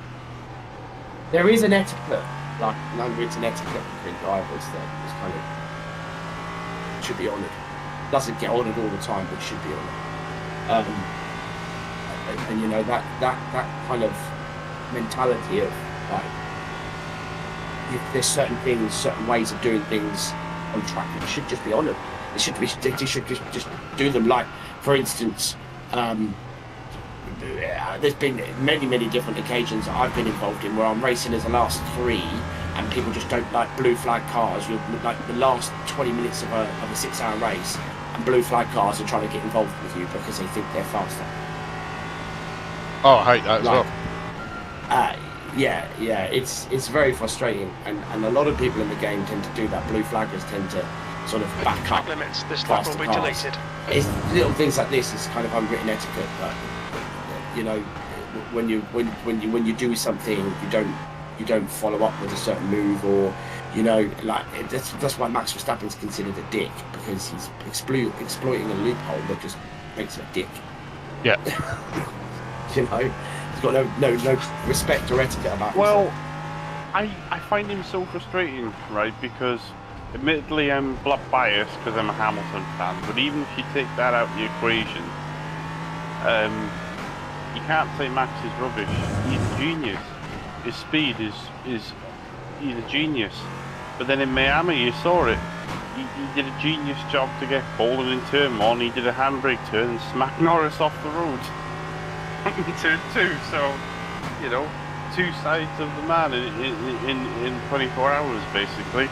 There is an etiquette, like an unwritten etiquette between drivers that is kind of should be honoured. Doesn't get honoured all the time, but should be honoured. And you know that kind of mentality of like, if there's certain things, certain ways of doing things on track, it should just be honoured. It should be. They should just do them. Like, for instance, there's been many different occasions that I've been involved in where I'm racing as the last 3, and people just don't like blue flag cars. You're like the last 20 minutes of a 6-hour race, and blue flag cars are trying to get involved with you because they think they're faster. Oh, I hate that as well. Yeah, it's very frustrating, and a lot of people in the game tend to do that. Blue flaggers tend to sort of back up. Limits. This lap will be deleted. It's little things like this. It's kind of unwritten etiquette, but you know, when you do something, you don't follow up with a certain move, or you know, like that's why Max Verstappen's considered a dick, because he's exploiting a loophole that just makes him a dick. Yeah. You know, he's got no respect or etiquette about himself. Well, I find him so frustrating, right? Because admittedly I'm biased because I'm a Hamilton fan, but even if you take that out of the equation, you can't say Max is rubbish. He's a genius. His speed is he's a genius. But then in Miami you saw it. He did a genius job to get Poland in turn 1. He did a handbrake turn and smacked Norris off the road. In turn 2, so you know, 2 sides of the man in 24 hours basically.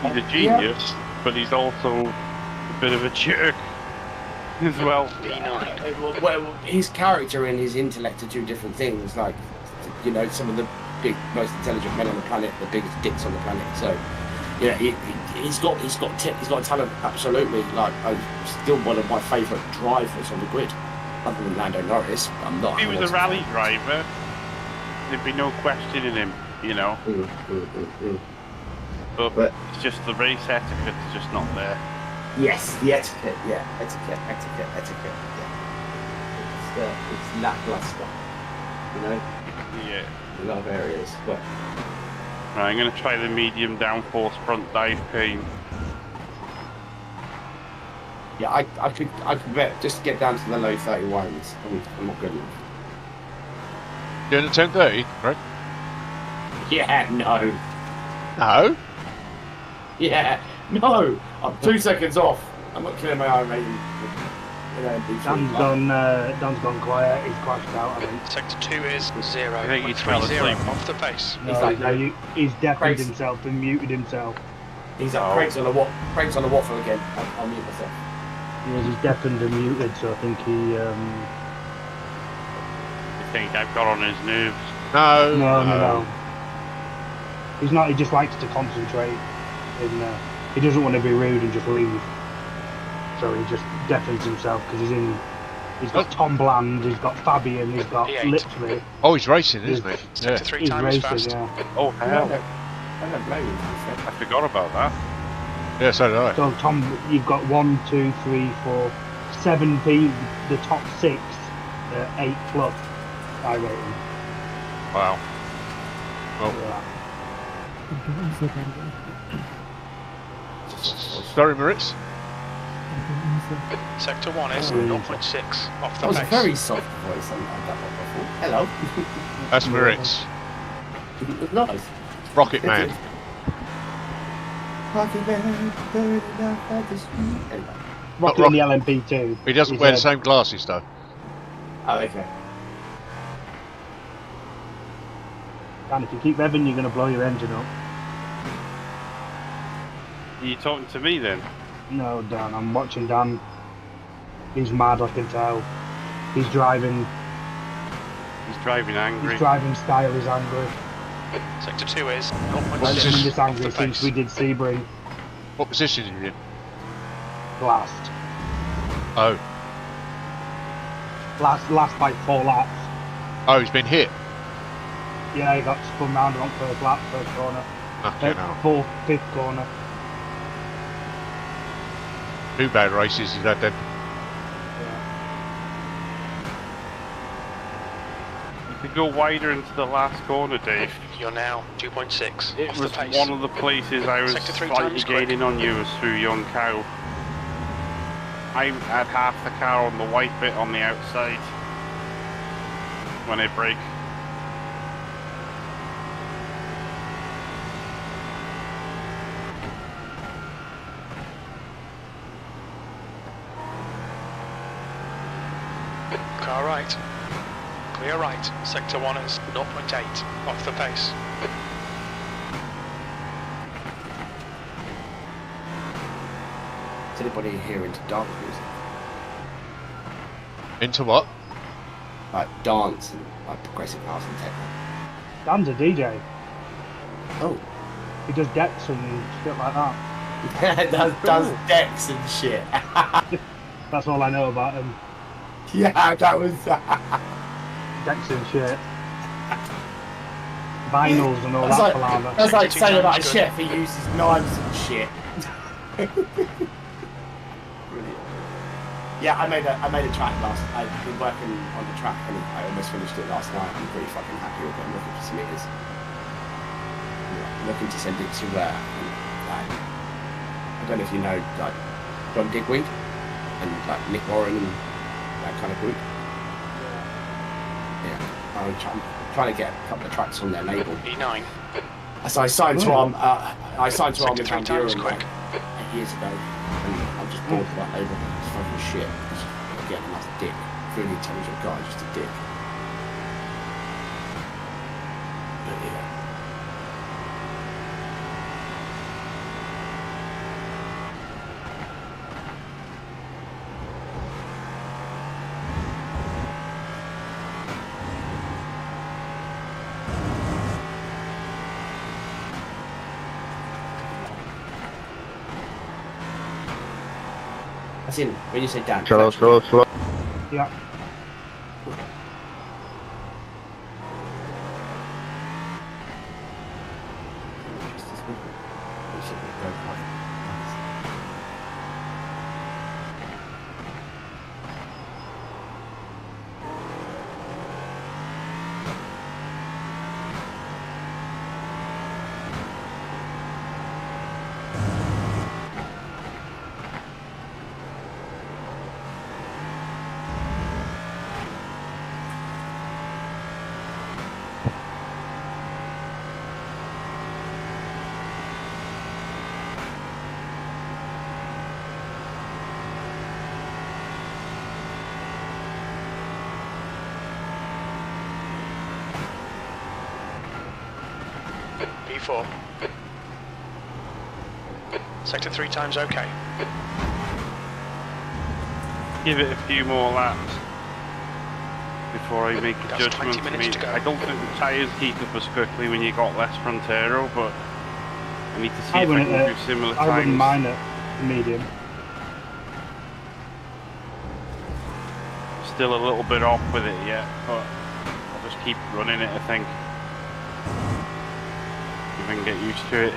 He's a genius, but he's also a bit of a jerk as well. Well, his character and his intellect are 2 different things. Like, you know, some of the most intelligent men on the planet, the biggest dicks on the planet. So, yeah, he's got talent. Absolutely. Like, still one of my favourite drivers on the grid. Other than Lando Norris, I'm not. If he was a rally driver, there'd be no questioning him, you know. But it's just the race etiquette's just not there. Yes, the etiquette, yeah, etiquette, yeah. It's lackluster, you know. Yeah. In a lot of areas, but. Right, I'm gonna try the medium downforce front dive pane. Yeah, I could bet just get down to the low 31s. I'm not good enough. Doing a 10:30, right? Yeah, no. No? Yeah, no. I'm 2 seconds off. I'm not killing my iRating. Dan's gone quiet. He's crashed out, I think. Sector 2 is 0.30 I think he's fell asleep. off the pace. He's deafened himself and muted himself. He's up. Craig's on a waffle again. I'll mute myself. Yes, he's deafened and muted, so I think he. I think I've got on his nerves. No. He's not. He just likes to concentrate. He doesn't want to be rude and just leave. So he just deafens himself because he's got Tom Bland, he's got Fabian, he's got Lipsby. Oh, he's racing, isn't he? Yeah. 3 times fast. Yeah. Oh hell! I don't blame you. I forgot about that. Yeah, so did I. So Tom, you've got 1, 2, 3, 4, 7 the top 6, 8 plus iRating. Wow. Well. Sorry, Moritz. Sector 1 is 0.6 off the That was a pace. very soft voice on that one before. Hello. That's Moritz. It was nice. Rocket Man. Rocket Man, burning up at the street. Anyway. Rocket in the LMP2. He doesn't is wear a- the same glasses though. Oh, okay. Dan, if you keep revving, you're going to blow your engine up. Are you talking to me then? No, Dan, I'm watching Dan. He's mad, I can tell. He's driving. He's driving angry. His driving style is angry. Sector 2 is I've 0.6 been this off angry the since pace. we did Sebring What position is he in? last. Oh. Last like 4 laps. Oh, he's been hit. Yeah, he got spun round on first lap, first corner. Okay, now. Fourth, fifth corner. 2 bad races he's had then. You could go wider into the last corner, Dave. You're now 2.6 It off was the pace. one of the places I was Sector 3 slightly times quick. gaining on you was through Young Cow. I had half the car on the white bit on the outside when I brake. Car right. Clear right. Sector 1 is 0.8 off the pace. Is anybody here into dance music? Into what? Like dance and like progressive house and techno? Dan's a DJ. Oh. He does decks and shit like that. does decks and shit. That's all I know about him. Yeah, that was... Decks and shit. Vinyls and all That's that like, palaver. that's like saying about a Good. chef, he uses knives and shit. Brilliant. Yeah, I made a track last. I've been working on the track and I almost finished it last night. I'm pretty fucking happy with it. I'm looking for some meters. I'm looking to send it to I don't know if you know like John Digweed and like Nick Warren and that kind of group. Yeah, I'm trying to get a couple of tracks on their label. E9. So I signed to Arm. I signed to Arm Sector 3 Van times Buren quick. like 8 years ago, and I'm just bored of that label. It's fucking shit. Because again, another dick, really intelligent guy, just a dick. But yeah. As in, when you say Dan. Slow. Yeah. P4. Sector 3 times okay. Give it a few more laps before I make a That's 20 judgment. minutes to go. I don't think the tyres heat up as quickly when you got less front aero, but I need to see if I can do similar I wouldn't times. mind it. Medium. Still a little bit off with it yet, but I'll just keep running it, I think. If I can get used to it.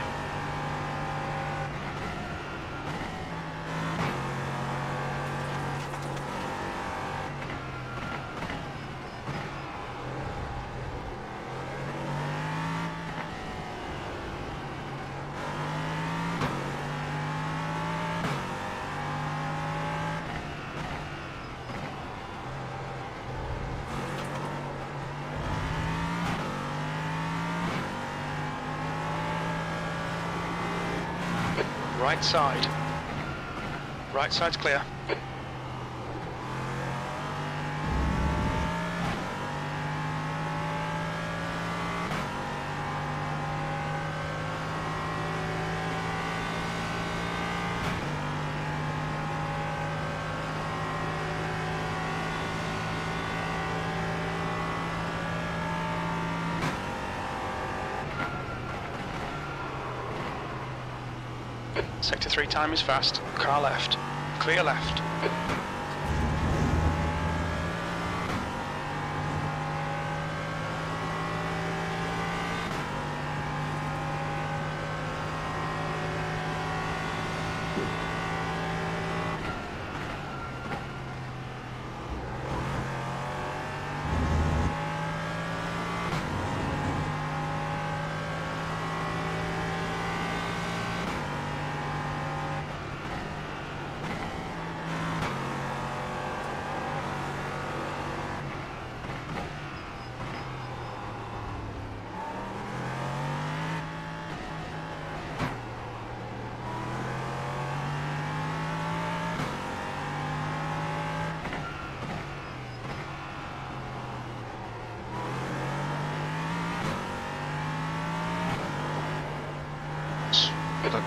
Right side. Right side's clear. Sector 3 time is fast. Car left. Clear left.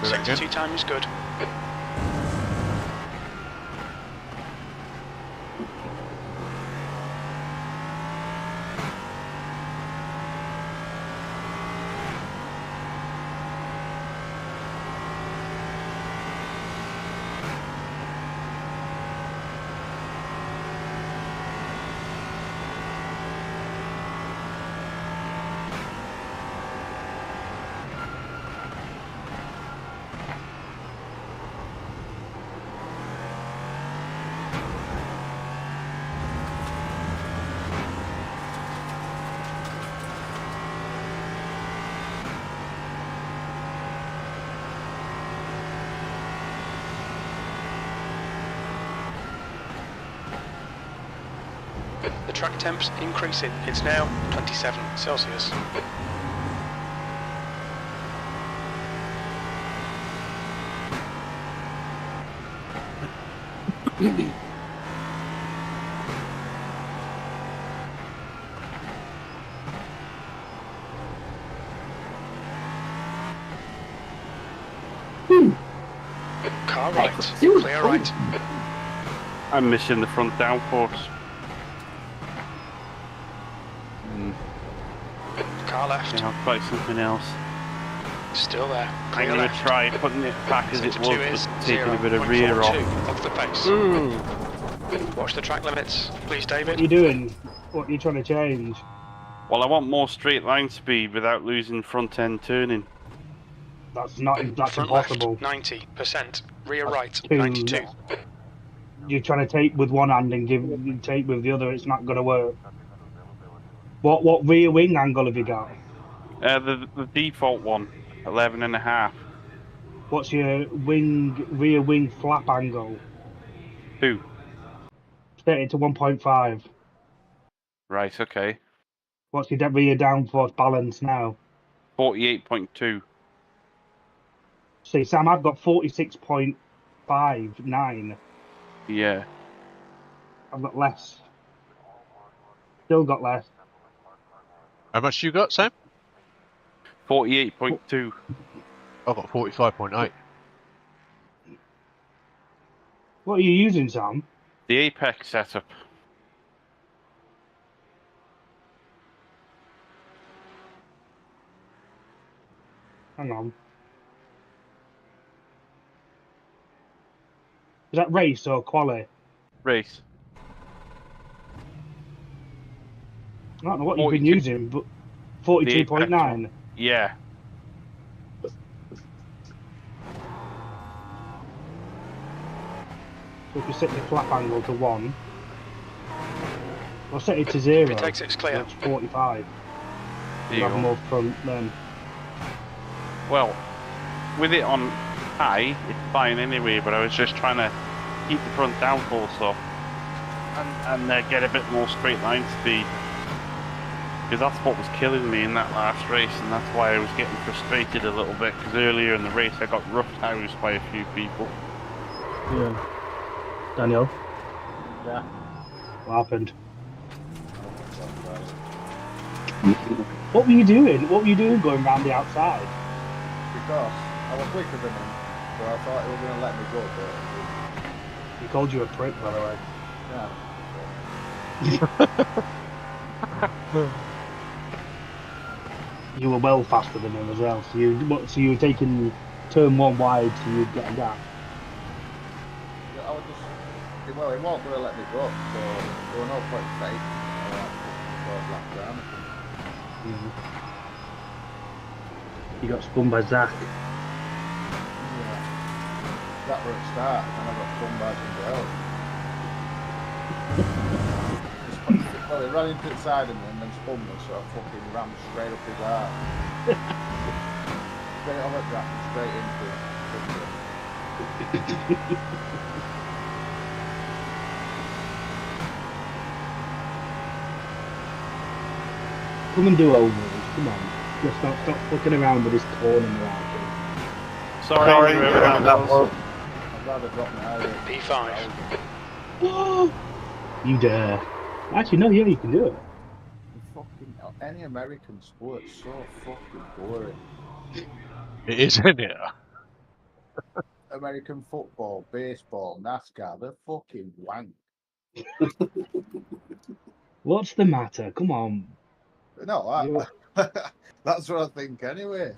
Sector 2 time is good. The track temp's increasing. It's now 27 Celsius. Car right. Clear right. I'm missing the front downforce. Car left. Yeah, I'll try something else. Still there. I'm Clear going to left. try putting it back as it Sector 2 was, is but taking a bit of rear off. 0.42 off the pace. Ooh. Watch the track limits, please, David. What are you doing? What are you trying to change? Well, I want more straight line speed without losing front end turning. That's Front impossible. left, 90%. Rear That's right, too- 92. You're trying to take with one hand and take with the other. It's not going to work. What rear wing angle have you got? The default one, 11.5. What's your rear wing flap angle? 2. Set it to 1.5. Right, okay. What's your rear downforce balance now? 48.2. See, Sam, I've got 46.59. Yeah. I've got less. Still got less. How much you got, Sam? 48.2. I've got 45.8. What are you using, Sam? The Apex setup. Hang on. Is that race or quali? Race. I don't know what you've been 42. using, but 42.9. Yeah. So if you set the flap angle to 1, I'll set it to 0. If it takes it, it's clear. That's 45. There you You'll have go. more front then. Well, with it on high, it's fine anyway, but I was just trying to keep the front downforce up and get a bit more straight line speed. Because that's what was killing me in that last race, and that's why I was getting frustrated a little bit, because earlier in the race I got rough housed by a few people. Yeah. Daniel, Yeah. what happened? What were you doing? What were you doing going round the outside? Because I was quicker than him, so I thought he was going to let me go, but He called you a prick, by the way. yeah. You were well faster than him as well. So you were taking turn one wide, so you'd get a gap. I was just, well, he wasn't going to let me go, so there was no point in fake. I was lap down. You got spun by Zach. Yeah. That were at start, and I got spun by somebody else. Well, he ran into the side of me and then spun me, so I fucking ran straight up his arm. Straight on the track, straight into it. Come and do ovals, come on. Just stop fucking around with this corner marking. Sorry, I'd rather drop my eye. P5. You dare. Actually, no, yeah, you can do it. Fucking any American sport's so fucking boring. It is, isn't it? American football, baseball, NASCAR, they're fucking wank. What's the matter? Come on. No, that's what I think anyway.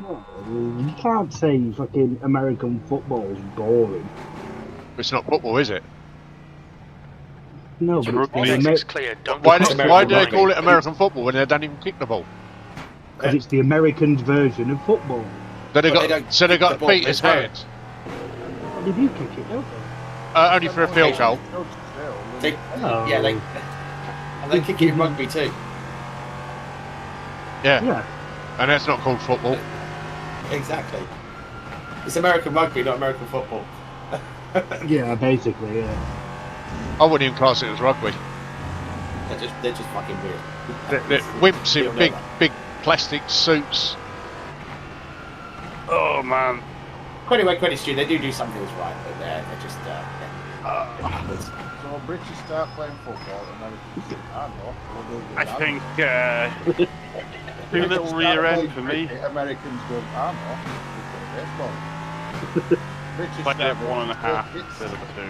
No, you can't say fucking American football is boring. It's not football, is it? No, but It's clear. Don't Why cross do American they line. call it American football when they don't even kick the ball? because it's the Americans' version of football. So they But they got don't so they kick the got ball, feet they as throw it. hands. Well, they do kick it, don't they? Only for a field goal. They, Oh. Yeah, and they kick it in rugby too. Yeah, Yeah. and that's not called football. Exactly. It's American rugby, not American football. Yeah, basically, yeah. I wouldn't even class it as rugby. They're just fucking weird. They're wimps We all in know big that. big plastic suits. Oh man. Credit where credit's due, they do some things right, but they're just backwards. So British start playing football and Americans I know. I think too little rear end for me. Americans go, I know. We'll play baseball. British Like start that 1.5 it's instead of a 2.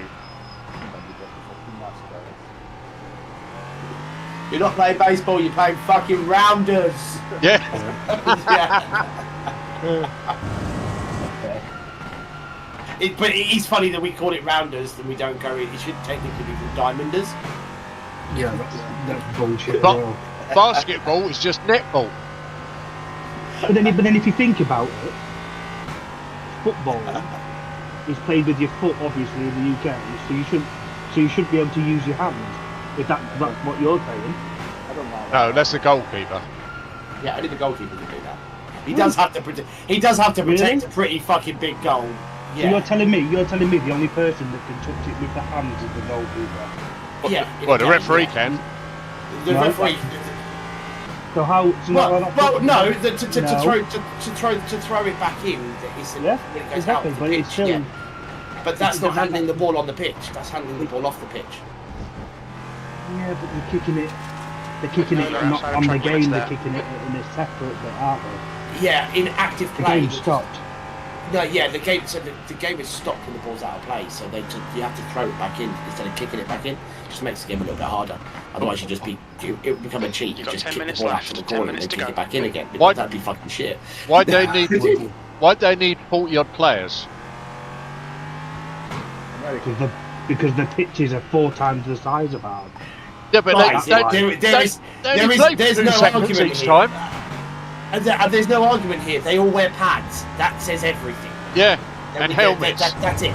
You're not playing baseball, you're playing fucking rounders. Yeah. But it is funny that we call it rounders and we don't go. It should technically be called diamonders. Yeah, that's bullshit. But- Well. Basketball is just netball. But then if you think about it, football is played with your foot, obviously, in the UK. So you should be able to use your hands. If that's what you're saying. I don't know. No, that's the goalkeeper. Yeah, only the goalkeeper can do that. He does have to protect. He does have to protect a pretty fucking big goal. So Yeah. you're telling me the only person that can touch it with the hands is the goalkeeper. Yeah. Well, the referee can. The No. referee. So how? So Well, no. To No. throw it back in. It's Yeah, when it goes exactly, out of but the it's pitch. still- Yeah. But that's not handling the ball on the pitch. That's handling the ball off the pitch. Yeah, but they're kicking it. They're kicking it No, not outside on the track limits game. They're there. kicking it in a separate bit, aren't they? Yeah, in active The play. game stopped. No, yeah, the game. So the game is stopped when the ball's out of play. So you have to throw it back in instead of kicking it back in. Just makes the game a little bit harder. Otherwise, it would become a cheat. You You've got just 10 kick the minutes ball out left, to the 10 corner and minutes then to kick go. it back in again. Why- That'd be fucking shit. Why'd they need 40 odd players? Because the pitches are 4 times the size of ours. Yeah, but Right, they there only play there's for 2 no seconds argument each here. time. And there's no argument here. They all wear pads. That says everything. Yeah, and helmets. That's it.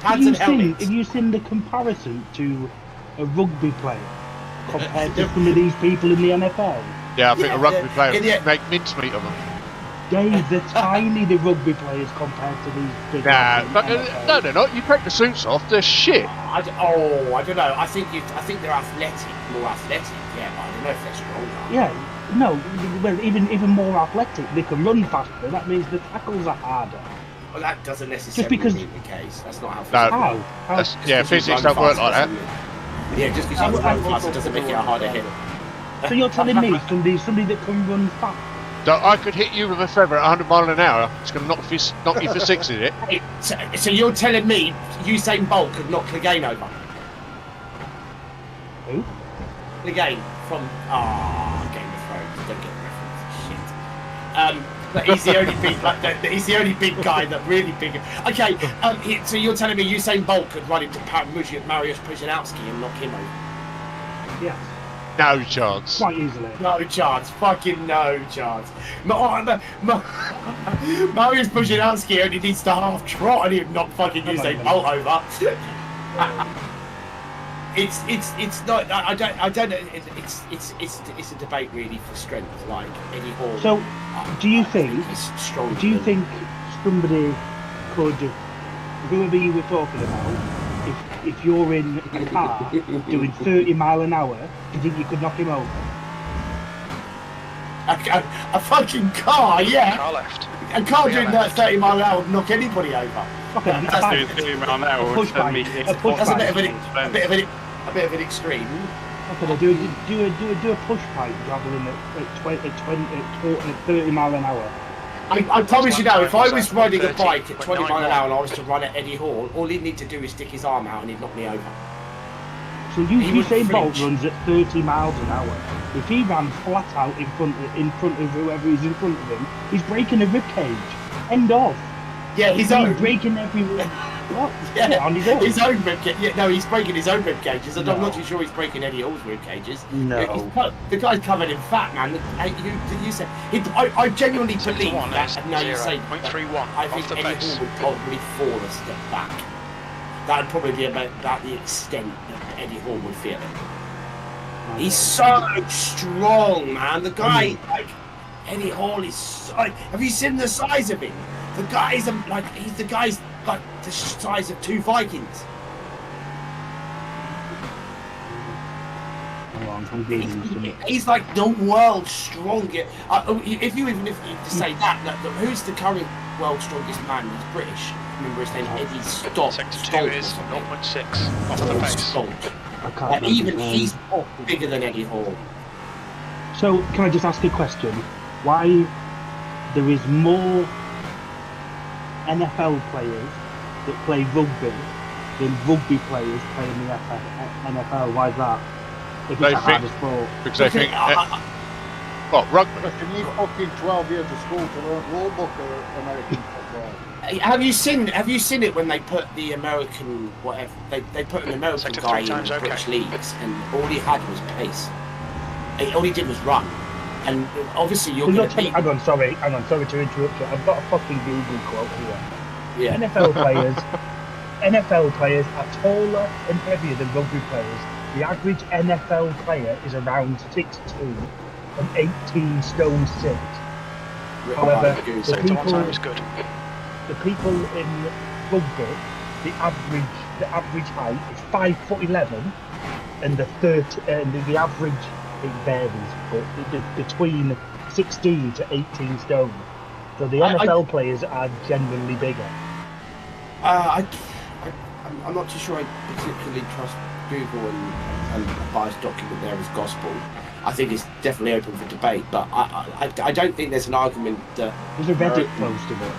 Pads and helmets. Have you seen the comparison to a rugby player compared to some of these people in the NFL? Yeah, I think a rugby player yeah. make mincemeat of them. Dave, they're tiny, the rugby players compared to these big Nah, ones in but, the NFL. no, they're not. You take the suits off, they're shit. I don't know. I think they're athletic, more athletic. Yeah, but I don't know if they're stronger. Yeah, no, well, even more athletic. They can run faster. That means the tackles are harder. Well, that doesn't necessarily because- mean the case. That's not how No. physics How? That's, Just yeah, 'cause you physics run don't work fast like that. doesn't- Yeah, just because you run fast, it doesn't make it a harder hit. So you're telling me somebody that can run fast? So I could hit you with a feather at 100 mile an hour. It's going to knock you for six, is it? Hey, so you're telling me Usain Bolt could knock Clegane over? Who? Clegane from Game of Thrones. Don't get the reference. Shit. But he's the only big, he's the only big guy that really big. Okay, so you're telling me Usain Bolt could run into Mariusz Pudzianowski and knock him over? Yes. No chance. Quite easily. No chance. Fucking no chance. Mariusz Pudzianowski only needs to half trot and he'd knock fucking Usain Bolt over. It's not. I don't know. It's a debate really for strength, like Eddie Hall. So, do you think? Strong. Do you think somebody could, whoever you were talking about, if you're in a car doing 30 mile an hour, do you think you could knock him over? A fucking car, yeah. Car left. A car doing that 30 mile an hour would knock anybody over. Okay, That's fine. 30 mile an hour A would push send me. bike. A push That's a bike. bit of an extreme. Okay, then do a push bike travelling at 30 mile an hour. I promise you now, if I was riding a 30, bike at 20 mile an 91. hour and I was to run at Eddie Hall, all he'd need to do is stick his arm out and he'd knock me over. So He would Usain Bolt flinch. runs at 30 miles an hour. If he ran flat out in front of whoever is in front of him, he's breaking a ribcage. End of. Yeah, his He's own. breaking every. What? Yeah, on his own. his own rib cage. Yeah, no, he's breaking his own rib cages. I'm No. not too sure he's breaking Eddie Hall's rib cages. No. The guy's covered in fat, man. You said I genuinely believe one that. is Now you say 0.31 I off think the Eddie pace. Hall would probably fall a step back. That'd probably be about the extent that Eddie Hall would feel it. He's so strong, man. The guy, like Eddie Hall, is so. Have you seen the size of him? The guy's the guy's like the size of two Vikings. He's like the world's strongest. If you say that, who's the current world's strongest man? He's British. Remember his name? Eddie Sector 2 is 0.6 off the pace. I can't remember Even his name. he's bigger than Eddie Hall. So, can I just ask a question? Why there is more NFL players that play rugby than rugby players play in the NFL? Why is that? If They it's a think- harder sport. Because they think. What, rugby? Because you need fucking 12 years of school to learn rule book of American football. Have you seen it when they put the American whatever they put an American Sector guy 3 in times the okay. British leagues and all he had was pace. All he did was run, and obviously you're Well, going not to beat. hang on, sorry to interrupt you. I've got a fucking Google quote here. Yeah. NFL players are taller and heavier than rugby players. The average NFL player is around 6'2" and 18 stone 6. However, the Sector 1 time is good. people in rugby, the average height is 5'11", and the average, it varies, but between 16 to 18 stone. So the NFL players are genuinely bigger. I'm not too sure I particularly trust Google and a biased document there as gospel. I think it's definitely open for debate, but I don't think there's an argument that There's a Reddit post of it.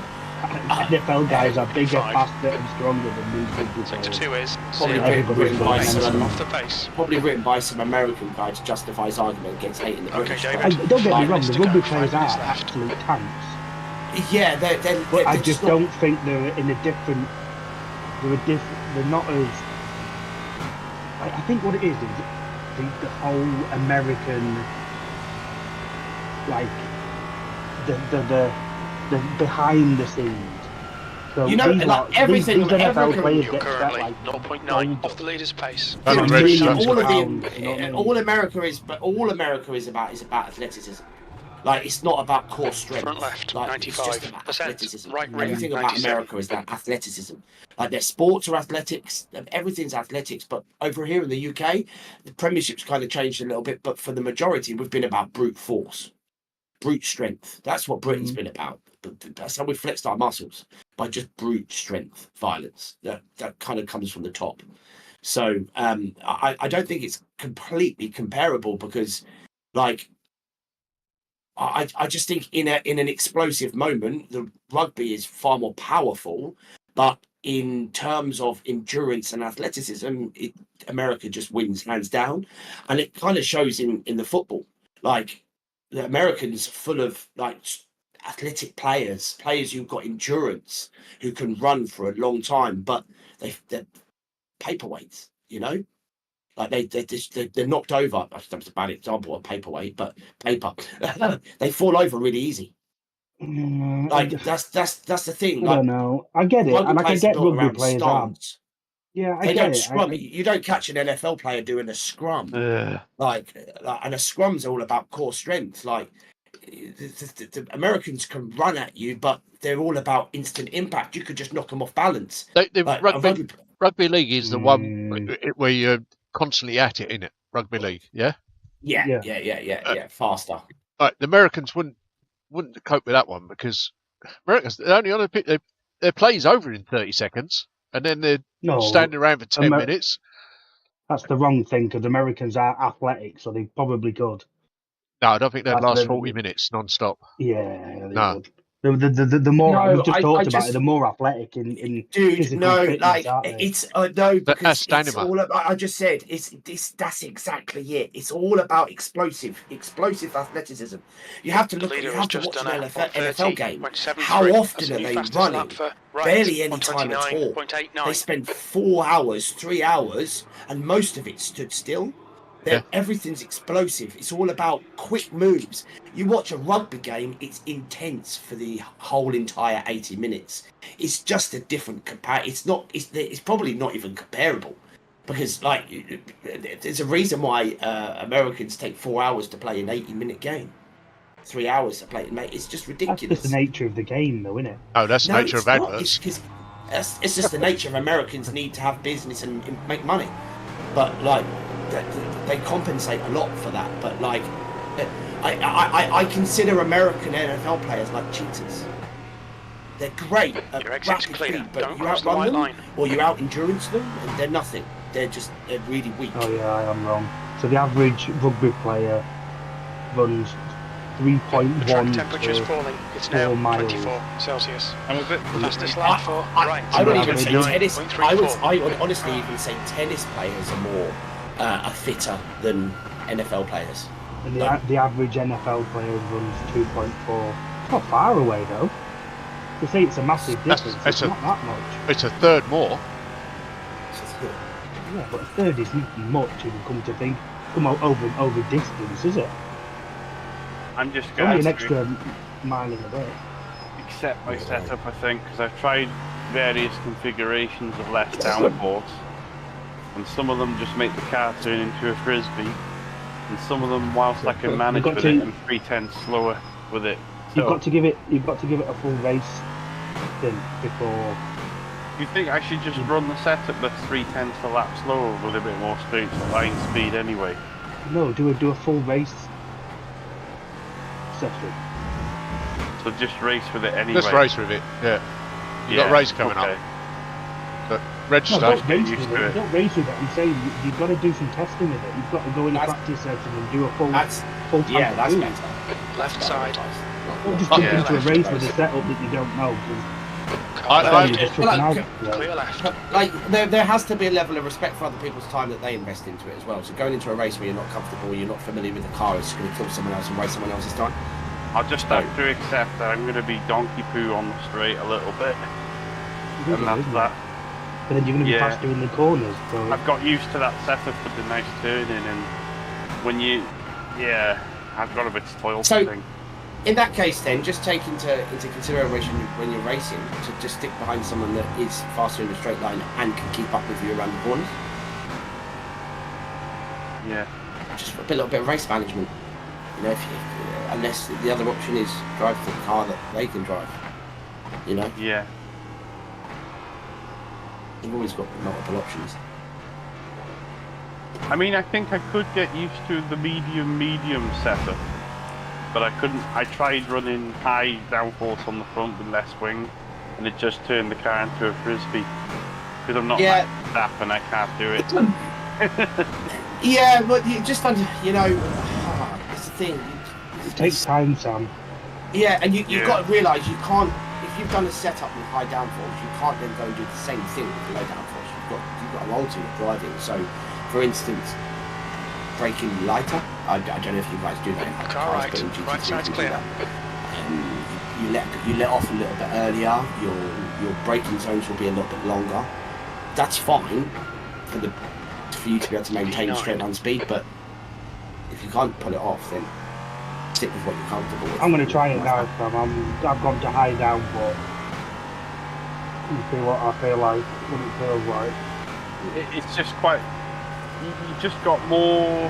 NFL guys are bigger, faster, and stronger than these rugby Sector players. 2 is Probably 0.1 written by some off the pace. probably written by some American guy to justify his argument against hating the Okay, British. David. guy. Don't get me wrong, minutes the to go, rugby 5 players are minutes left. absolute tanks. Yeah, But I they're just not- don't think they're in a different. They're not as. I think what it is the whole American, like the behind the scenes. So You know, these like everything- these NFL everything- players You're get set currently like 0.9 off the leader's pace. That's Yeah, a really rich young that's all of pounds, the, you know what I mean? all America is about athleticism. Like it's not about core strength. Front left, like, it's just about 95%. athleticism. Right rim, Everything about 97. America is that athleticism. Like their sports are athletics. Everything's athletics. But over here in the UK, the Premiership's kind of changed a little bit. But for the majority, we've been about brute force, brute strength. That's what Britain's been about. That's how we flexed our muscles. by just brute strength violence. That kind of comes from the top. So I don't think it's completely comparable because, like, I just think in an explosive moment, the rugby is far more powerful. But in terms of endurance and athleticism, America just wins hands down, and it kind of shows in the football. Like, the Americans are full of like athletic players who've got endurance, who can run for a long time, but they're paperweights, you know. Like they're knocked over. That's a bad example of paperweight, but paper. They fall over really easy. Like that's the thing. I don't know. I get it, and I can get rugby players out. Yeah, I they get don't it. scrum. You don't catch an NFL player doing a scrum. Like, and a scrum's all about core strength. Like, the Americans can run at you, but they're all about instant impact. You could just knock them off balance. Rugby league is the one where you're constantly at it, innit? Rugby league, yeah. Yeah. Faster. The Americans wouldn't cope with that one because Americans they're only on a pitch. Their play's over in 30 seconds, and then they're standing around for 10 minutes. That's the wrong thing because Americans are athletic, so they probably could. No, I don't think they'd last 40 minutes non-stop. Yeah, they no. would. The more we've just talked about it, the more athletic in dude. No, fitness, like it's no because it's all about, I just said that's exactly it. It's all about explosive athleticism. You have to look. You have to watch an NFL game. How often are they running? Barely any time at all. They spend 4 hours, 3 hours, and most of it stood still. Everything's explosive. It's all about quick moves. You watch a rugby game, it's intense for the whole entire 80 minutes. It's just a different It's probably not even comparable because, like, there's a reason why Americans take 4 hours to play an 80-minute game. 3 hours to play it, mate. It's just ridiculous. That's just the nature of the game, though, isn't it? Oh, that's the nature of adverts. It's just the nature of Americans need to have business and make money. But, like, they compensate a lot for that, but like I consider American NFL players like cheaters. They're great at rapid feet, but you outrun them or you out endurance them, and they're nothing. They're really weak. Oh yeah, I am wrong. So the average rugby player runs 3.1 temperature's falling. It's now 24 Celsius. I'm a bit fastest lap for right. I would even say tennis. I would honestly even say tennis players are more are fitter than NFL players. And the average NFL player runs 2.4. It's not far away though. To say it's a massive difference, it's not that much. It's a third more. Yeah, but a third isn't much if you come over distance, is it? I'm just going only an extra mile and a bit. Accept my setup, I think, because I've tried various configurations of less downforce. And some of them just make the car turn into a frisbee, and some of them, whilst I can manage with it, I'm 3/10 slower with it. So, you've got to give it a full race then before. You think I should just run the setup that's 3/10 a lap slower with a bit more straight line speed anyway? No, do a full race session. So just race with it anyway. Just race with it, yeah. You got a race coming up. But register. No, don't race with it. Don't race with it. I'm saying you've got to do some testing with it. You've got to go in a practice session and do a full time. Yeah, that's better. Left side. Don't just jump into a race with a setup that you don't know. Clear left. Like there has to be a level of respect for other people's time that they invest into it as well. So going into a race where you're not comfortable, you're not familiar with the car, is going to kill someone else and waste someone else's time. I'll just have to accept that I'm going to be donkey poo on the straight a little bit, and that's that. But then you're going to be faster in the corners. So I've got used to that setup with the nice turning, and when I've got a bit spoiled. So, in that case, then just take into consideration when you're racing to just stick behind someone that is faster in the straight line and can keep up with you around the corners. Yeah. Just a little bit of race management. You know, unless the other option is drive the car that they can drive. You know. Yeah. You've always got multiple options. I mean, I think I could get used to the medium setup, but I couldn't. I tried running high downforce on the front with less wing, and it just turned the car into a frisbee. Because I'm not Yeah. like that and I can't do it. Yeah, but you just you know, it's the thing. It takes time, Sam. Yeah, and you've got to realise you can't. If you've done a setup with high downforce, you can't then go and do the same thing with low downforce. You've got an alternate driving. So, for instance, braking lighter. I don't know if you guys do that. Car right, right side's clear. You let off a little bit earlier. Your braking zones will be a little bit longer. That's fine for you to be able to maintain straight line speed. But if you can't pull it off, then stick with what you're comfortable with. I'm going to try it now, Sam. I've gone to high downforce. You see what I feel like, what it feels like. It's just quite. You just got more.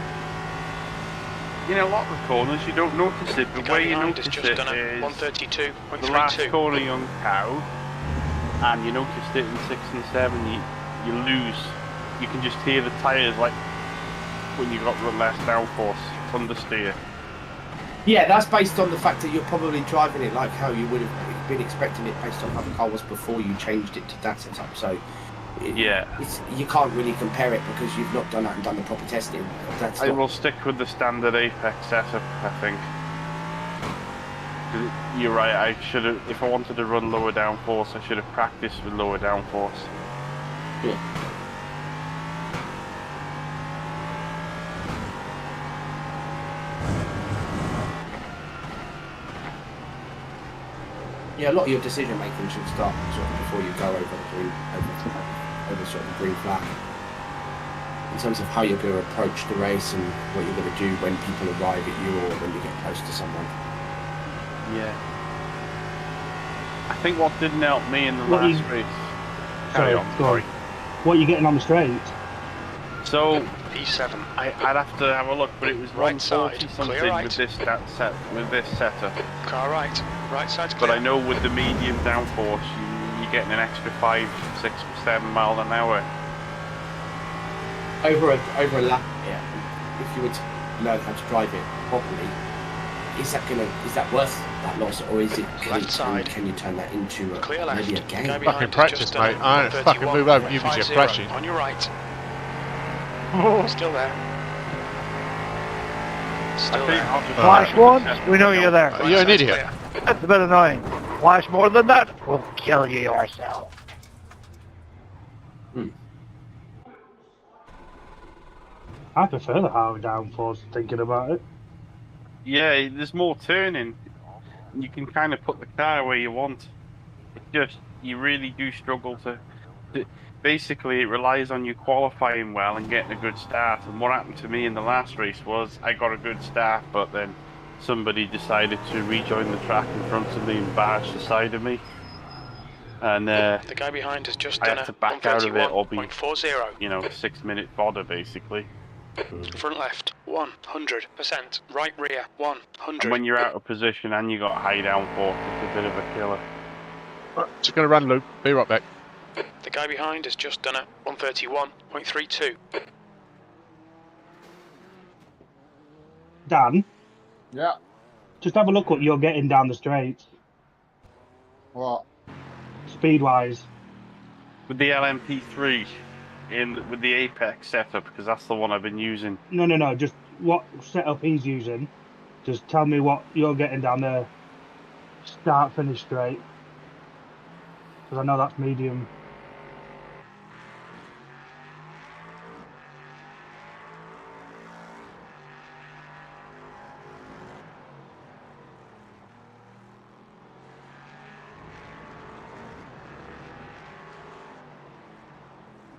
In a lot of corners, you don't notice it, but where you notice it is 132.32. the last corner on cow, and you noticed it in 6 and 7. You lose. You can just hear the tyres like when you got less downforce understeer. Yeah, that's based on the fact that you're probably driving it like how you would have been expecting it based on how the car was before you changed it to that setup. So you can't really compare it because you've not done that and done the proper testing. I will stick with the standard Apex setup, I think. You're right, I should have, if I wanted to run lower downforce, I should have practiced with lower downforce. Yeah. Yeah, a lot of your decision making should start sort of before you go over the green, over sort of the green flag. In terms of how you're going to approach the race and what you're going to do when people arrive at you or when you get close to someone. Yeah. I think what didn't help me in the last race. Carry on, sorry. What are you getting on the straight? So P7. I'd have to have a look, but it was right 140 side, something clear right. with this setup. Car right side's clear. But I know with the medium downforce, you're getting an extra 5, 6, 7 miles an hour. Over a lap, yeah. If you were to learn how to drive it properly, is that worth that loss, or is it can you turn that into maybe a game? Fucking practice, mate. I don't fucking move over you because you're crashing. On your right. Still there. Still there. Flash once, we know you're there. You're an idiot. That's a bit annoying. Flash more than that, we'll kill you yourself. I prefer the high downforce, thinking about it. Yeah, there's more turning. You can kind of put the car where you want. It's just, you really do struggle to... Basically, it relies on you qualifying well and getting a good start. And what happened to me in the last race was I got a good start, but then somebody decided to rejoin the track in front of me and barge the side of me. And the guy behind has just done I had to back out of it or be, 1:40. 6-minute fodder, basically. Front left, 100%. Right rear, 100. And when you're out of position and you got high downforce, it's a bit of a killer. Just going to run, Luke. Be right back. The guy behind has just done a 131.32. Dan? Yeah? Just have a look what you're getting down the straight. What? Speed-wise. With the LMP3, with the Apex setup, because that's the one I've been using. No, just what setup he's using. Just tell me what you're getting down there. Start, finish straight. Because I know that's medium.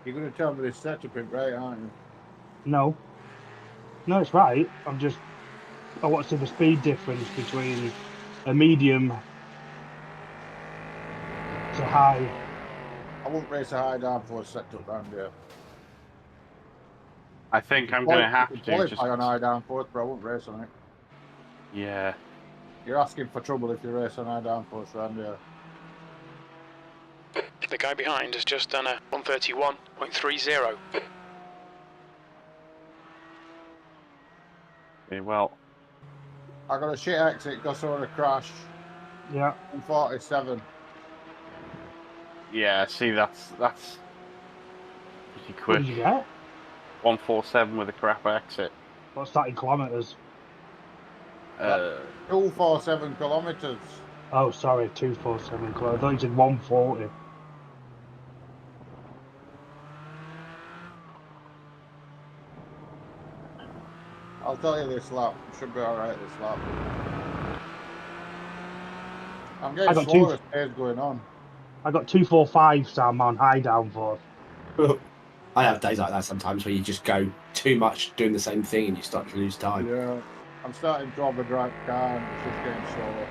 You're going to tell me this setup ain't right, aren't you? No, it's right. I want to see the speed difference between a medium to high. I won't race a high downforce setup round here. I think I'm going to have to qualify on high downforce, but I won't race on it. Yeah. You're asking for trouble if you race on high downforce round here. The guy behind has just done a 131.30. Okay, well. I got a shit exit, got sort of crash. Yeah. 147. Yeah, see, that's pretty What quick. did you get? 147 with a crap exit. What's that in kilometres? 247 kilometres. Oh, sorry, 247 kilometres. I thought you said 140. I'll tell you this lap. It should be alright this lap. I'm I getting got slower as days going on. I got 245, Sam, on high downforce. I have days like that sometimes where you just go too much doing the same thing and you start to lose time. Yeah. I'm starting to have a drive car and it's just getting slower.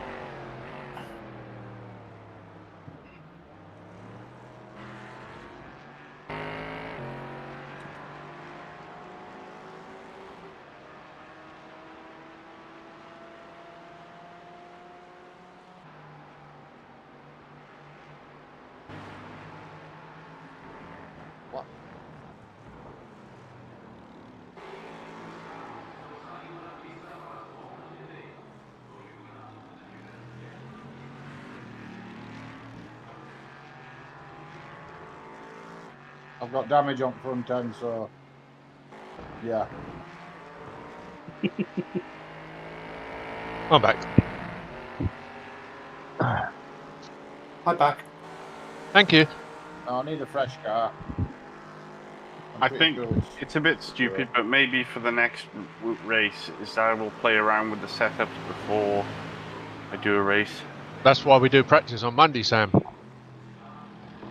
What? I've got damage on front end, so yeah. I'm back. Hi, back. Thank you. No, I need a fresh car. I think it's a bit stupid, but maybe for the next race is I will play around with the setups before I do a race. That's why we do practice on Monday, Sam.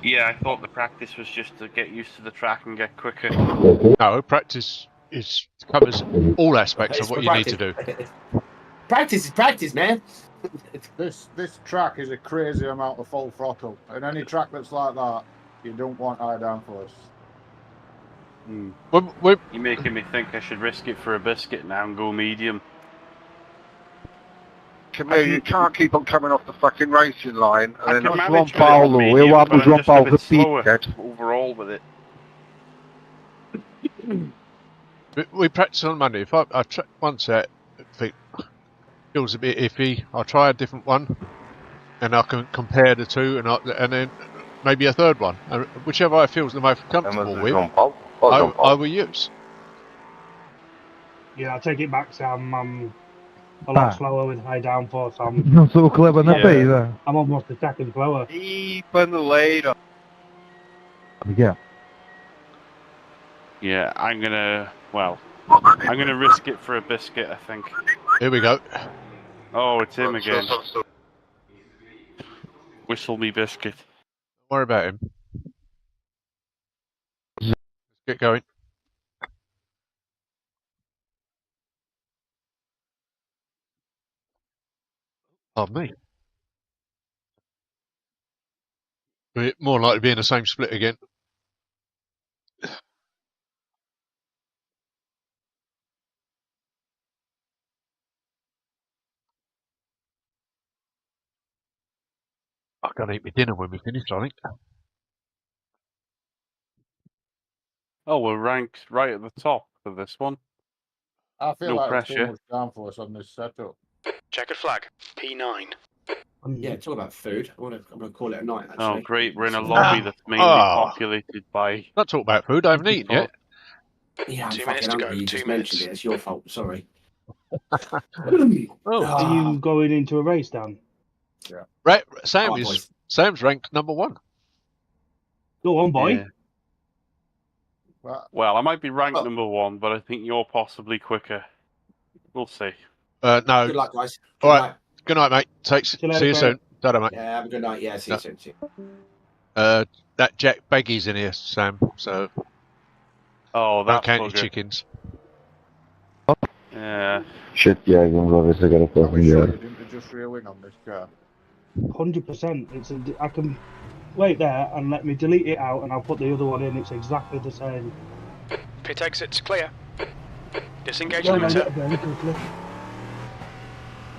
Yeah, I thought the practice was just to get used to the track and get quicker. No, practice covers all aspects of It's what for you need to do. Practice is practice, man. This track is a crazy amount of full throttle, and any track that's like that, you don't want high downforce. You're making me think I should risk it for a biscuit now and go medium. To me, you can't keep on coming off the fucking racing line and then manage Ron with it Paolo, medium, we'll have but I'm Ron just a Paolo bit slower beat. overall with it. We practice on Monday. If I try one set, if it feels a bit iffy, I'll try a different one, and I can compare the two, and then maybe a third one, whichever I feel the most comfortable with. I will use. Yeah, I take it back, Sam. I'm a lot slower with high downforce. I'm Not so clever, not either. I'm almost a second slower. Even later. Yeah. Yeah, I'm gonna risk it for a biscuit, I think. Here we go. Oh, it's him again. Whistle me biscuit. Don't worry about him. Let's get going. Pardon me. We're more likely to be in the same split again. I gotta eat my dinner when we finish, I think. Oh, we're ranked right at the top for this one. I feel No like pressure. there's too much downforce on this setup. Checkered flag, P9. Yeah, talk about food. I'm gonna call it a night. Actually. Oh, great! We're in a lobby that's mainly populated by. Don't talk about food. I haven't eaten yet. Yeah, I'm 2 fucking minutes to hungry. go. You 2 just minutes. mentioned it. It's your fault. Sorry. Are you going into a race, Dan? Yeah. Right, Alright, boys. Sam's ranked #1. Go on, boy. Yeah. Well, I might be ranked #1, but I think you're possibly quicker. We'll see. No. Good luck, guys. All right. Good night, mate. See you soon. Ta-da, mate. Yeah, have a good night. Yeah, see you soon. That Jack Beggy's in here, Sam. So. Oh, don't count your chickens. Yeah. Shit, yeah, I'm obviously gonna fucking You go. didn't just reel in on this car. 100%. I can wait there and let me delete it out, and I'll put the other one in. It's exactly the same. Pit exit's clear. Disengage No, no, limiter. very quickly.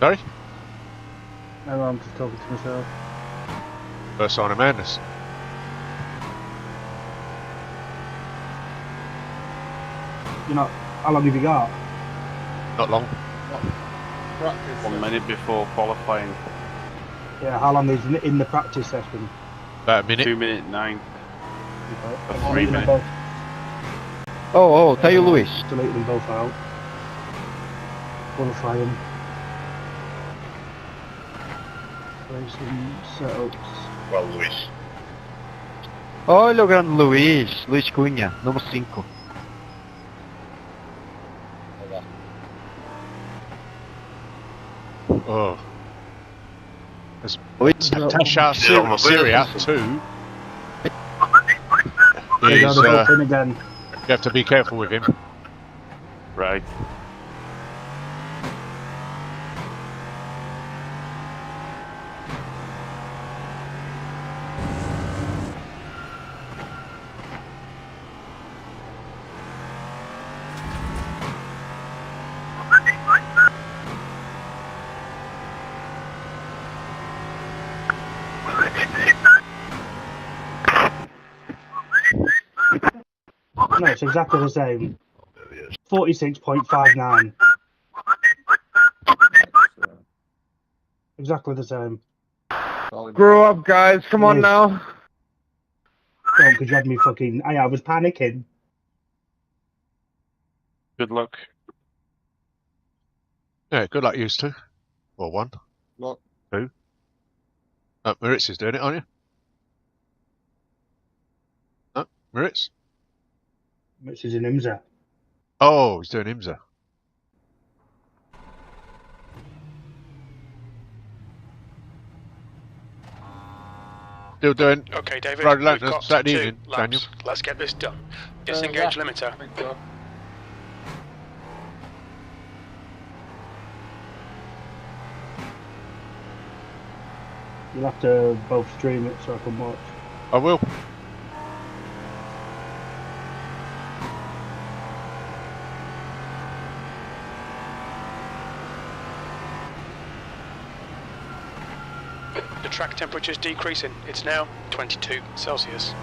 Sorry? No, I'm just talking to myself. First sign of madness. You know, how long have you got? Not long. Practice. 1 minute before qualifying. Yeah, how long is in the practice session? About a minute. 2 minute 9. Okay. Or 3 minutes. Both, Oh, tell you, Luis. delete them both out. Qualify them. Racing setups. Well, Luis. Olha o grande Luis. Luis Cunha, número 5. Oh. There's Luis. Tasha Syria 2. They Is, go both in again. you have to be careful with him. Right. No, it's exactly the same. 46.59. Exactly the same. Grow up, guys. Come on Yes. now. Don't, because you had me fucking. I was panicking. Good luck. Yeah, good luck, you two. Or one. Look. 2. Moritz is doing it, aren't you? No, Moritz? Which is in IMSA. Oh, he's doing IMSA. Still doing Okay, David, Friday we've night, got Saturday 2 evening, laps. Daniel. Let's get this done. Disengage Yeah, limiter. I think so. You'll have to both stream it so I can watch. I will. The track temperature is decreasing. It's now 22 Celsius.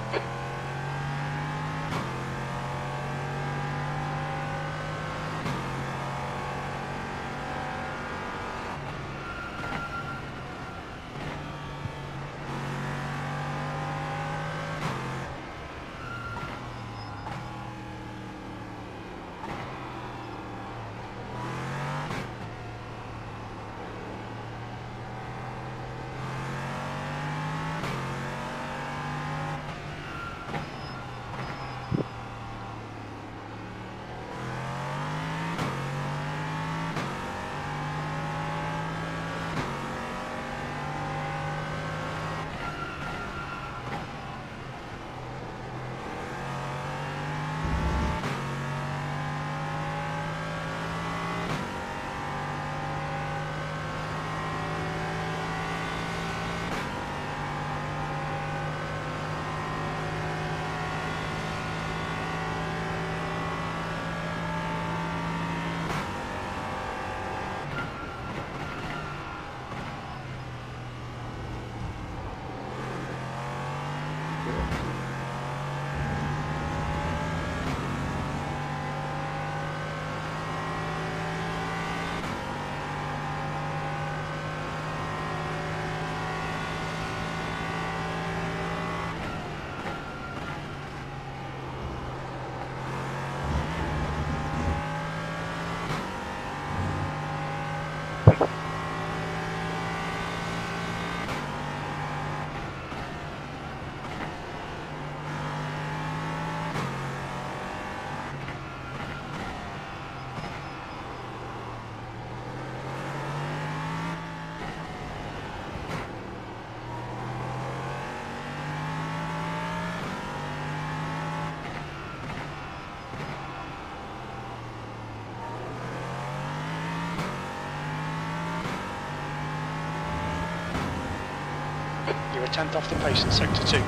You're a tenth off the pace in sector 2.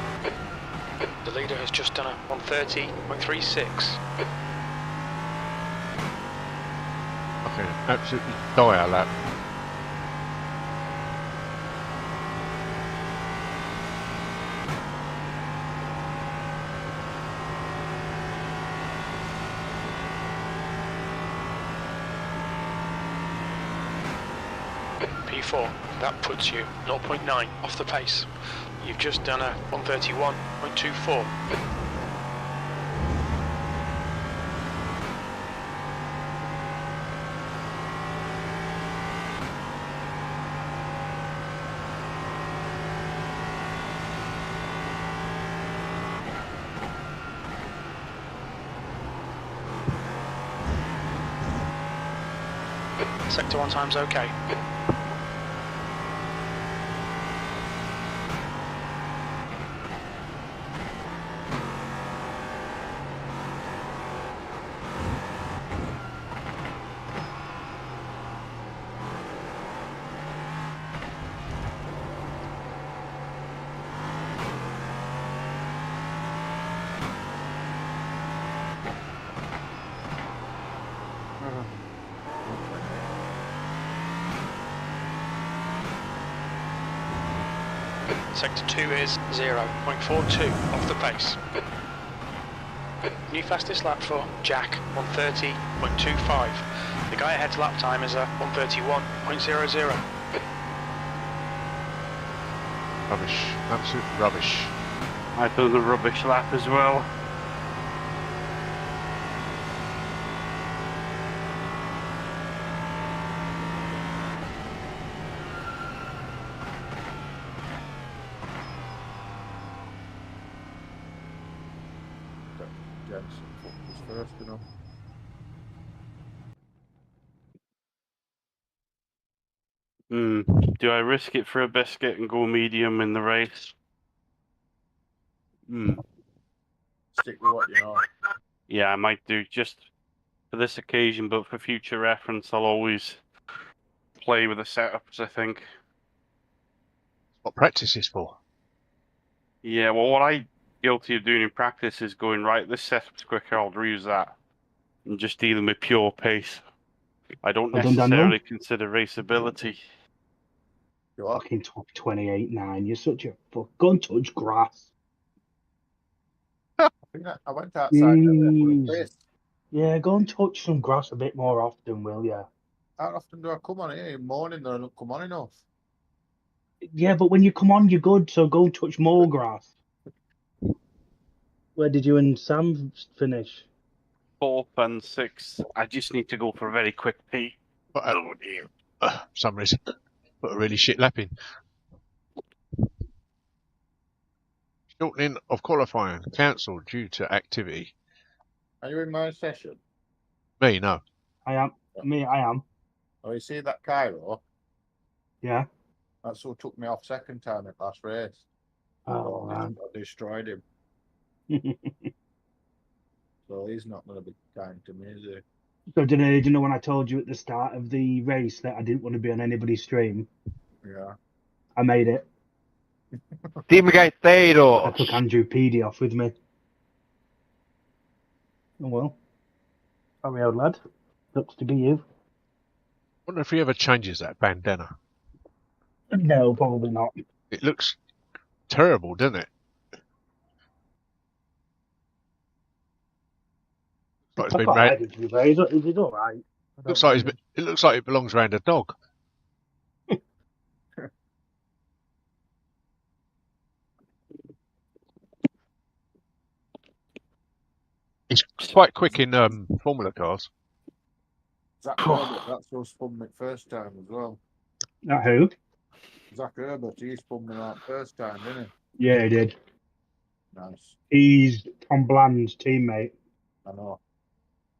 The leader has just done a 130.36. Okay, absolutely die out that. P4. That puts you 0.9 off the pace. You've just done a 131.24. Sector 1 time's okay. Sector 2 is 0.42 off the pace. New fastest lap for Jack, 130.25. The guy ahead's lap time is a 131.00. Rubbish. Absolute rubbish. I done the rubbish lap as well. First, you know. Do I risk it for a biscuit and go medium in the race? Stick with what you know. Yeah, I might do just for this occasion, but for future reference, I'll always play with the setups, I think. What practice is for? Yeah, well, what I'm guilty of doing in practice is going, right, this setup's quicker, I'll reuse that. And just dealing with pure pace. I don't Well done, necessarily Daniel. consider raceability. Fucking top 28.9. You're such a fuck. Go and touch grass. I think I went outside Jeez. there. Yeah, go and touch some grass a bit more often, will ya? How often do I come on here? In the morning, though, I don't come on enough. Yeah, but when you come on, you're good, so go and touch more grass. Where did you and Sam finish? 4th and 6th. I just need to go for a very quick pee. Oh dear. For some reason. Put a really shit lap in. Shortening of qualifying cancelled due to activity. Are you in my session? Me, no. I am. Me, I am. Oh, you see that Cairo? Yeah. That's who took me off second time at last race. Oh, man. I destroyed him. So he's not going to be kind to me, is he? So did you know when I told you at the start of the race that I didn't want to be on anybody's stream? Yeah. I made it. Team Gaiteiro. I took Andrew Peedy off with me. Oh well. Sorry, old lad. Looks to be you. Wonder if he ever changes that bandana. No, probably not. It looks terrible, doesn't it? Like it's I been quite like it, to be fair. He's all right. looks like it looks like it belongs around a dog. He's quite quick in Formula cars. Zach Herbert, that's who spun me first time as well. That who? Zach Herbert, he spun me that first time, didn't Yeah, he did. he? Nice. He's Tom Bland's teammate. I know.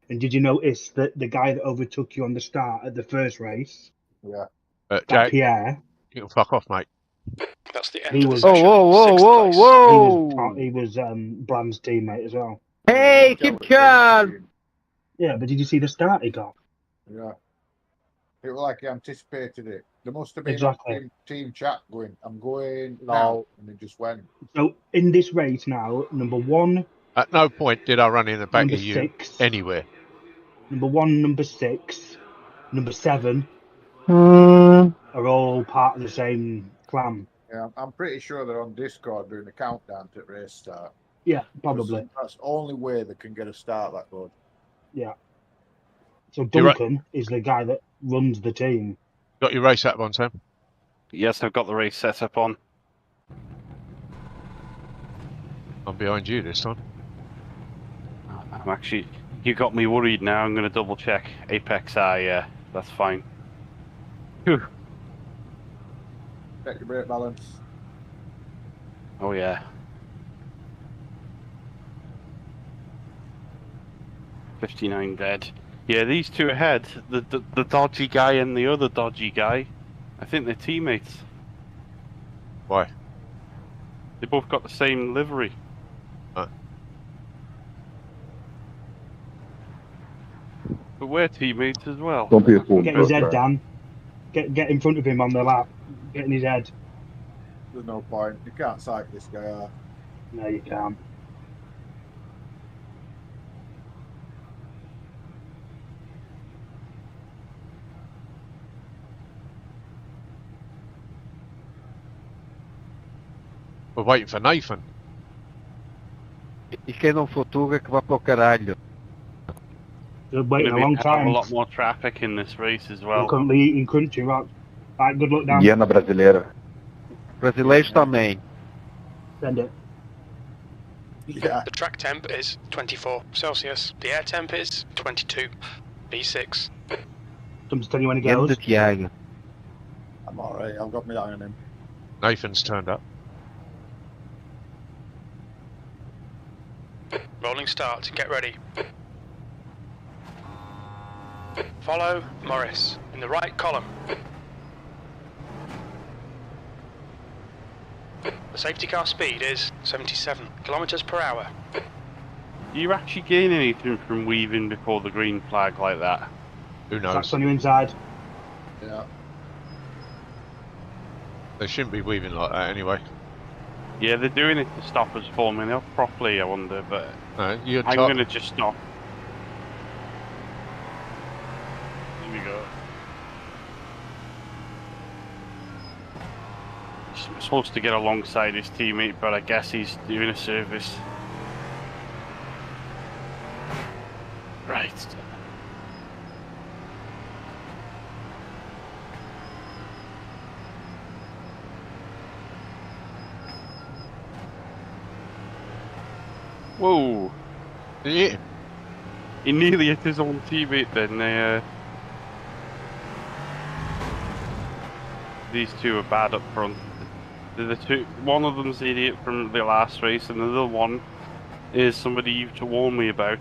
And did you notice that the guy that overtook you on the start at the first race? Yeah. Jack, Pierre. you can fuck off, mate. That's the end He of was. the session. He was Bland's teammate as well. Hey, keep calm. Yeah, but did you see the start he got? Yeah. It was like he anticipated it. There must have been Exactly. team chat going, I'm going now, and he just went. So in this race now, number 1. At no point did I run in the back number of you 6, anywhere. Number 1, number 6, number 7 are all part of the same clan. Yeah, I'm pretty sure they're on Discord doing a countdown to race start. Yeah, probably. That's the only way they can get a start that good. Yeah. So Duncan is the guy that runs the team. Got your race app on, Sam? Yes, I've got the race set up on. I'm behind you this time. I'm actually... You got me worried now. I'm going to double check. Apex, yeah, that's fine. Whew. Check your brake balance. Oh, yeah. 59 dead. Yeah, these two ahead, the dodgy guy and the other dodgy guy, I think they're teammates. Why? They both got the same livery. But we're teammates as well. Don't be a fool. Get his head, Dan. Get in front of him on the lap. Get in his head. There's no point. You can't psych this guy out. No, you can't. We're waiting for Nathan. E quem não for Tuga que vá para o caralho. They're waiting a long Have time. a lot more traffic in this race as well. We're currently eating crunchy rock. Right, good luck, Dan. Guiana brasileira. Brasileiros também. Send it. Yeah. The track temp is 24 Celsius. The air temp is 22 B6. Someone's telling you when he goes. Grande Tiago. I'm alright. I've got my eye on him. Nathan's turned up. Rolling start. Get ready. Follow Morris in the right column. The safety car speed is 77 kilometers per hour. Do you actually gain anything from weaving before the green flag like that? Who knows? That's on your inside. Yeah. They shouldn't be weaving like that anyway. Yeah, they're doing it to stop us forming up properly, I wonder, but No, you're I'm going to just stop. Here we go. He's supposed to get alongside his teammate, but I guess he's doing a service. Right. Whoa! Yeah. He nearly hit his own teammate then. These two are bad up front. They're the two. One of them's the idiot from the last race, and the other one is somebody you have to warn me about.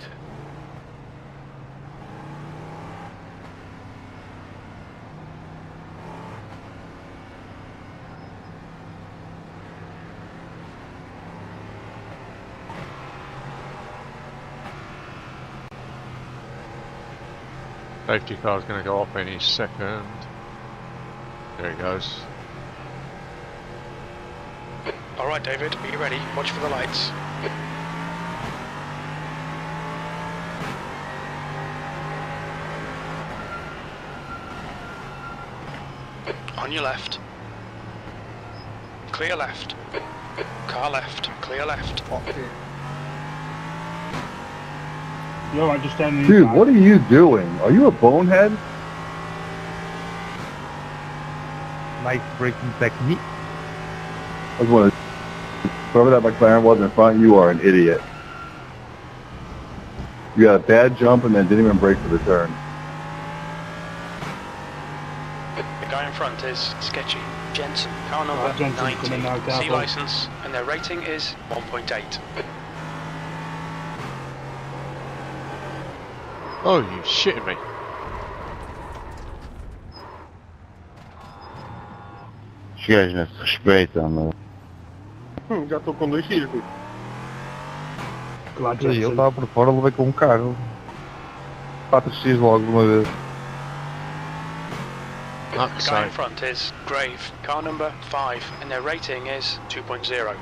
Safety car's going to go off any second. There he goes. Alright, David, are you ready? Watch for the lights. On your left. Clear left. Car left. Clear left. Okay. You're alright, just standing Dude, inside. what are you doing? Are you a bonehead? Nice braking technique. I was wondering, whoever that McLaren was in front, you are an idiot. You got a bad jump and then didn't even brake for the turn. The guy in front is sketchy. Jensen, car number Right, Jensen's coming now, 90, careful. C license, and their rating is 1.8. Oh, you shitting me. Os gajos não se respeitam, meu. Já estou com 2 filhos. Glad Ele Jensen. estava por fora, levei com um carro. 4x logo de uma vez. Fuck's The guy in sake. front is Grave, car number 5, and their rating is 2.0.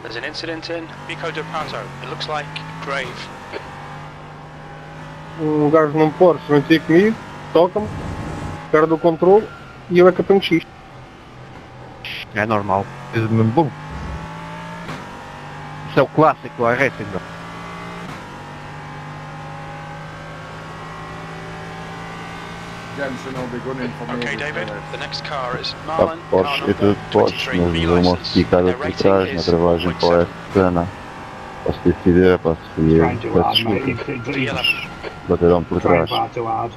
There's an incident in Pico de Pato. It looks like Grave. Gajo num Porsche vem ter comigo, toca-me, perde o controle e eu é que apanho X. É normal. É mesmo bom. Isso é o clássico do iRacing. Jensen will be gunning for me. Okay, David, the next car is Marlon, car Porsche number этот Porsche 23, B между license. мостки Their как rating путражно is тревожен 1.7. по сцена. После себя, после Trying too hard, mate. D11. Батером Trying путраж. far too hard.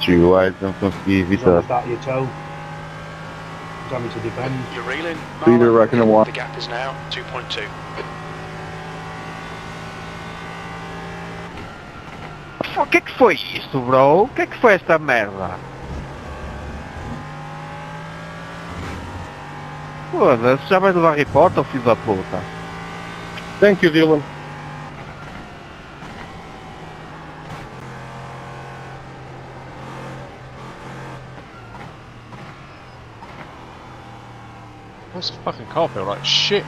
GTElite Samsungский As long Vita. as that your toe. Having to defend. You're reeling. Peter Marlon, Reckon one. the gap is now 2.2. O que foi isso, bro? O que foi esta merda? Foda-se, já vais levar report, ô filho da puta? Thank you, Dylan. What's the fucking car feel like shit?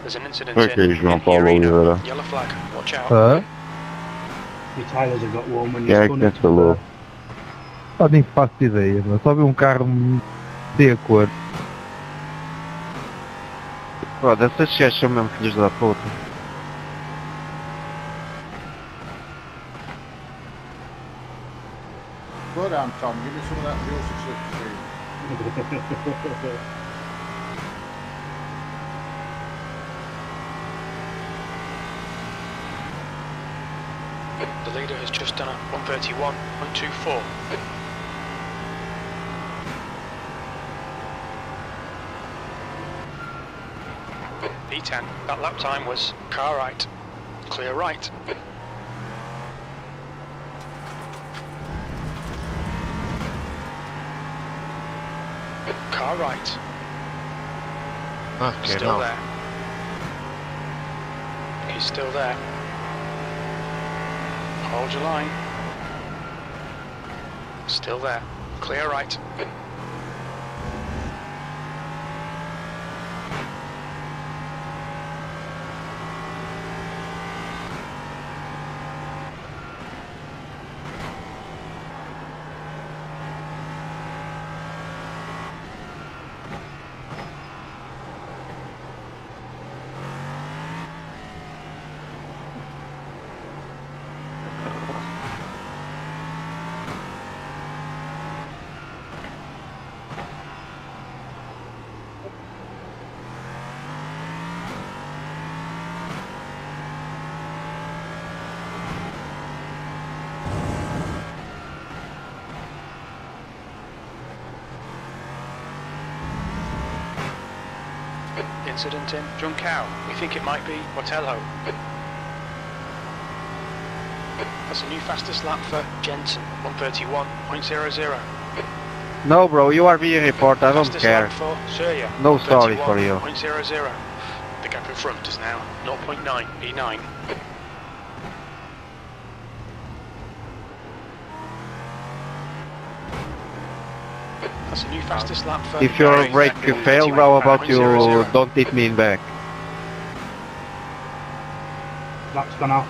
There's an incident Okay, in João the Paulo arena. Oliveira. Yellow flag, watch out. Hã? Your tyres have got warm when Quem you're é que spun it. cancelou? Só nem faço ideia, mas só vi um carro de acordo. Foda-se, esses gajos são mesmo filhos da puta. Slow down, Tom. Give me some of that juicy slipstream. The leader has just done a 131.24. P10, that lap time was car right, clear right. Car right, Okay, still no. there. He's still there. Hold your line. Still there. Clear right. Incident in Juncao. We think it might be Botelho. That's a new fastest lap for Jensen, 131.00. No, bro, you are being reported. I don't Fastest care. lap for Surya, No sorry for you. 131.00. The gap in front is now 0.9 E9. That's a new fastest lap for If your Gary, brake second, failed, how about you 131.00. don't hit me in back? That's gone off.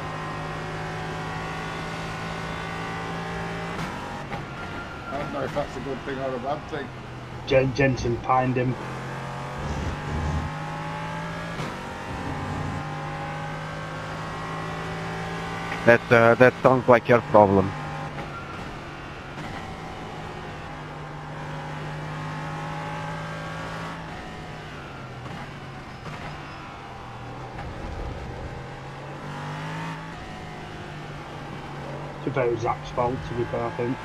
I don't know if that's a good thing or a bad thing. Jensen pined him. That sounds like your problem. It's about Zach's fault, to be fair, I think.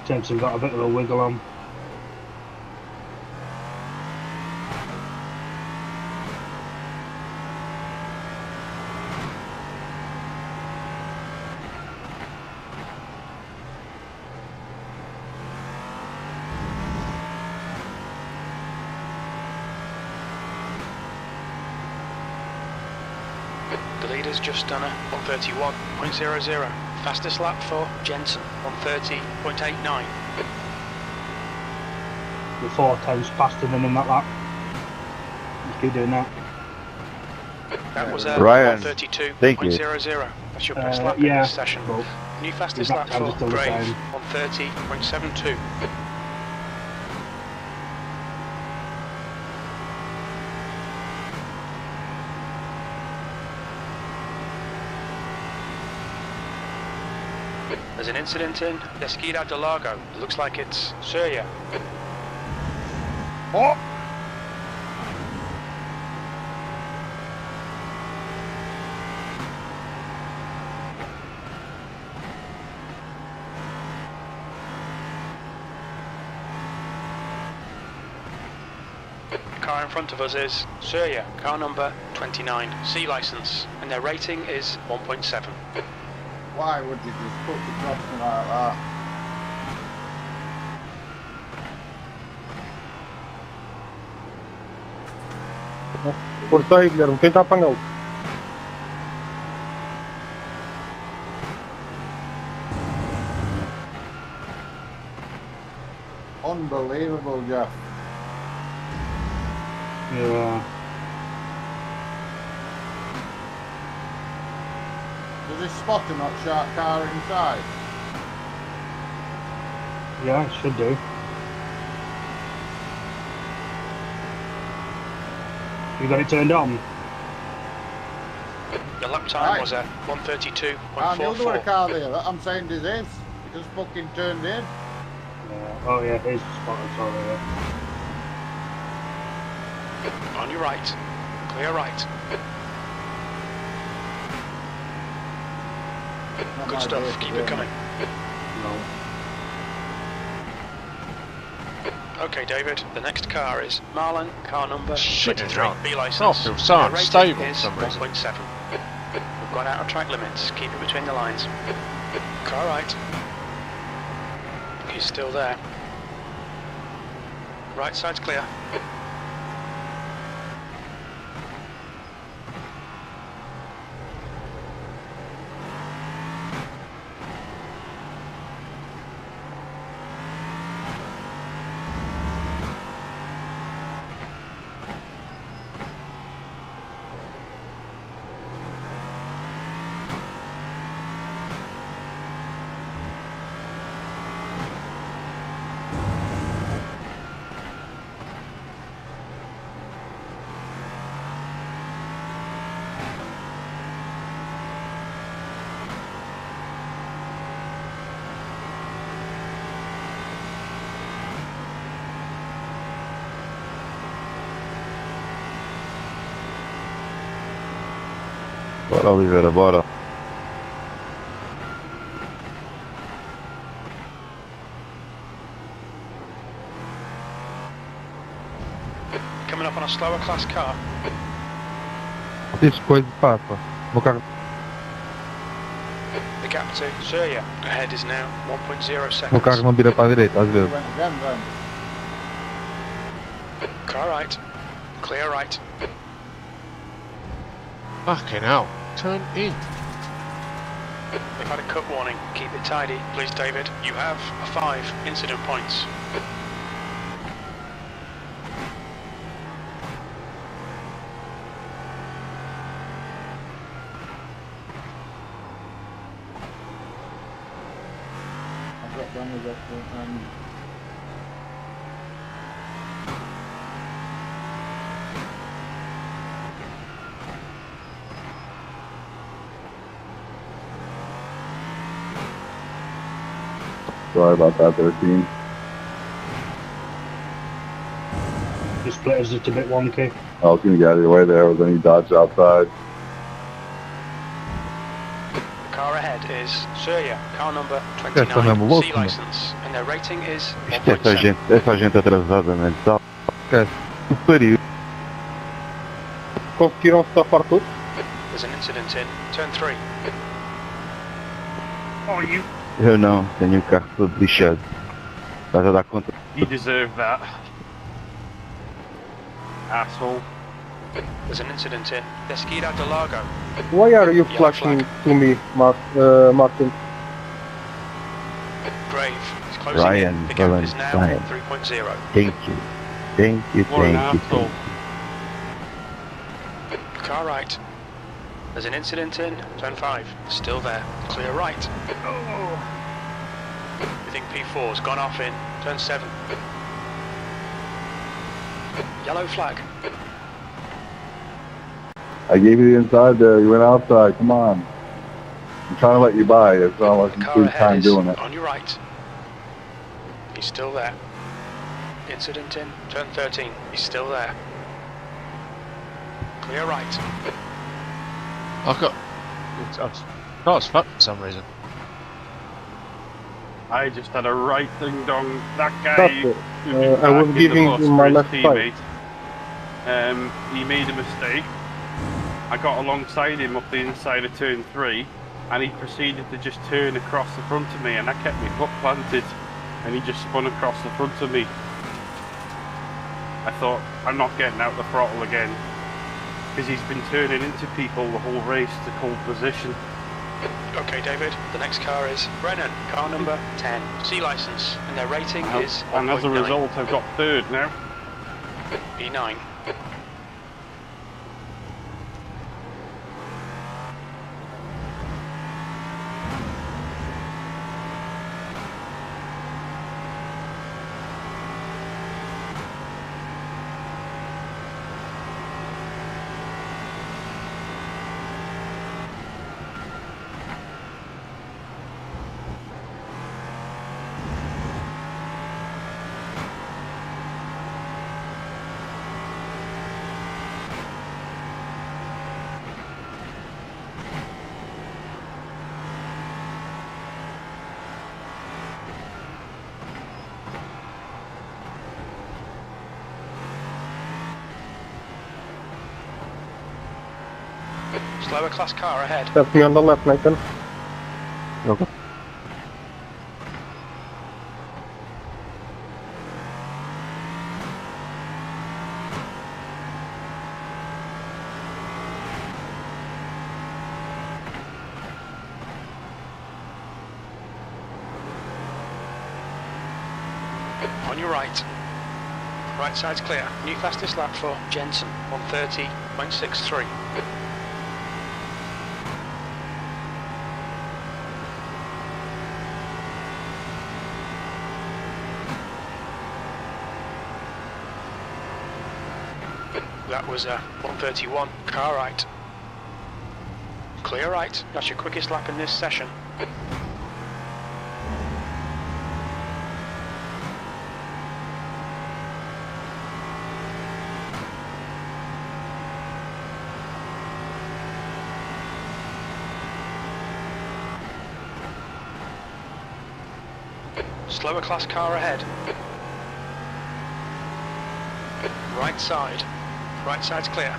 Jensen got a bit of a wiggle on. The leader's just done a 131.00. Fastest lap for Jensen, 130.89. You're 4 times faster than him that lap. Just keep doing that. That was a Ryan, 132.00. That's your best lap in yeah, this session. but New fastest that lap time's for still the Grave, same. 130.72. There's an incident in Interlagos. Looks like it's Surya. Oh! Car in front of us is Surya, car number 29, C license, and their rating is 1.7. Why would you just put the crossing like that? Força aí, Guilherme. Quem tá apagando? Unbelievable, Jeff. Yeah. Does this spot a not sharp car inside? Yeah, it should do. You got it turned on? Your lap time Right. was at I knew there was a 132.44. car there. I'm saying this is. It just fucking turned in. Oh yeah, here's the spot, sorry. Yeah. On your right, clear right. Not Good my stuff, vehicle, keep yeah. it coming. No. Okay, David, the next car is Marlon, car number Shit, 23, no. B license. I feel so Their rating unstable for is some reason. 1.7. We've gone out of track limits, keep it between the lines. Car right. He's still there. Right side's clear. Bora, Oliveira, bora. Coming up on a slower class car. Isso, coisa de papa. Meu carro. The gap to Surya ahead is now 1.0 Meu seconds. carro não vira para a direita, às vezes. Went again then. Car right, clear right. Fucking hell. Turn in. We've had a cut warning. Keep it tidy, please, David. You have 5 incident points. I've got damage off the end. Sorry about that, 13. The split is just a bit wonky. I was gonna get out of your way there, but then you dodged outside. The car ahead is Surya, car number Essa mesmo 29, louco, C mano. license, and their rating is Isto é 1.7. essa gente atrasada mental. Esquece. Que pariu. Conseguiram safar tudo? There's an incident in turn 3. Oh, you. Eu não, tenho o carro todo lixado. Estás a dar conta? You deserve that. Asshole. There's an incident in Interlagos. Why are you Yellow flashing flag. to me, Martin? Grave is closing Ryan, in. The gap is Ryan, now Ryan. 3.0. Thank you. Thank you, What an thank you, asshole. thank you. Car right. There's an incident in turn 5. Still there. Clear right. I think P4's gone off in turn 7. Yellow flag. I gave you the inside there, you went outside, come on. I'm trying to let you by. It's not like The you car lose ahead time is doing it. on your right. He's still there. Incident in turn 13. He's still there. Clear right. I've got. Not as fuck for some reason. I just had a right ding dong. That guy That's it. I was giving you my left side. He made a mistake. I got alongside him up the inside of turn 3, and he proceeded to just turn across the front of me, and that kept me foot planted, and he just spun across the front of me. I thought, I'm not getting out the throttle again, because he's been turning into people the whole race to cold position. Okay, David, the next car is Brennan, car number 10, C license, and their rating is 1.9. And as a result, I've got 3rd now. B9. Slower class car ahead. That's me on the left, Nathan. Okay. On your right. Right side's clear. New fastest lap for Jensen, 130.63. That was a 131. Car right. Clear right. That's your quickest lap in this session. Slower class car ahead. Right side. Right side's clear.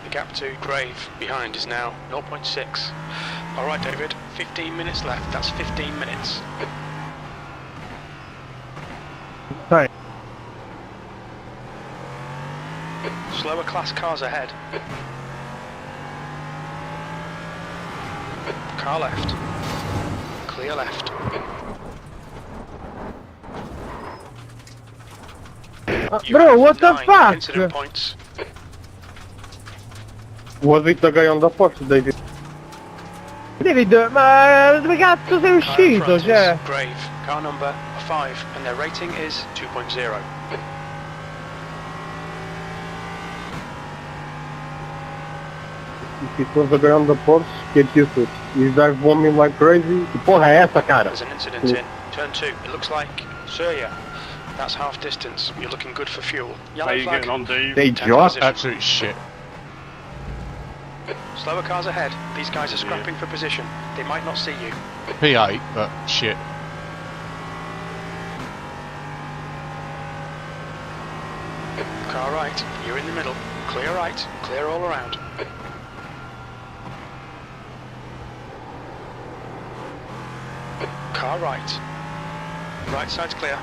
The gap to Grave behind is now 0.6. Alright David, 15 minutes left. That's 15 minutes. Sorry. Slower class cars ahead. Car left. Clear left. Bro, what the fuck? Incident points. Was it the guy on the Porsche, David? David, ma dove cazzo sei uscito, cioè? Grave, car number 5, and their rating is 2.0. If it was the guy on the Porsche, get used to it. He's drive bombing like crazy. Que porra é essa, cara? There's an incident in turn 2. It looks like Surya. That's half distance. You're looking good for fuel. Yellow How you flag. getting on, Dave? They just Absolute shit. Slower cars ahead. These guys are scrapping for position. They might not see you. P8, but shit. Car right. You're in the middle. Clear right. Clear all around. Car right. Right side's clear.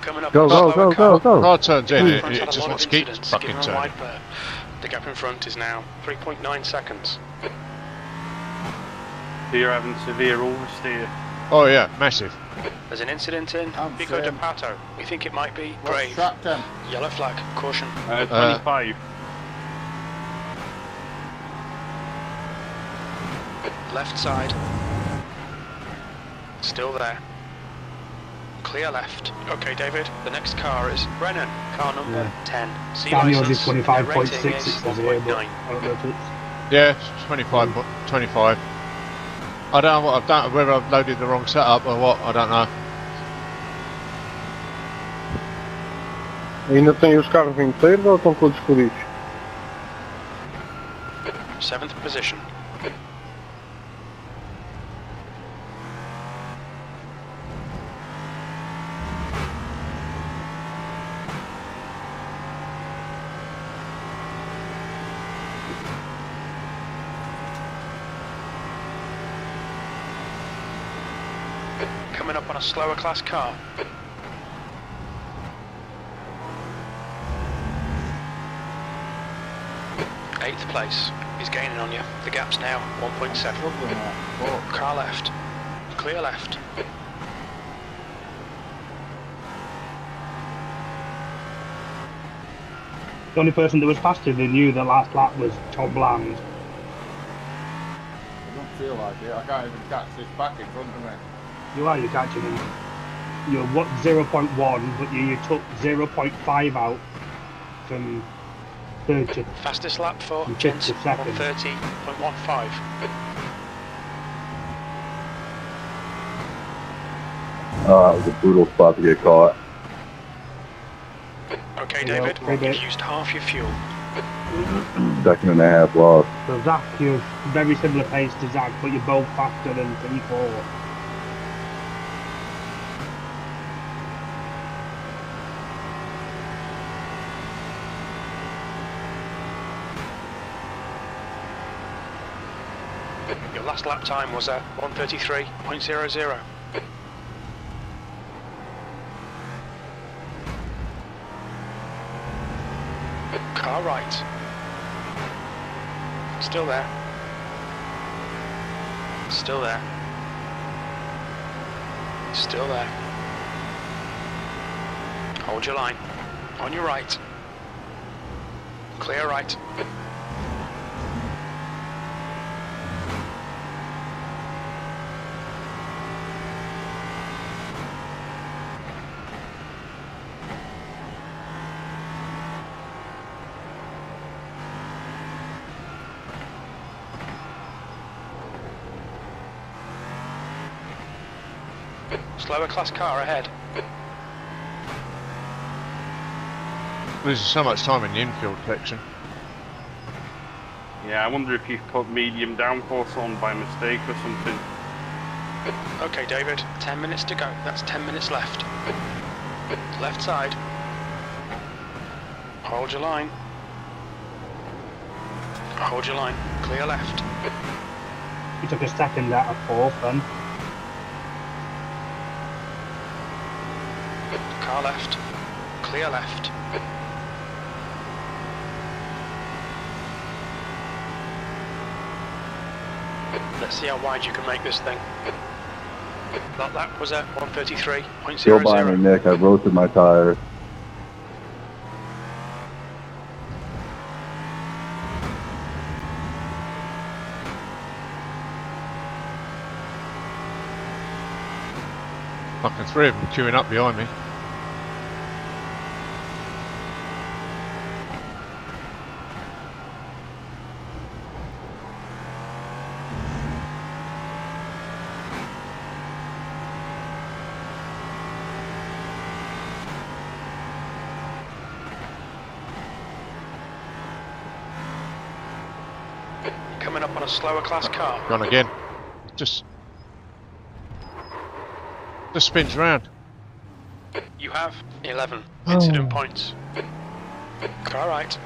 Coming up. Go, go, go, go, go. Car turns in, Front it had a just lot wants of to keep incidents, fucking giving them turning. wide berth. The gap in front is now 3.9 seconds. So you're having severe oversteer. Oh yeah, massive. There's an incident in Pico de Pato. We think it might be What's grave. track temp? Yellow flag. Caution. 25. Left side. Still there. Clear left. Okay, David. The next car is Brennan. Car number 10. C Daniel's is license. 25.6. Their rating It is says here, but 1.9. I don't know if it's. Yeah, 25. 25. I don't know what I've done. Whether I've loaded the wrong setup or what. I don't know. Ainda tem os carros inteiros ou estão todos fodidos? 7th position. Coming up on a slower class car. Eighth place. He's gaining on you. The gap's now 1.7. Car left. Clear left. The only person that was faster than you the last lap was Tom Bland. I don't feel like it. I can't even catch this back in front of me. You're catching him. You're 0.1, but you took 0.5 out from 30. Fastest lap for And gents, 50 seconds. 130.15. Oh, it was a brutal spot to get caught. Okay, Yeah, David, okay, you've used half your fuel. Second and a half lost. So Zach, you're very similar pace to Zach, but you're both faster than 3-4. Your last lap time was at 133.00. Car right. Still there. Still there. Still there. Hold your line. On your right. Clear right. Slower class car ahead. Losing so much time in the infield section. Yeah, I wonder if you've put medium downforce on by mistake or something. Okay, David, 10 minutes to go. That's 10 minutes left. Left side. Hold your line. Hold your line. Clear left. You took a second out of 4th then. Car left. Clear left. Let's see how wide you can make this thing. That lap was at 133.00. Go by me, Nick. I roasted my tires. Fucking 3 of them queuing up behind me. Coming up on a slower class car. Gone again. Just spins round. You have 11 incident points. Car right.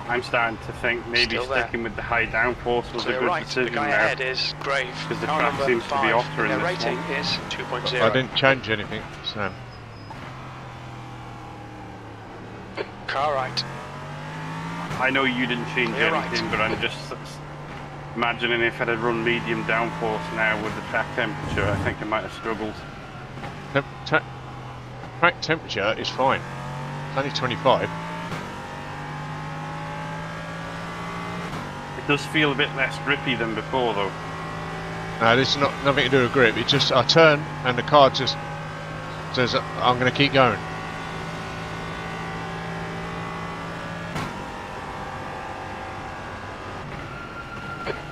I'm starting to think maybe Still there. sticking with the high downforce was Clear a good right. The decision guy now. ahead is Grave. Because the Car track number seems to be 5. offering Their this rating one. is 2.0. I didn't change anything, so. Car right. I know you didn't change Clear anything, right. but I'm just Imagining if I'd have run medium downforce now with the track temperature, I think I might have struggled. Track temperature is fine. It's only 25. It does feel a bit less grippy than before, though. No, this is nothing to do with grip. It's just I turn and the car just says I'm going to keep going.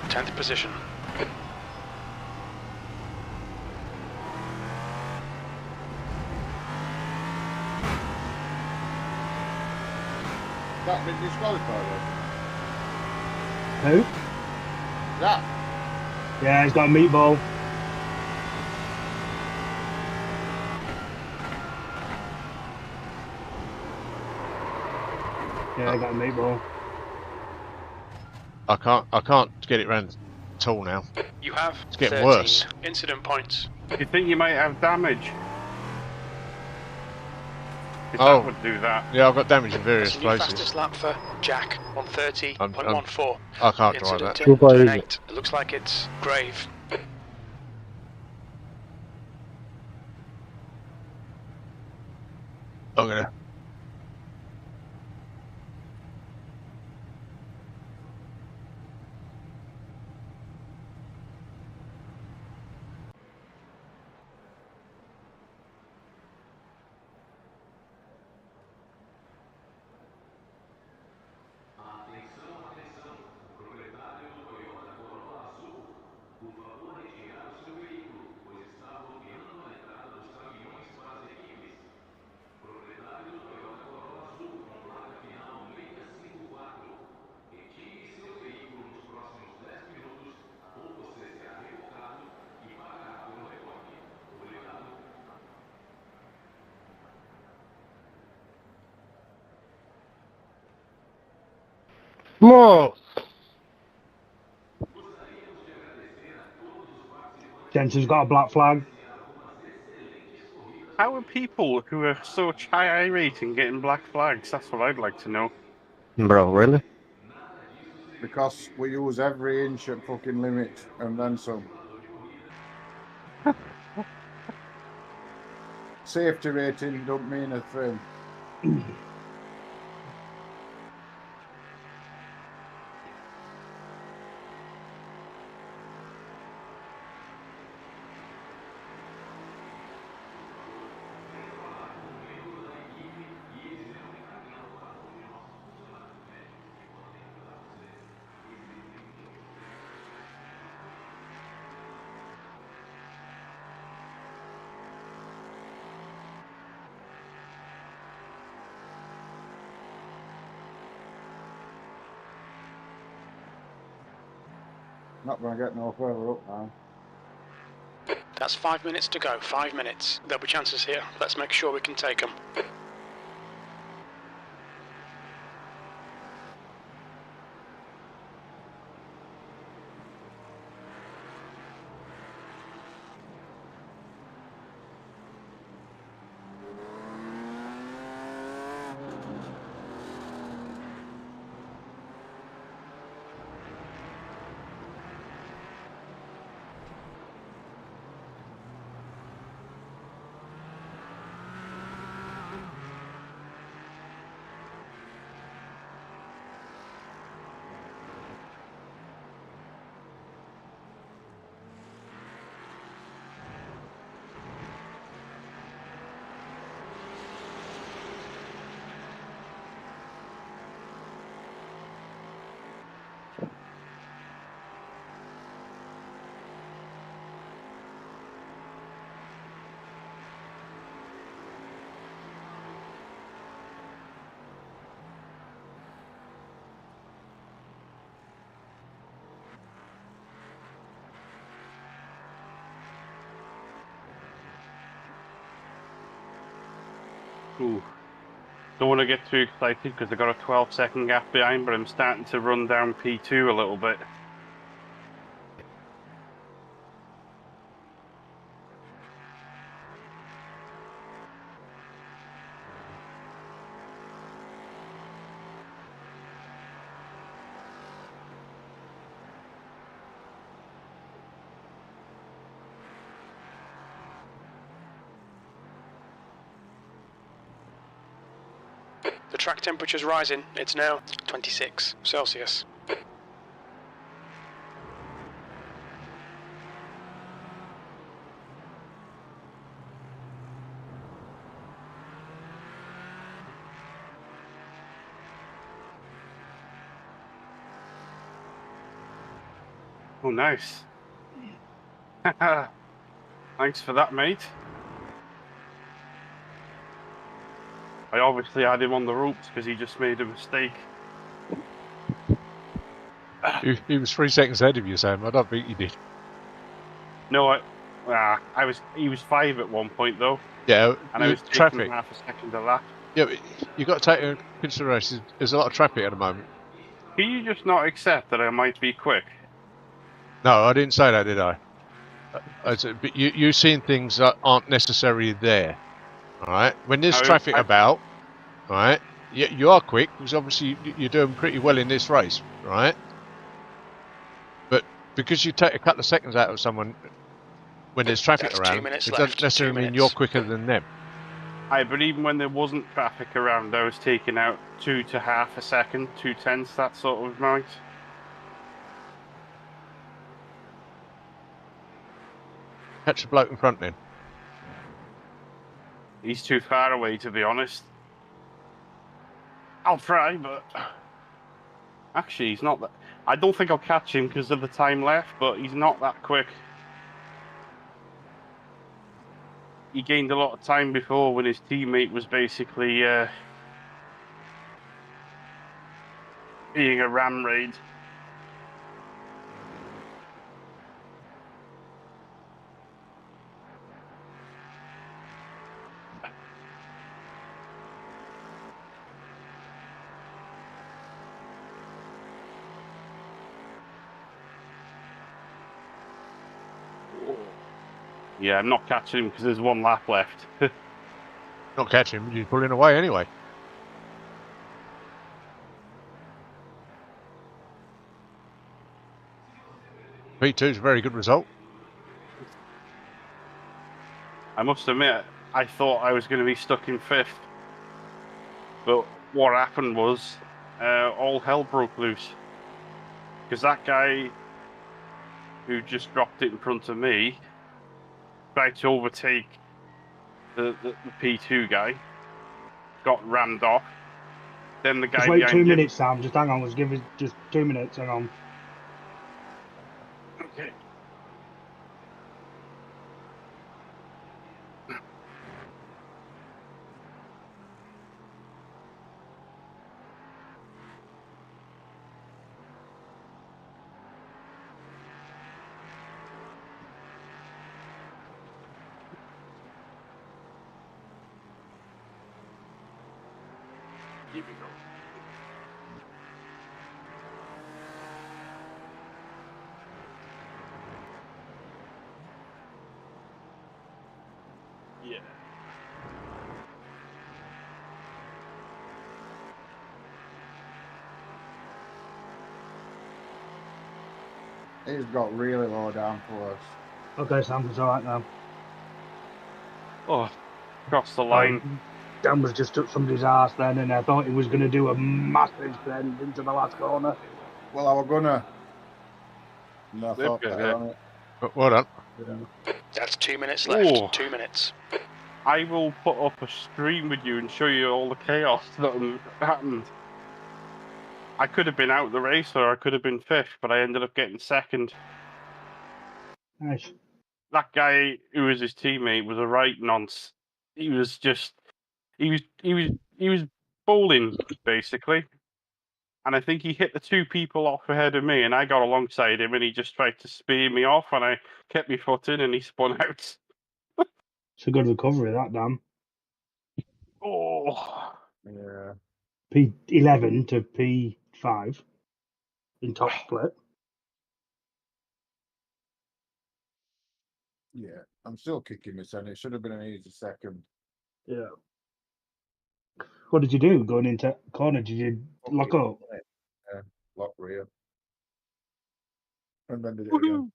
Tenth position. That been disqualified, Who? that? Yeah, he's got a meatball. Yeah, I got a meatball. I can't get it round at all now. You have It's getting 13 worse. incident points. Do you think you might have damage? If Oh. that would do that. Yeah, I've got damage in various That's the new places. fastest lap for Jack, 130.14. I can't drive Incident that. in turn 8. It looks like it's grave. I'm gonna. Mo! Jensen's got a black flag. How are people who are such high iRating getting black flags? That's what I'd like to know. Bro, really? Because we use every inch at fucking limit and then some. Safety rating don't mean a thing. Not going to get no further up now. That's 5 minutes to go. 5 minutes. There'll be chances here. Let's make sure we can take them. Ooh. Don't want to get too excited because I got a 12-second gap behind, but I'm starting to run down P2 a little bit. The track temperature's rising. It's now 26 Celsius. Oh, nice. Thanks for that, mate. I obviously had him on the ropes because he just made a mistake. He was 3 seconds ahead of you, Sam. I don't think he did. No, he was 5 at one point though. Yeah, and I was taking traffic. half a second a lap. Yeah, but you've got to take into consideration there's a lot of traffic at the moment. Can you just not accept that I might be quick? No, I didn't say that, did I? I said, but you've seen things that aren't necessarily there. All right, when there's traffic about, all right, you are quick because obviously you're doing pretty well in this race, right? But because you take a couple of seconds out of someone when there's traffic That's around, 2 minutes it left. doesn't necessarily 2 mean minutes. you're quicker than them. But even when there wasn't traffic around, I was taking out 2 to half a second, 2/10, that sort of amount. Catch the bloke in front then. He's too far away, to be honest. I'll try, but actually, he's not that. I don't think I'll catch him because of the time left, but he's not that quick. He gained a lot of time before when his teammate was basically being a ram raid. Yeah, I'm not catching him because there's 1 lap left. Not catching him, you're pulling away anyway. P2 is a very good result. I must admit, I thought I was going to be stuck in 5th. But what happened was, all hell broke loose. Because that guy who just dropped it in front of me tried to overtake the P2 guy, got rammed off. Then the guy Just wait behind 2 him... minutes, Sam. Just hang on. Let's give it just 2 minutes. Hang on. Okay. Here we go. Yeah. He's got really low down for us. Okay, Sam. It's all right now. Oh, cross the line. Dan was just took somebody's arse then, and I thought he was going to do a massive bend into the last corner. Well, I was gonna. No, I thought better on it. Well done. Yeah. That's 2 minutes left. Ooh. 2 minutes. I will put up a stream with you and show you all the chaos that happened. I could have been out the race or I could have been 5th, but I ended up getting 2nd. Nice. That guy who was his teammate was a right nonce. He was just he was bowling basically. And I think he hit the 2 people off ahead of me and I got alongside him and he just tried to spear me off and I kept my foot in and he spun out. It's a good recovery, that, Dan. Oh. Yeah. P11 to P5 in top split. Yeah. I'm still kicking this, and it should have been an easy second. Yeah. What did you do going into corner? Did you lock up? Yeah. Lock rear. And then did it again.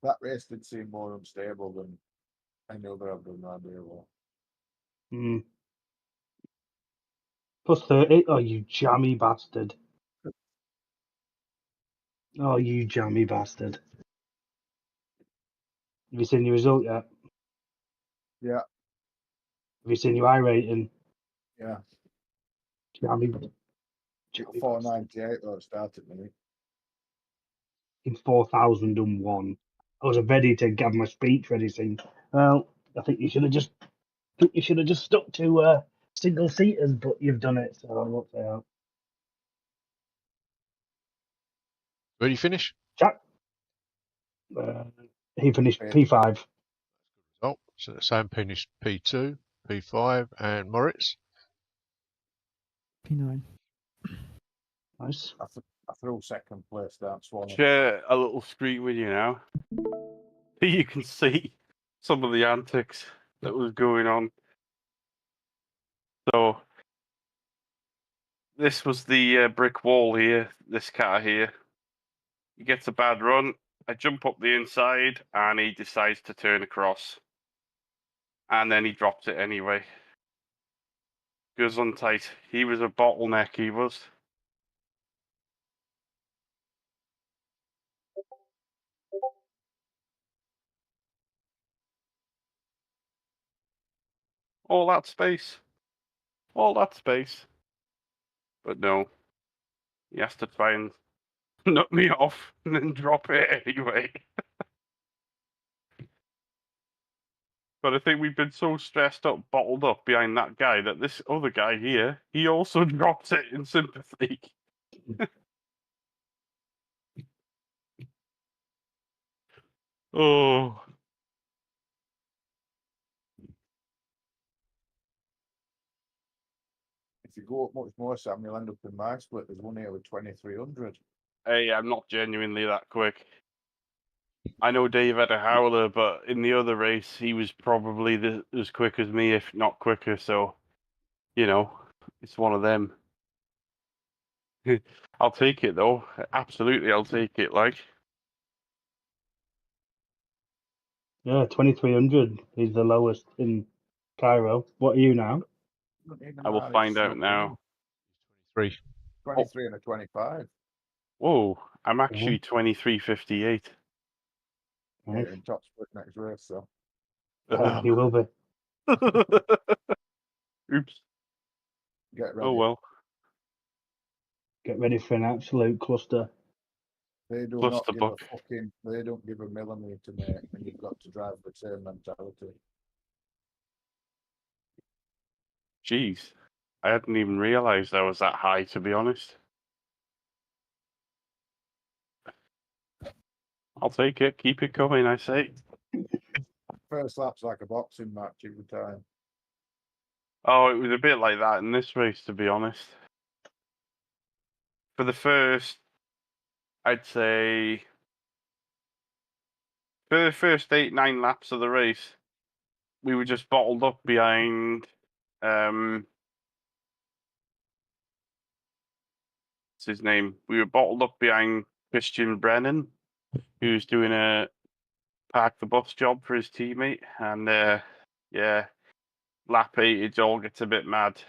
That race did seem more unstable than any other I've done around here. Mm. Plus 30. Oh, you jammy bastard. Oh, you jammy bastard. Have you seen your result yet? Yeah, Have you seen your iRating? yeah. Jammy. 498 though it started me. In 4001. I was ready to give my speech ready saying, well, I think you should have just stuck to single seaters, but you've done it, so I won't say that. Where do you finish? Jack, he finished P5. Oh, so Sam finished P2, P5, and Moritz. P9. Nice. I threw second place down Swan. Share a little screen with you now. You can see some of the antics that was going on. So this was the brick wall here, this car here. He gets a bad run. I jump up the inside and he decides to turn across. And then he drops it anyway. Goes on tight. He was a bottleneck, he was. All that space. All that space. But no. He has to try and knock me off and then drop it anyway. But I think we've been so stressed up, bottled up behind that guy that this other guy here, he also dropped it in sympathy. Oh. If you go up much more, Sam, you'll end up in my split. There's one here with 2300. Hey, I'm not genuinely that quick. I know Dave had a howler, but in the other race, he was probably as quick as me, if not quicker. So, you know, it's one of them. I'll take it, though. Absolutely, I'll take it, like. Yeah, 2300 is the lowest in Cairo. What are you now? I will find out now. 23 and a 25. Whoa, I'm actually 23.58. Yeah, in top split next race, so. You will be. Oops. Get ready. Oh, well. Get ready for an absolute cluster. They do Plus not the give book. a fucking. They don't give a millimetre, mate, and you've got to drive the same mentality. Jeez. I hadn't even realised I was that high, to be honest. I'll take it. Keep it coming, I say. First lap's like a boxing match every time. Oh, it was a bit like that in this race, to be honest. For the first, I'd say, for the first 8-9 laps of the race, we were just bottled up behind, what's his name? We were bottled up behind Christian Brennan, who's doing a park the bus job for his teammate, and yeah, lap 8, it all gets a bit mad.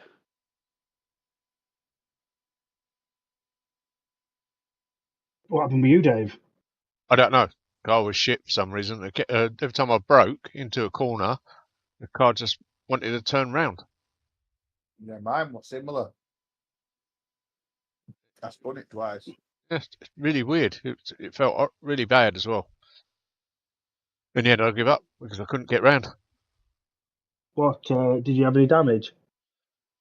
What happened with you, Dave? I don't know. Car was shit for some reason. Every time I broke into a corner, the car just wanted to turn round. Yeah, mine was similar. I spun it twice. It's really weird. It felt really bad as well. In the end, I give up because I couldn't get round. What, did you have any damage?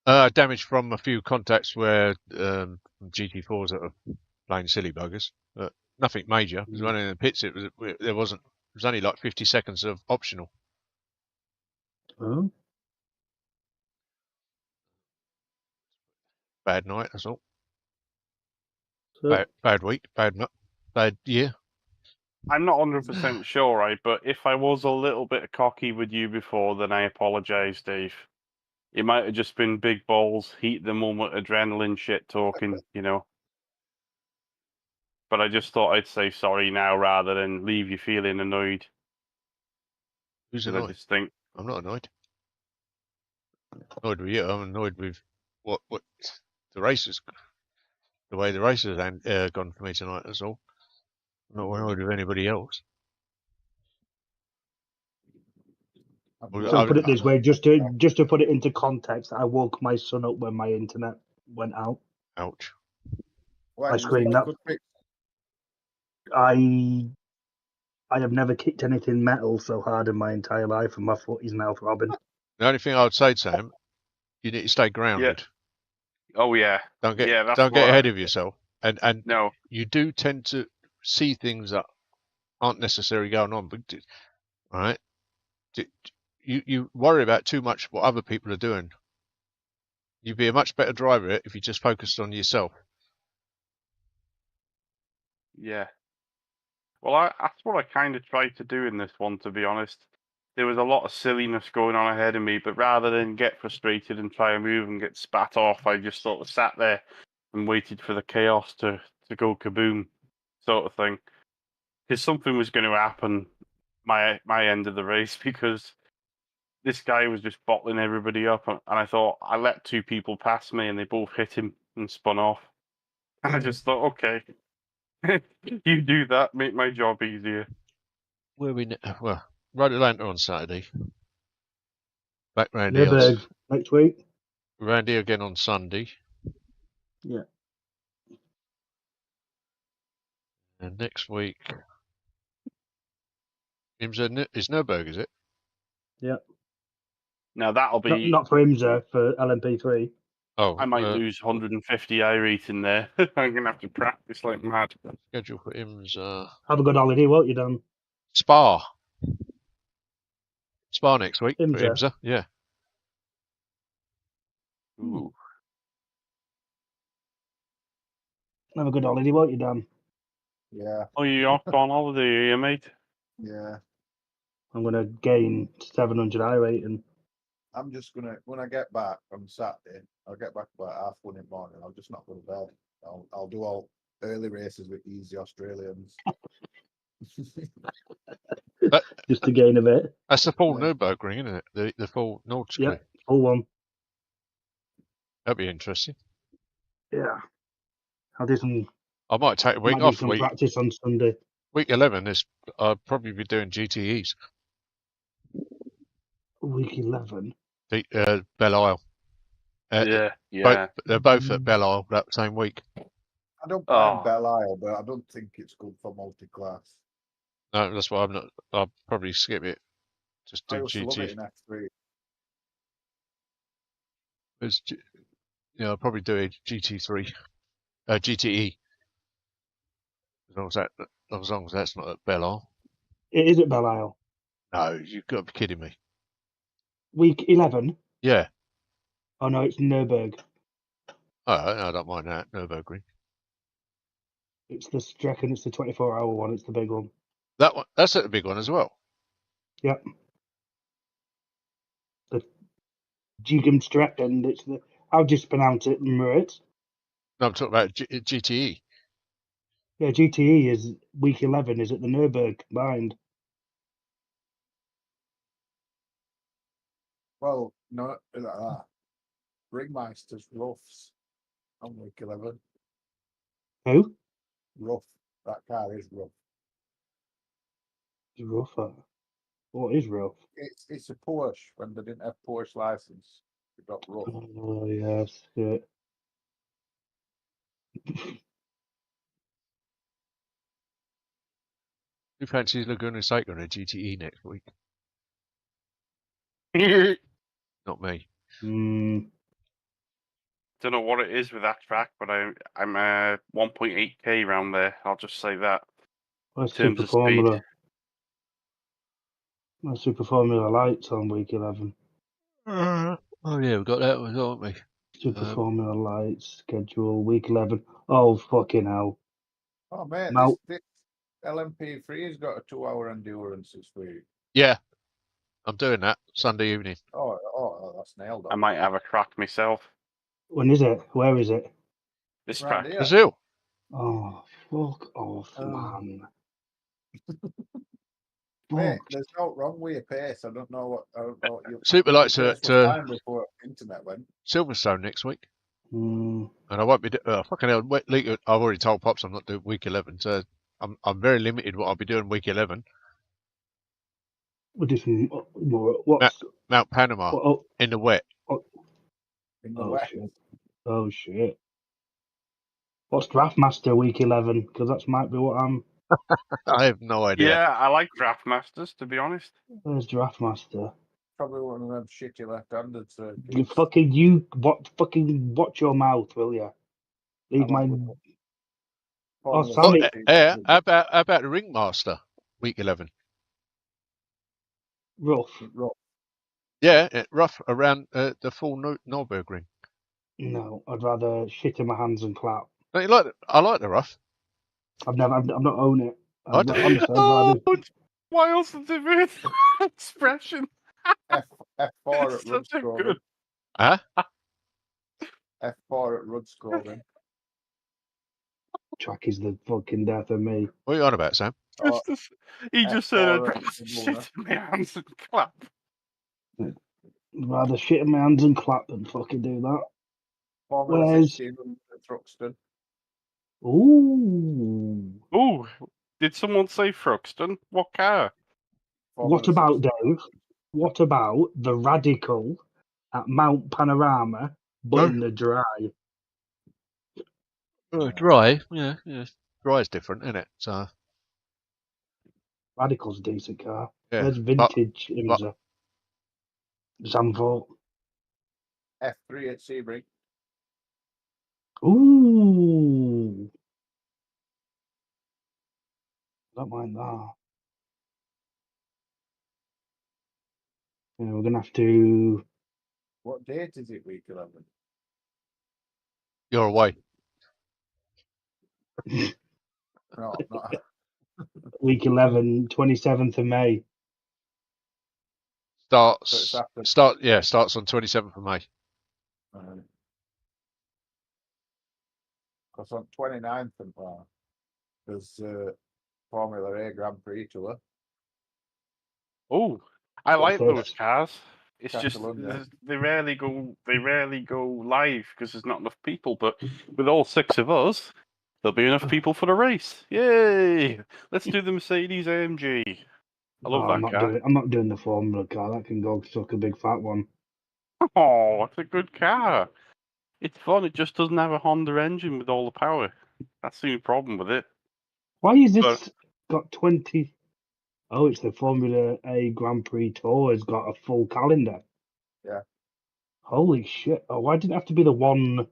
Damage from a few contacts where GT4s that are playing silly buggers, but nothing major. It was running in the pits. It was only like 50 seconds of optional. Oh. Bad night, that's all. So, Bad week, bad year. I'm not 100% sure, right? But if I was a little bit cocky with you before, then I apologise, Dave. It might have just been big balls, heat of the moment, adrenaline shit talking, you know. But I just thought I'd say sorry now rather than leave you feeling annoyed. Who's 'Cause annoyed? I just think, I'm not annoyed. Annoyed with you. I'm annoyed with what the races, the way the races have gone for me tonight. That's all. I'm not annoyed with anybody else. So put it this way, just to put it into context, I woke my son up when my internet went out. Ouch. Why, I screamed up. I have never kicked anything metal so hard in my entire life, and my foot is now throbbing. The only thing I would say, Sam, you need to stay grounded. oh yeah, Don't get that's don't get what ahead of yourself. And No, you do tend to see things that aren't necessarily going on. But right, you worry about too much what other people are doing. You'd be a much better driver if you just focused on yourself. yeah. Well, that's what I kind of tried to do in this one, to be honest. There was a lot of silliness going on ahead of me, but rather than get frustrated and try and move and get spat off, I just sort of sat there and waited for the chaos to go kaboom, sort of thing. Because something was going to happen my end of the race, because this guy was just bottling everybody up, and I thought I let two people pass me, and they both hit him and spun off. And I just thought, okay, you do that, make my job easier. Where we well, Road Atlanta on Saturday. Back round Nürburgring next week. Round here again on Sunday. Yeah. And next week, IMSA is Nürburgring, is it? Yeah. Now that'll be not for IMSA, for LMP3. Oh, I might lose 150 iRating there. I'm gonna have to practice like mad. Schedule for IMSA. Have a good holiday, won't you, Dan? Spa next week for IMSA. IMSA. Yeah. Ooh. Have a good holiday, won't you, Dan? Yeah. Oh, you off on holiday, are you, mate? Yeah. I'm going to gain 700 iRating. I'm just going to, when I get back on Saturday, I'll get back about 1:30 in the morning. I'll just not go to bed. I'll do all early races with easy Australians. Just to gain a bit. That's the full Nürburgring, isn't it? The full Nordschleife. Yeah, full one. That'd be interesting. Yeah. I'll do some. I might take a week do off. some practice on Sunday. Week 11 is I'll probably be doing GTEs. Week 11. Belle Isle. Yeah. They're both at Belle Isle that same week. I don't mind Belle Isle, but I don't think it's good for multi-class. No, that's why I'm not. I'll probably skip it. Just do I also love it GT. in F3. I'll probably do a GT3, GTE. As long as that's not at Belle Isle. It is at Belle Isle. No, you've got to be kidding me. Week 11? Yeah. Oh, no, it's Nürburgring. Oh, I don't mind that. Nürburgring. It's the 24-hour one. It's the big one. That one. That's at the big one as well. Yep. The Gegenstrecken. It's the. How do you pronounce it? Muret? No, I'm talking about GTE. Yeah, GTE is week 11. Is at the Nürburgring combined. Well, no, like that. Ringmeister's roughs on week 11. Who? Rough. That car is rough. Rougher. What is rough? It's a Porsche. When they didn't have Porsche license, they got rough. Oh yeah, I've seen it. Who fancies Laguna Seca on a GTE next week? Not me. Don't know what it is with that track, but I'm 1.8k round there. I'll just say that. Well, in terms of Formula. speed. My Super Formula Lite's on week 11. Oh yeah, we've got that one, haven't we? Super Formula Lite schedule week 11. Oh fucking hell! Oh man, this LMP3 has got a 2-hour endurance this week. Yeah, I'm doing that Sunday evening. Oh, that's nailed on. I might have a crack myself. When is it? Where is it? This Right track. here. Brazil. Oh, fuck off, man. Mate, Fuck. there's no wrong with your pace. I don't know what you. Superlight's your at pace was fine before internet went. Silverstone next week. Mm. And I won't be fucking hell. I've already told Pops I'm not doing week 11, so I'm very limited what I'll be doing week 11. What's Mount Panama in the wet. In the Oh wet. shit! Oh shit! What's Draftmaster week 11? Because that might be what I'm. I have no idea. Yeah, I like Draftmasters, to be honest. Where's Draftmaster? Probably one of them shitty left-handed circuits. Fucking watch your mouth, will you? Leave my. Oh, Sammy. Yeah, how about the Ringmaster week 11? Rough. Yeah, rough around the full Nürburgring. No, I'd rather shit in my hands and clap. Don't you like it? I like the rough. I've not owned it. I do. Honestly, I'd rather. Why else is it expression? F4 at Rudscroven. Huh? F4 at Rudscroven. Track is the fucking death of me. What are you on about, Sam? He just said, F4 shit in my hands and clap. I'd rather shit in my hands and clap than fucking do that. Formula Where's 16 at Thruxton. Ooh. Ooh, did someone say Thruxton? What car? What about, Dave? What about the Radical at Mount Panorama, but in the dry? Dry, yeah. Dry is different, isn't it? So Radical's a decent car. yeah, There's vintage Imsa. Zandvoort. F3 at Sebring. Ooh. Don't mind that. Yeah, we're gonna have to. What date is it, week 11? you're away. No, not. Week 11, 27th of May. Starts on 27th of May. Because on 29th of May, there's Formula A Grand Prix tour. Oh, I like this? those cars. It's Catalonia. just they rarely go live because there's not enough people. But with all 6 of us, there'll be enough people for the race. Yay! Let's do the Mercedes AMG. I love that car. I'm not doing the Formula car. That can go suck a big fat one. Oh, it's a good car. It's fun. It just doesn't have a Honda engine with all the power. That's the only problem with it. Why is this got 20? Oh, it's the Formula A Grand Prix Tour. It's got a full calendar. Yeah. Holy shit! Oh, why didn't it have to be the one?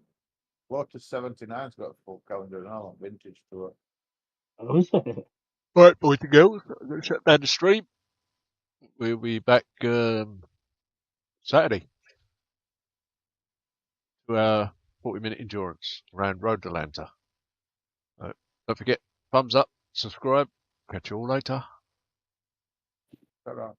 Lotus 79's got a full calendar and all on vintage tour. Oh, is it? Right, boy, to go. Shut down the stream. We'll be back Saturday to our 40-minute endurance around Road to Atlanta. Don't forget, thumbs up, subscribe. Catch you all later. Ta-ra.